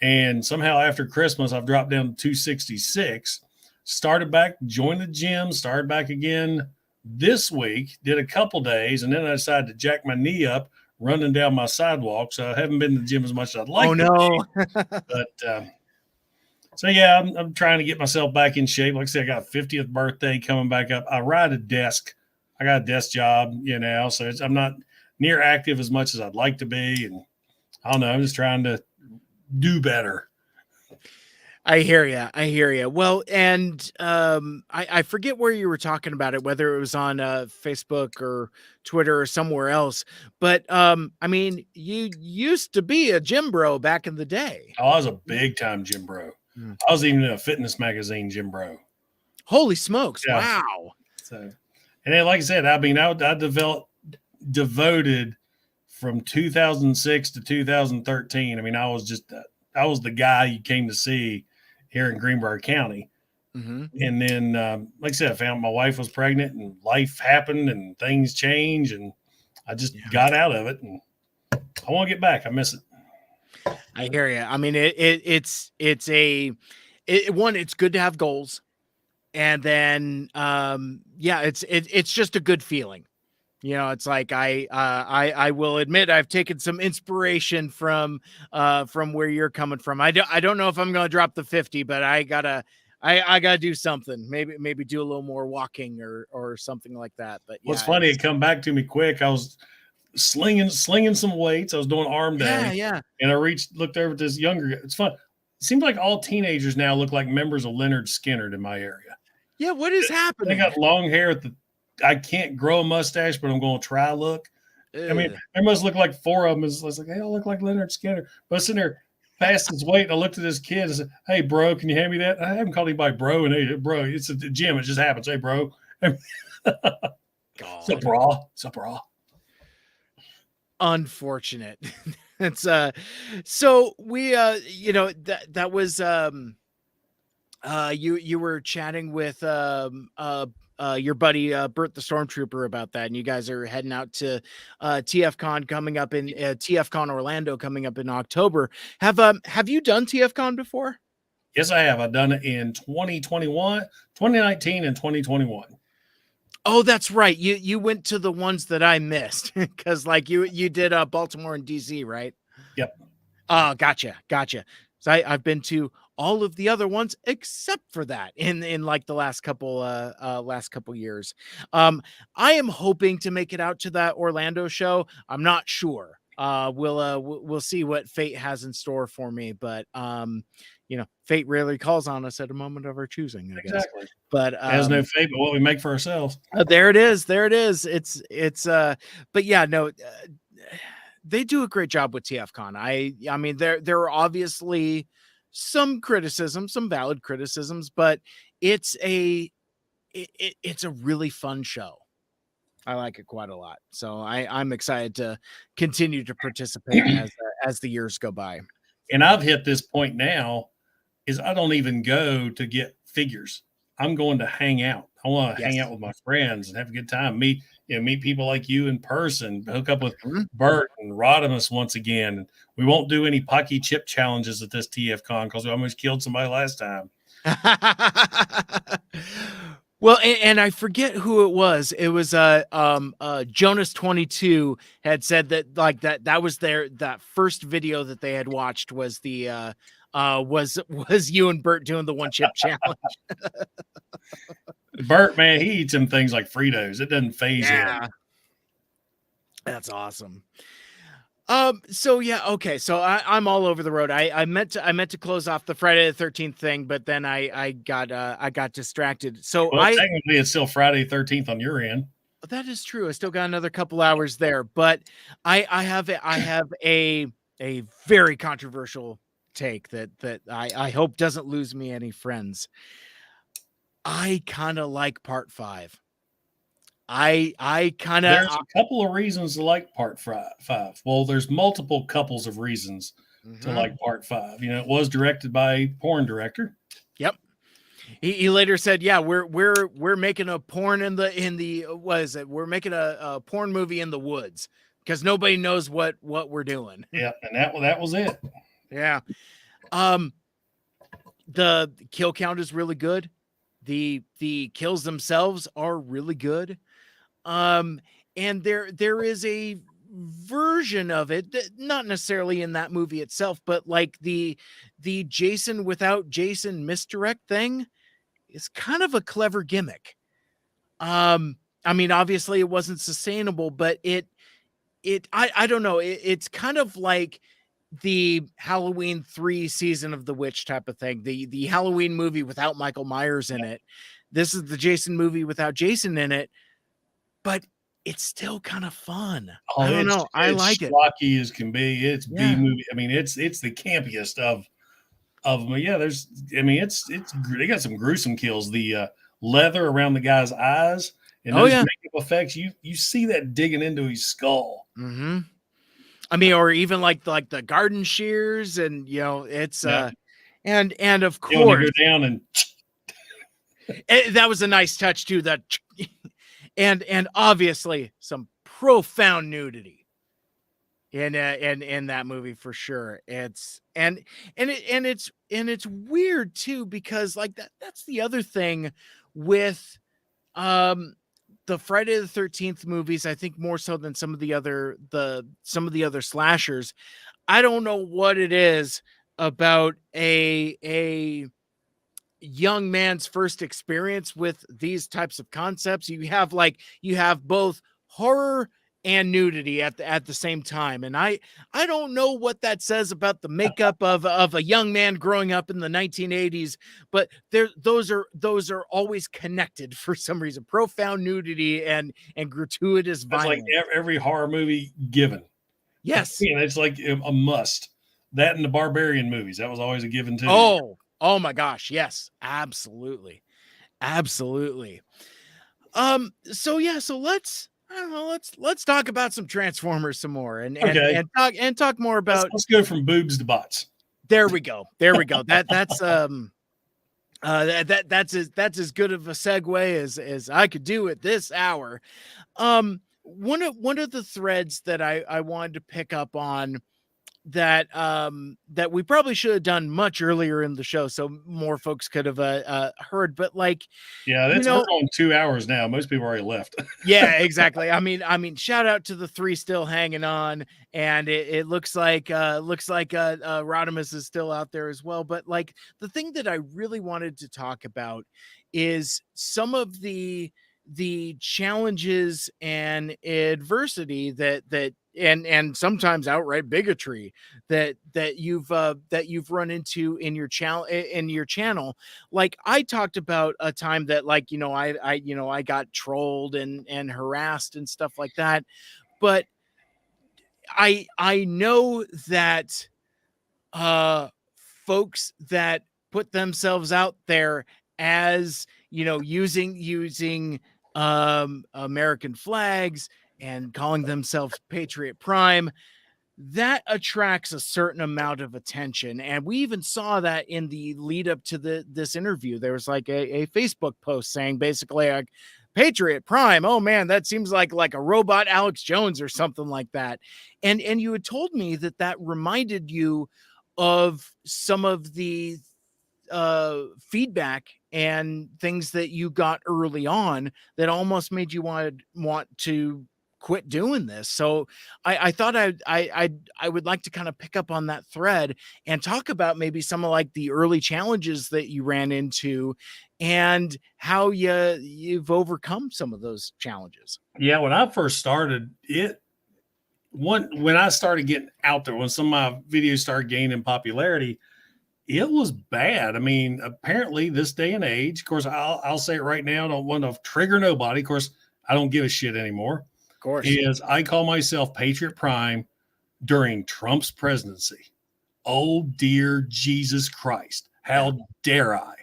And somehow after Christmas, I've dropped down to 266. Started back, joined the gym, started back again this week, did a couple days, and then I decided to jack my knee up running down my sidewalk. So I haven't been to the gym as much as I'd like to be. But so yeah, I'm trying to get myself back in shape. Like I said, I got a 50th birthday coming back up. I ride a desk. I got a desk job, so I'm not near active as much as I'd like to be. And I don't know, I'm just trying to do better. I hear you. Well, and I forget where you were talking about it, whether it was on Facebook or Twitter or somewhere else. But I mean, you used to be a gym bro back in the day. I was a big time gym bro. I was even in a fitness magazine gym bro. Holy smokes. Yeah. Wow. So, and then, like I said, I mean, I devoted from 2006 to 2013. I mean, I was the guy you came to see here in Greenbrier County. Mm-hmm. And then, like I said, I found my wife was pregnant and life happened and things changed, and I just got out of it, and I want to get back. I miss it. I hear you. I mean, it's good to have goals, and then it's just a good feeling. It's like I will admit I've taken some inspiration from where you're coming from. I don't know if I'm going to drop the 50, but I gotta do something. Maybe do a little more walking or something like that. But what's funny, it come back to me quick. I was slinging some weights. I was doing arm day. Yeah. And I looked over at this younger guy. It's fun. It seems like all teenagers now look like members of Leonard Skinner in my area. Yeah, what is happening? They got long hair I can't grow a mustache, but I'm going to try look. I mean, there must look like four of them. It's like, hey, I look like Leonard Skinner. But I was sitting there past his weight, and I looked at this kid and said, hey, bro, can you hand me that? I haven't called anybody bro. And hey, bro, it's at the gym. It just happens. Hey, bro. What's up, bro? Unfortunate. It's so we that was you were chatting with your buddy Bert the Stormtrooper about that, and you guys are heading out to TFCon coming up in TFCon Orlando coming up in October. Have you done TFCon before? Yes, I have. I've done it in 2019 and 2021. Oh, that's right. You went to the ones that I missed because like you did Baltimore and DC, right? Yep. Oh, gotcha. So I've been to all of the other ones except for that in like the last couple years. I am hoping to make it out to that Orlando show. I'm not sure. We'll see what fate has in store for me, but fate rarely calls on us at a moment of our choosing, I guess. Exactly. But it has no fate but what we make for ourselves. There it is. It's but yeah, no, they do a great job with TFCon. I mean, there are obviously some criticisms, some valid criticisms, but it's a really fun show. I like it quite a lot. So I'm excited to continue to participate as the years go by. And I've hit this point now is I don't even go to get figures. I'm going to hang out. I want to hang out with my friends and have a good time. Meet people like you in person, hook up with Bert and Rodimus once again. We won't do any Pocky Chip challenges at this TFCon because we almost killed somebody last time. Well, and I forget who it was. It was Jonas 22 had said that like that was that first video that they had watched was the was you and Bert doing the one chip challenge. Bert, man, he eats some things like Fritos. It doesn't phase him. That's awesome. So yeah, okay. So I'm all over the road. I meant to close off the Friday the 13th thing, but then I got distracted. So technically it's still Friday the 13th on your end. That is true. I still got another couple hours there, but I have a very controversial take that I hope doesn't lose me any friends. I kind of like part 5. I kind of there's a couple of reasons to like part 5. Well, there's multiple couples of reasons to like part 5. It was directed by a porn director. Yep. He later said, "Yeah, we're making a porn in the what is it? We're making a porn movie in the woods because nobody knows what we're doing." Yeah, and that was it. Yeah. The kill count is really good. The kills themselves are really good. And there is a version of it, not necessarily in that movie itself, but like the Jason without Jason misdirect thing is kind of a clever gimmick. I mean, obviously it wasn't sustainable, but I don't know. It's kind of like the Halloween 3 season of the witch type of thing. The Halloween movie without Michael Myers in it. This is the Jason movie without Jason in it, but it's still kind of fun. Oh, I don't know. I it's like it. schlocky as can be. It's B Yeah. movie. I mean, it's the campiest of them. Yeah, it's they got some gruesome kills. The leather around the guy's eyes and Oh those yeah. makeup effects. You see that digging into his skull. Mm-hmm. I mean, or even like the garden shears, and it's Yeah. and of Yeah, when they course go down and that was a nice touch too. That and obviously some profound nudity in that movie for sure. It's it's weird too, because like that's the other thing with um the Friday the 13th movies. I think more so than some of the other slashers. I don't know what it is about a young man's first experience with these types of concepts. You have both horror and nudity at the same time, and I don't know what that says about the makeup of a young man growing up in the 1980s, but those are always connected for some reason. Profound nudity and gratuitous that's like violence. every horror movie given. Yes. You know, it's like a must. That and the Barbarian movies. That was always a given too. Oh my gosh, yes, absolutely. Absolutely. So yeah, so I don't know, let's talk about some Transformers some more, Okay, and talk more about. let's go from boobs to bots. There we go. That's as good of a segue as I could do at this hour. One of the threads that I wanted to pick up on that we probably should have done much earlier in the show so more folks could have heard, but like, Yeah, we're on 2 hours now. Most people already left. yeah, exactly. I mean, shout out to the 3 still hanging on, and it looks like Rodimus is still out there as well. But like, the thing that I really wanted to talk about is some of the challenges and adversity that and sometimes outright bigotry that you've run into in your channel. Like, I talked about a time that, like, I got trolled and harassed and stuff like that, but I know that folks that put themselves out there as using American flags and calling themselves Patriot Prime, that attracts a certain amount of attention. And we even saw that in the lead up to this interview. There was like a Facebook post saying basically, like, Patriot Prime, oh man, that seems like a robot Alex Jones or something like that. And you had told me that reminded you of some of the feedback and things that you got early on that almost made you want to quit doing this. So I thought I would like to kind of pick up on that thread and talk about maybe some of like the early challenges that you ran into and how you've overcome some of those challenges. Yeah, when I first started when I started getting out there, when some of my videos started gaining popularity, it was bad. I mean, apparently this day and age, of course, I'll say it right now. I don't want to trigger nobody. Of course, I don't give a shit anymore. Of course. Is I call myself Patriot Prime during Trump's presidency. Oh, dear Jesus Christ. How dare I?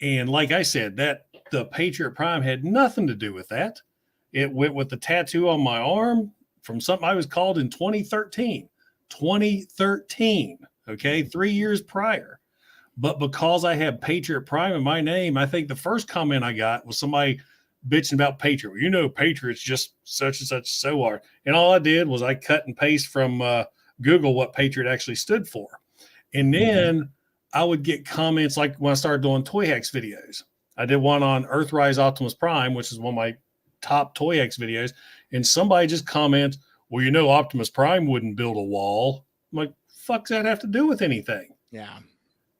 And like I said, that the Patriot Prime had nothing to do with that. It went with the tattoo on my arm from something I was called in 2013. 2013. Okay, 3 years prior. But because I have Patriot Prime in my name, I think the first comment I got was somebody bitching about Patriot. You know, Patriot's just such and such so are. And all I did was I cut and paste from Google what Patriot actually stood for. And then I would get comments like when I started doing Toy Hacks videos. I did one on Earthrise Optimus Prime, which is one of my top Toy Hacks videos. And somebody just comments, well, you know, Optimus Prime wouldn't build a wall. I'm like, fuck's that have to do with anything? Yeah.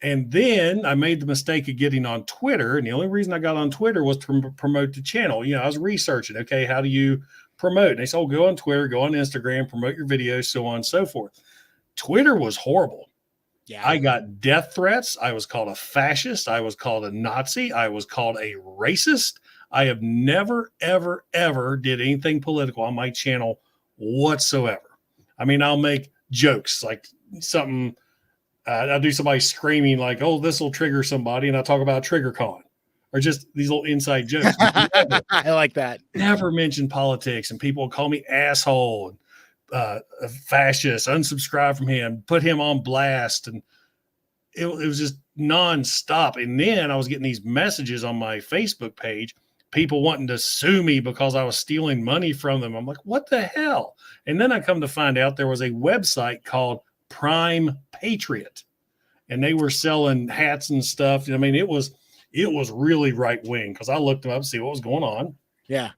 And then I made the mistake of getting on Twitter. And the only reason I got on Twitter was to promote the channel. You know, I was researching, okay, how do you promote? And they said, oh, go on Twitter, go on Instagram, promote your videos, so on and so forth. Twitter was horrible. Yeah. I got death threats. I was called a fascist. I was called a Nazi. I was called a racist. I have never, ever, ever did anything political on my channel whatsoever. I mean, I'll make jokes like something. I'll do somebody screaming like, oh, this will trigger somebody. And I talk about TriggerCon or just these little inside jokes. I like that. Never mention politics, and people will call me asshole, and fascist, unsubscribe from him, put him on blast. And it was just nonstop. And then I was getting these messages on my Facebook page, people wanting to sue me because I was stealing money from them. I'm like, what the hell? And then I come to find out there was a website called Prime Patriot, and they were selling hats and stuff. I mean, it was really right wing because I looked them up to see what was going on. Yeah.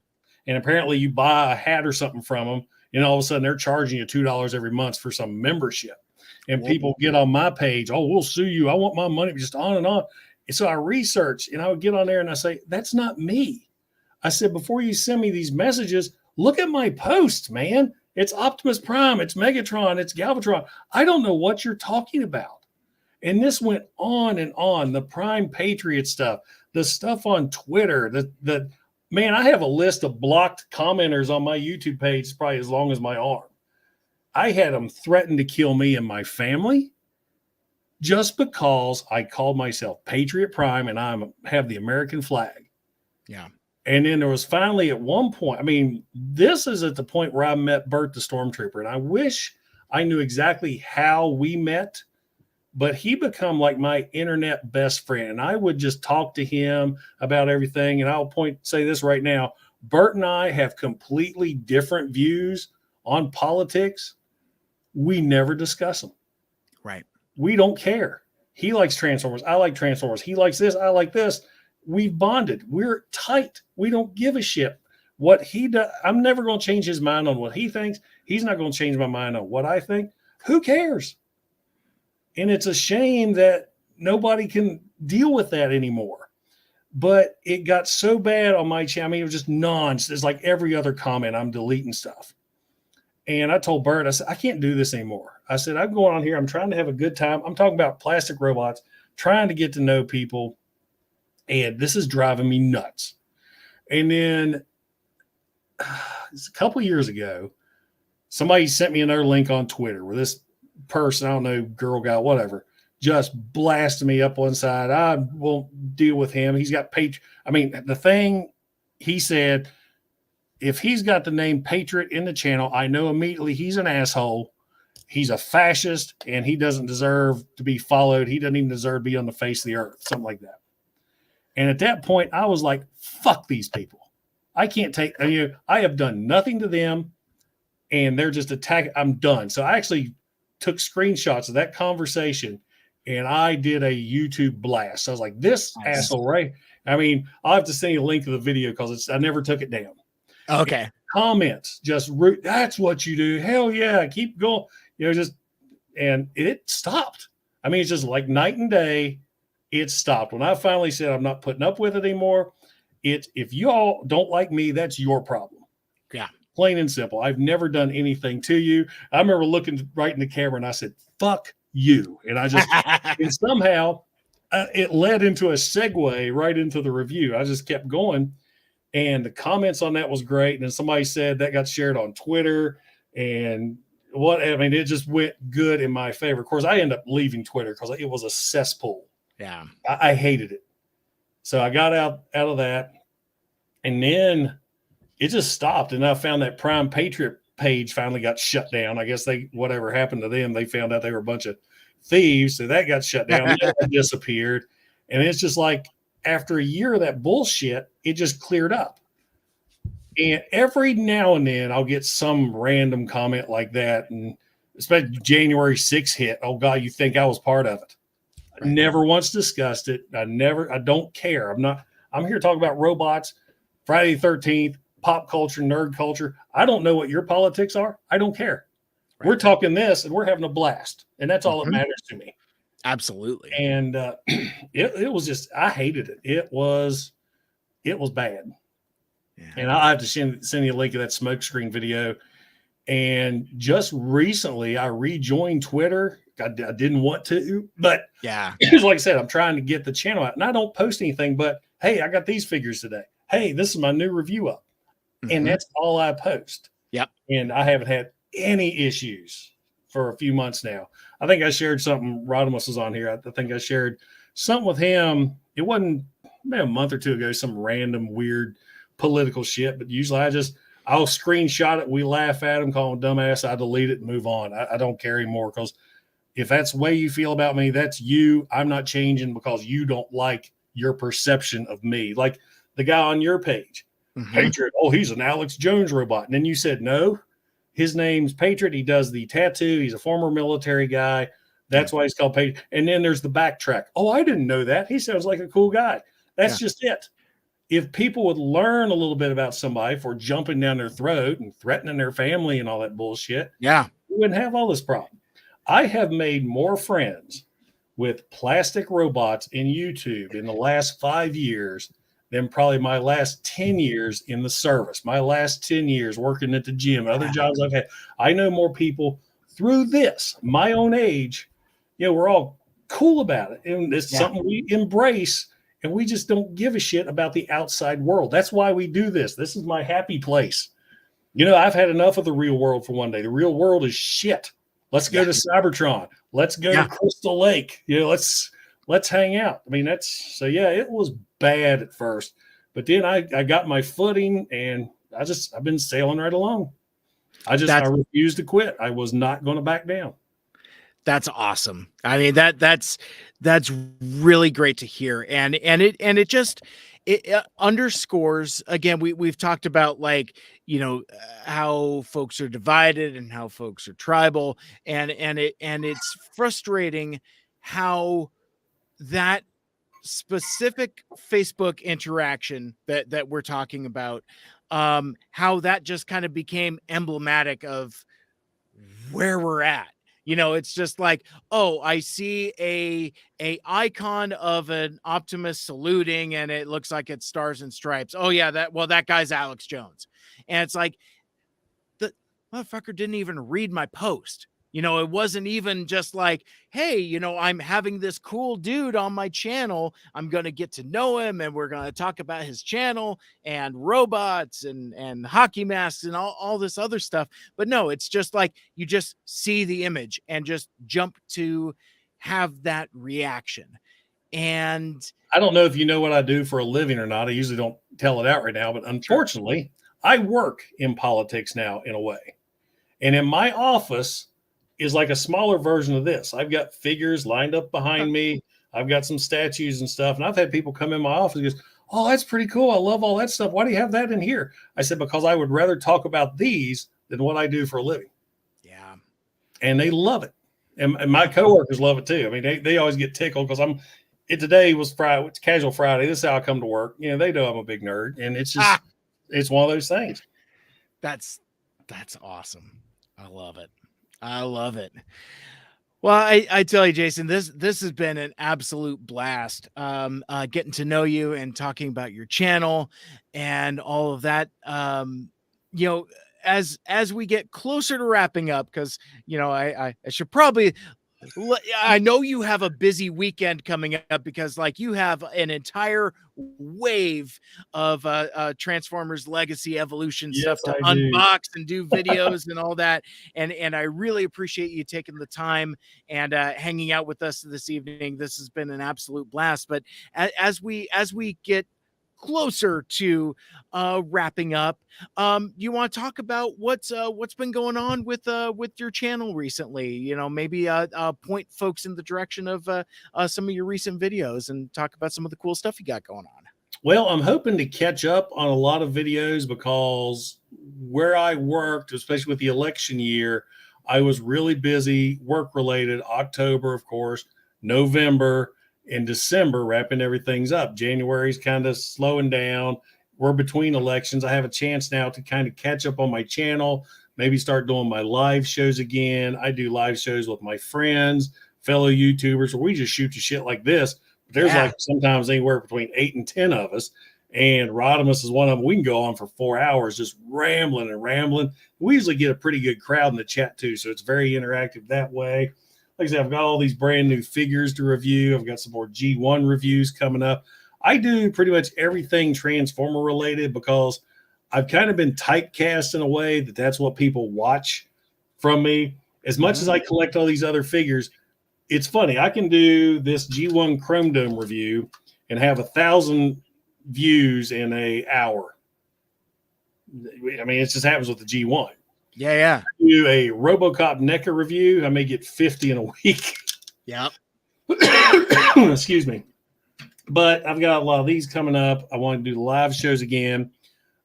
And apparently you buy a hat or something from them, and all of a sudden they're charging you $2 every month for some membership. And Whoa. People get on my page, oh, we'll sue you. I want my money, just on and on. And so I research, and I would get on there and I say, that's not me. I said, before you send me these messages, look at my posts, man. It's Optimus Prime, it's Megatron, it's Galvatron. I don't know what you're talking about. And this went on and on. The Prime Patriot stuff, the stuff on Twitter, the man, I have a list of blocked commenters on my YouTube page probably as long as my arm. I had them threaten to kill me and my family just because I called myself Patriot Prime and I have the American flag. Yeah. And then there was finally at one point, I mean, this is at the point where I met Bert the Stormtrooper, and I wish I knew exactly how we met, but he become like my internet best friend. And I would just talk to him about everything. And I'll say this right now, Bert and I have completely different views on politics. We never discuss them. Right. We don't care. He likes Transformers. I like Transformers. He likes this. I like this. We've bonded. We're tight. We don't give a shit what he does. I'm never going to change his mind on what he thinks. He's not going to change my mind on what I think. Who cares? And it's a shame that nobody can deal with that anymore. But it got so bad on my channel. I mean, it was just nonsense. It's like every other comment, I'm deleting stuff. And I told Bert, I said, I can't do this anymore. I said, I'm going on here. I'm trying to have a good time. I'm talking about plastic robots, trying to get to know people. And this is driving me nuts. And then a couple of years ago, somebody sent me another link on Twitter where this person, I don't know, girl, guy, whatever, just blasted me up one side. I won't deal with him. He's got I mean, the thing he said, if he's got the name Patriot in the channel, I know immediately he's an asshole. He's a fascist, and he doesn't deserve to be followed. He doesn't even deserve to be on the face of the earth, something like that. And at that point, I was like, fuck these people. I can't take, I have done nothing to them, and they're just attacking. I'm done. So I actually took screenshots of that conversation, and I did a YouTube blast. So I was like, this asshole, right? I mean, I'll have to send you a link to the video because I never took it down. Okay. And comments, just root. That's what you do. Hell yeah. Keep going. And it stopped. I mean, it's just like night and day. It stopped. When I finally said I'm not putting up with it anymore, if you all don't like me, that's your problem. Yeah. Plain and simple. I've never done anything to you. I remember looking right in the camera and I said, fuck you. And I just, and somehow it led into a segue right into the review. I just kept going, and the comments on that was great. And then somebody said that got shared on Twitter, and it just went good in my favor. Of course, I ended up leaving Twitter because it was a cesspool. Yeah. I hated it. So I got out of that, and then it just stopped. And I found that Prime Patriot page finally got shut down. I guess whatever happened to them, they found out they were a bunch of thieves. So that got shut down. Yeah. That disappeared. And it's just like after a year of that bullshit, it just cleared up. And every now and then I'll get some random comment like that. And especially January 6th hit. Oh God, you think I was part of it. Right. Never once discussed it. I don't care. I'm here to talk about robots, Friday the 13th, pop culture, nerd culture. I don't know what your politics are. I don't care. Right. We're talking this and we're having a blast. And that's all that matters to me. Absolutely. And it was just, I hated it. It was bad. Yeah. And I have to send you a link of that smoke screen video. And just recently I rejoined Twitter. I didn't want to, but yeah, like I said, I'm trying to get the channel out and I don't post anything, but hey, I got these figures today. Hey, this is my new review up. And that's all I post. Yep. And I haven't had any issues for a few months now. I think I shared something. Rodimus was on here. I think I shared something with him. It wasn't maybe a month or two ago, some random weird political shit, but usually I'll screenshot it. We laugh at him, call him dumbass. I delete it and move on. I don't care anymore because if that's the way you feel about me, that's you. I'm not changing because you don't like your perception of me. Like the guy on your page, Patriot. Oh, he's an Alex Jones robot. And then you said, no, his name's Patriot. He does the tattoo. He's a former military guy. That's why he's called Patriot. And then there's the backtrack. Oh, I didn't know that. He sounds like a cool guy. That's just it. If people would learn a little bit about somebody for jumping down their throat and threatening their family and all that bullshit, we wouldn't have all this problem. I have made more friends with plastic robots in YouTube in the last 5 years than probably my last 10 years in the service, my last 10 years working at the gym, other jobs I've had. I know more people through this, my own age. We're all cool about it. And it's something we embrace, and we just don't give a shit about the outside world. That's why we do this. This is my happy place. I've had enough of the real world for one day. The real world is shit. Let's go to Cybertron. Let's go to Crystal Lake. Let's hang out. I mean, it was bad at first, but then I got my footing and I've been sailing right along. I refused to quit. I was not going to back down. That's awesome. I mean, that's really great to hear. And it just underscores, again, we've talked about how folks are divided and how folks are tribal, and it's frustrating how that specific Facebook interaction that we're talking about, how that just kind of became emblematic of where we're at. It's just like, oh, I see a icon of an Optimus saluting and it looks like it's Stars and Stripes. Oh yeah, that guy's Alex Jones. And it's like, the motherfucker didn't even read my post. It wasn't even just like, hey, I'm having this cool dude on my channel. I'm going to get to know him and we're going to talk about his channel and robots and hockey masks and all this other stuff. But no, it's just like you just see the image and just jump to have that reaction. And I don't know if you know what I do for a living or not. I usually don't tell it out right now, but unfortunately, I work in politics now in a way. And in my office is like a smaller version of this. I've got figures lined up behind me. I've got some statues and stuff. And I've had people come in my office and goes, oh, that's pretty cool. I love all that stuff. Why do you have that in here? I said, because I would rather talk about these than what I do for a living. Yeah. And they love it. And my coworkers love it too. I mean, they always get tickled because today was Friday. It's casual Friday. This is how I come to work. They know I'm a big nerd, and it's just, it's one of those things. That's awesome. I love it. Well, I tell you, Jason, this has been an absolute blast. Getting to know you and talking about your channel and all of that. As we get closer to wrapping up, because I should probably. I know you have a busy weekend coming up because you have an entire wave of Transformers Legacy Evolution stuff to unbox and do videos and all that. And I really appreciate you taking the time and hanging out with us this evening. This has been an absolute blast. But as we get closer to wrapping up, you want to talk about what's been going on with your channel recently? You know, maybe point folks in the direction of some of your recent videos and talk about some of the cool stuff you got going on. Well, I'm hoping to catch up on a lot of videos because where I worked, especially with the election year, I was really busy work related. October, of course, November, and December, wrapping everything's up. January's kind of slowing down. We're between elections. I have a chance now to kind of catch up on my channel, maybe start doing my live shows again. I do live shows with my friends, fellow YouTubers, where we just shoot the shit like this. There's like sometimes anywhere between 8 and 10 of us. And Rodimus is one of them. We can go on for 4 hours just rambling and rambling. We usually get a pretty good crowd in the chat too. So it's very interactive that way. Like I said, I've got all these brand new figures to review. I've got some more G1 reviews coming up. I do pretty much everything Transformer related because I've kind of been typecast in a way that that's what people watch from me. As much as I collect all these other figures, it's funny. I can do this G1 Chrome Dome review and have 1,000 views in an hour. I mean, it just happens with the G1. Yeah. I do a RoboCop NECA review. I may get 50 in a week. Yeah. Excuse me. But I've got a lot of these coming up. I want to do the live shows again.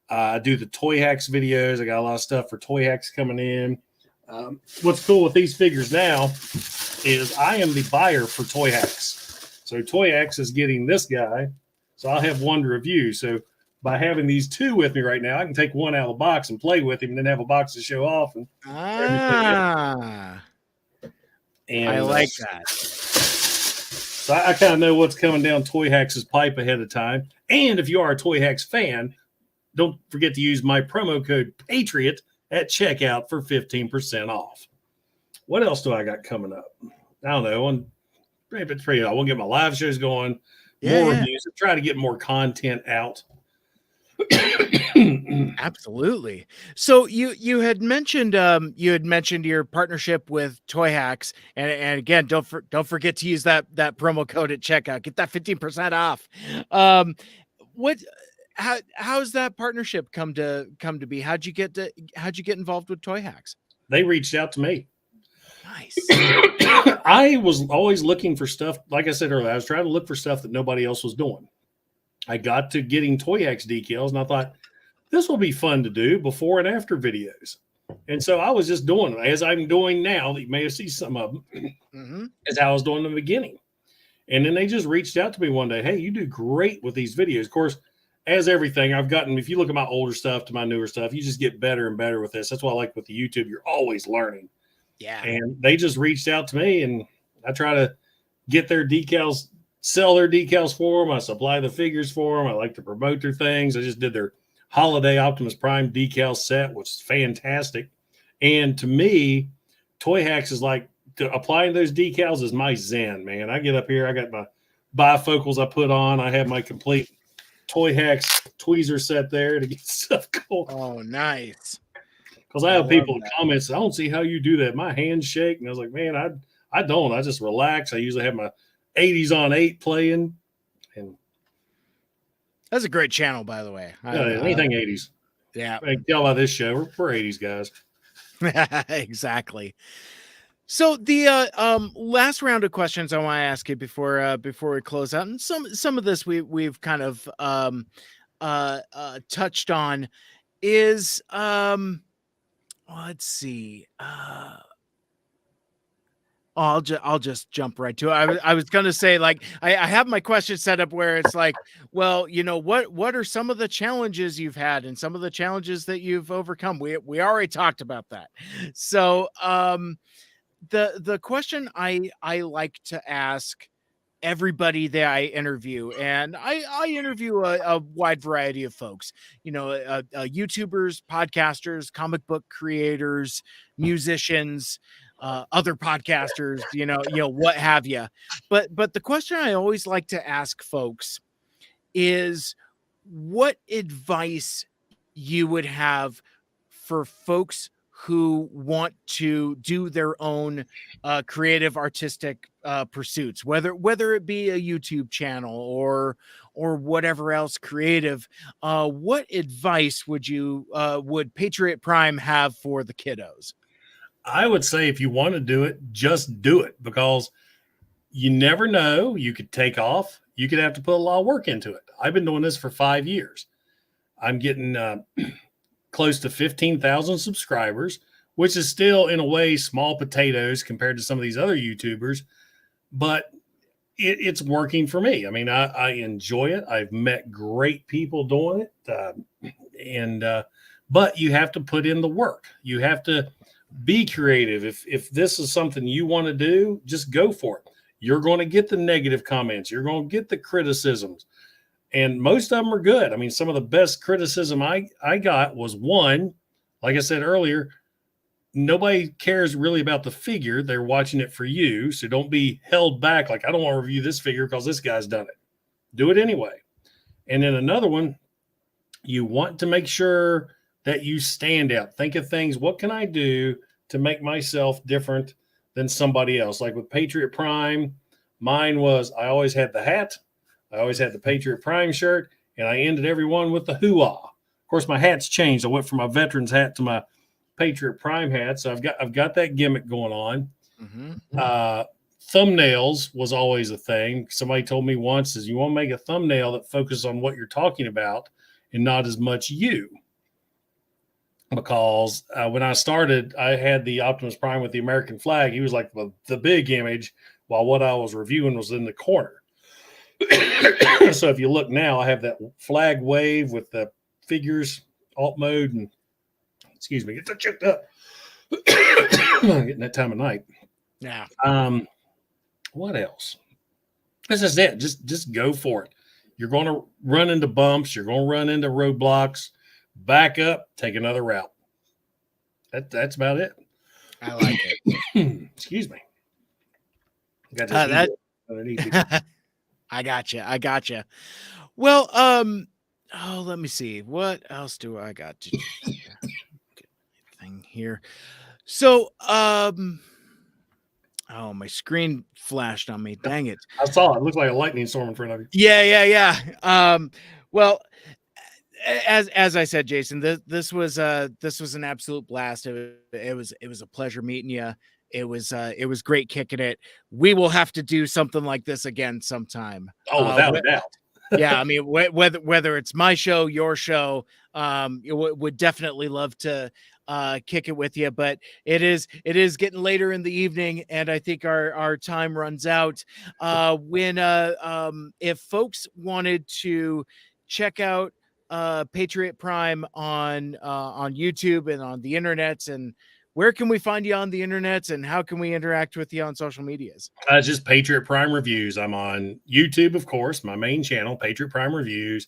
I do the Toy Hacks videos. I got a lot of stuff for Toy Hacks coming in. What's cool with these figures now is I am the buyer for Toy Hacks. So Toy Hacks is getting this guy. So I'll have one to review. So by having these two with me right now, I can take one out of the box and play with him and then have a box to show off. And I like that. So I kind of know what's coming down Toy Hacks' pipe ahead of time. And if you are a Toy Hacks fan, don't forget to use my promo code Patriot at checkout for 15% off. What else do I got coming up? I don't know. I want to get my live shows going, more reviews, and try to get more content out. Absolutely. So you had mentioned your partnership with Toy Hacks, and again, don't forget to use that promo code at checkout. Get that 15% off. How's that partnership come to be? How'd you get involved with Toy Hacks? They reached out to me. Nice. I was always looking for stuff. Like I said earlier, I was trying to look for stuff that nobody else was doing. I got to getting Toy Hacks decals, and I thought this will be fun to do before and after videos. And so I was just doing it as I'm doing now. That you may have seen some of them, as I was doing in the beginning. And then they just reached out to me one day. Hey, you do great with these videos. Of course, as everything I've gotten, if you look at my older stuff to my newer stuff, you just get better and better with this. That's why I like with the YouTube, you're always learning. Yeah. And they just reached out to me, and I try to get their decals, sell their decals for them. I supply the figures for them. I like to promote their things. I just did their holiday Optimus Prime decal set, which is fantastic. And to me, Toy Hacks is like applying those decals is my zen, man. I get up here, I got my bifocals I put on. I have my complete Toy Hacks tweezer set there to get stuff going. Oh, nice. Because I have people in comments, I don't see how you do that. My hands shake. And I was like, man, I don't. I just relax. I usually have my 80s on 8 playing. And that's a great channel, by the way. Anything 80s. Yeah. I can tell by this show, we're 80s guys. Exactly. So the last round of questions I want to ask you before we close out, and some of this we've kind of touched on, is let's see. I'll just jump right to it. I was going to say, like, I have my question set up where it's like, well, you know, what are some of the challenges you've had and some of the challenges that you've overcome? We already talked about that. So the question I like to ask everybody that I interview, and I interview a wide variety of folks, you know, YouTubers, podcasters, comic book creators, musicians, other podcasters, you know, what have you. But the question I always like to ask folks is what advice you would have for folks who want to do their own creative artistic pursuits, whether it be a YouTube channel or or whatever else creative, what advice would Patriot Prime have for the kiddos? I would say if you want to do it, just do it, because you never know. You could take off. You could have to put a lot of work into it. I've been doing this for 5 years. I'm getting close to 15,000 subscribers, which is still, in a way, small potatoes compared to some of these other YouTubers, but it's working for me. I mean, I enjoy it. I've met great people doing it, but you have to put in the work. You have to be creative. If this is something you want to do, just go for it. You're going to get the negative comments. You're going to get the criticisms, and most of them are good. I mean, some of the best criticism I got was, one, like I said earlier, nobody cares really about the figure. They're watching it for you. So don't be held back. Like, I don't want to review this figure because this guy's done it. Do it anyway. And then another one, you want to make sure that you stand out. Think of things. What can I do to make myself different than somebody else? Like with Patriot Prime, mine was, I always had the hat. I always had the Patriot Prime shirt, and I ended every one with the hoo-ah. Of course, my hat's changed. I went from my veteran's hat to my Patriot Prime hat, so I've got that gimmick going on. Mm-hmm. Thumbnails was always a thing. Somebody told me once, is you want to make a thumbnail that focuses on what you're talking about and not as much you. Because when I started, I had the Optimus Prime with the American flag. He was like the big image, while what I was reviewing was in the corner. So if you look now, I have that flag wave with the figures, alt mode, and excuse me, get that checked up. Getting that time of night. Yeah. What else? This is it. Just go for it. You're going to run into bumps. You're going to run into roadblocks. Back up. Take another route. That's about it. I like it. Excuse me. Got this underneath. I gotcha. Well, let me see. What else do I got to get thing here? So, my screen flashed on me. Dang it. I saw it. It looked like a lightning storm in front of you. Yeah. Well, as I said, Jason, this was an absolute blast. It was a pleasure meeting you. It was great kicking it. We will have to do something like this again sometime. Oh, without a doubt. Yeah, I mean, whether it's my show, your show, would definitely love to kick it with you. But it is getting later in the evening, and I think our time runs out. If folks wanted to check out Patriot Prime on YouTube and on the internets, and where can we find you on the internets, and how can we interact with you on social medias? Just Patriot Prime Reviews. I'm on YouTube, of course, my main channel, Patriot Prime Reviews.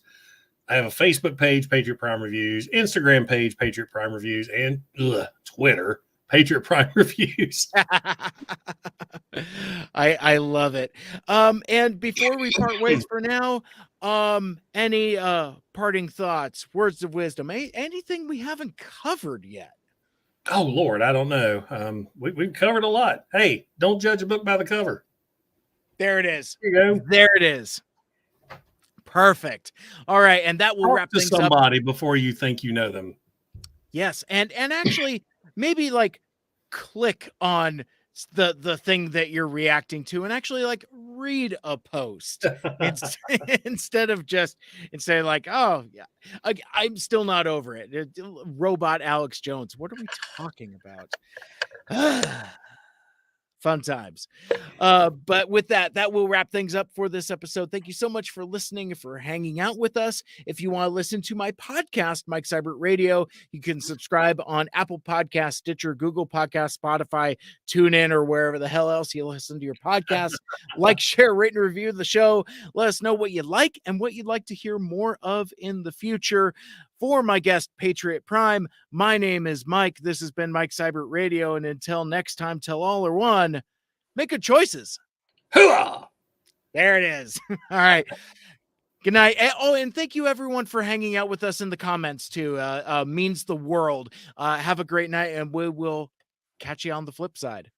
I have a Facebook page, Patriot Prime Reviews, Instagram page, Patriot Prime Reviews, and Twitter, Patriot Prime Reviews. I love it. And before we part ways for now, any parting thoughts, words of wisdom, anything we haven't covered yet? Oh, Lord, I don't know. We've covered a lot. Hey, don't judge a book by the cover. There it is. There you go. There it is. Perfect. All right, and that will Talk wrap to things up. somebody before you think you know them. Yes, and actually maybe like click on the thing that you're reacting to and actually like read a post instead of like, oh yeah, I'm still not over it. Robot Alex Jones. What are we talking about? Fun times. But with that will wrap things up for this episode. Thank you so much for listening, for hanging out with us. If you want to listen to my podcast, Mike Seibert Radio, you can subscribe on Apple Podcasts, Stitcher, Google Podcasts, Spotify, TuneIn, or wherever the hell else you listen to your podcast. Like, share, rate, and review the show. Let us know what you like and what you'd like to hear more of in the future. For my guest, Patriot Prime, my name is Mike. This has been Mike Seibert Radio. And until next time, tell all are one. Make good choices. Hooah! There it is. All right. Good night. Oh, and thank you everyone for hanging out with us in the comments too. Means the world. Have a great night, and we will catch you on the flip side.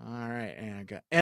All right. And I got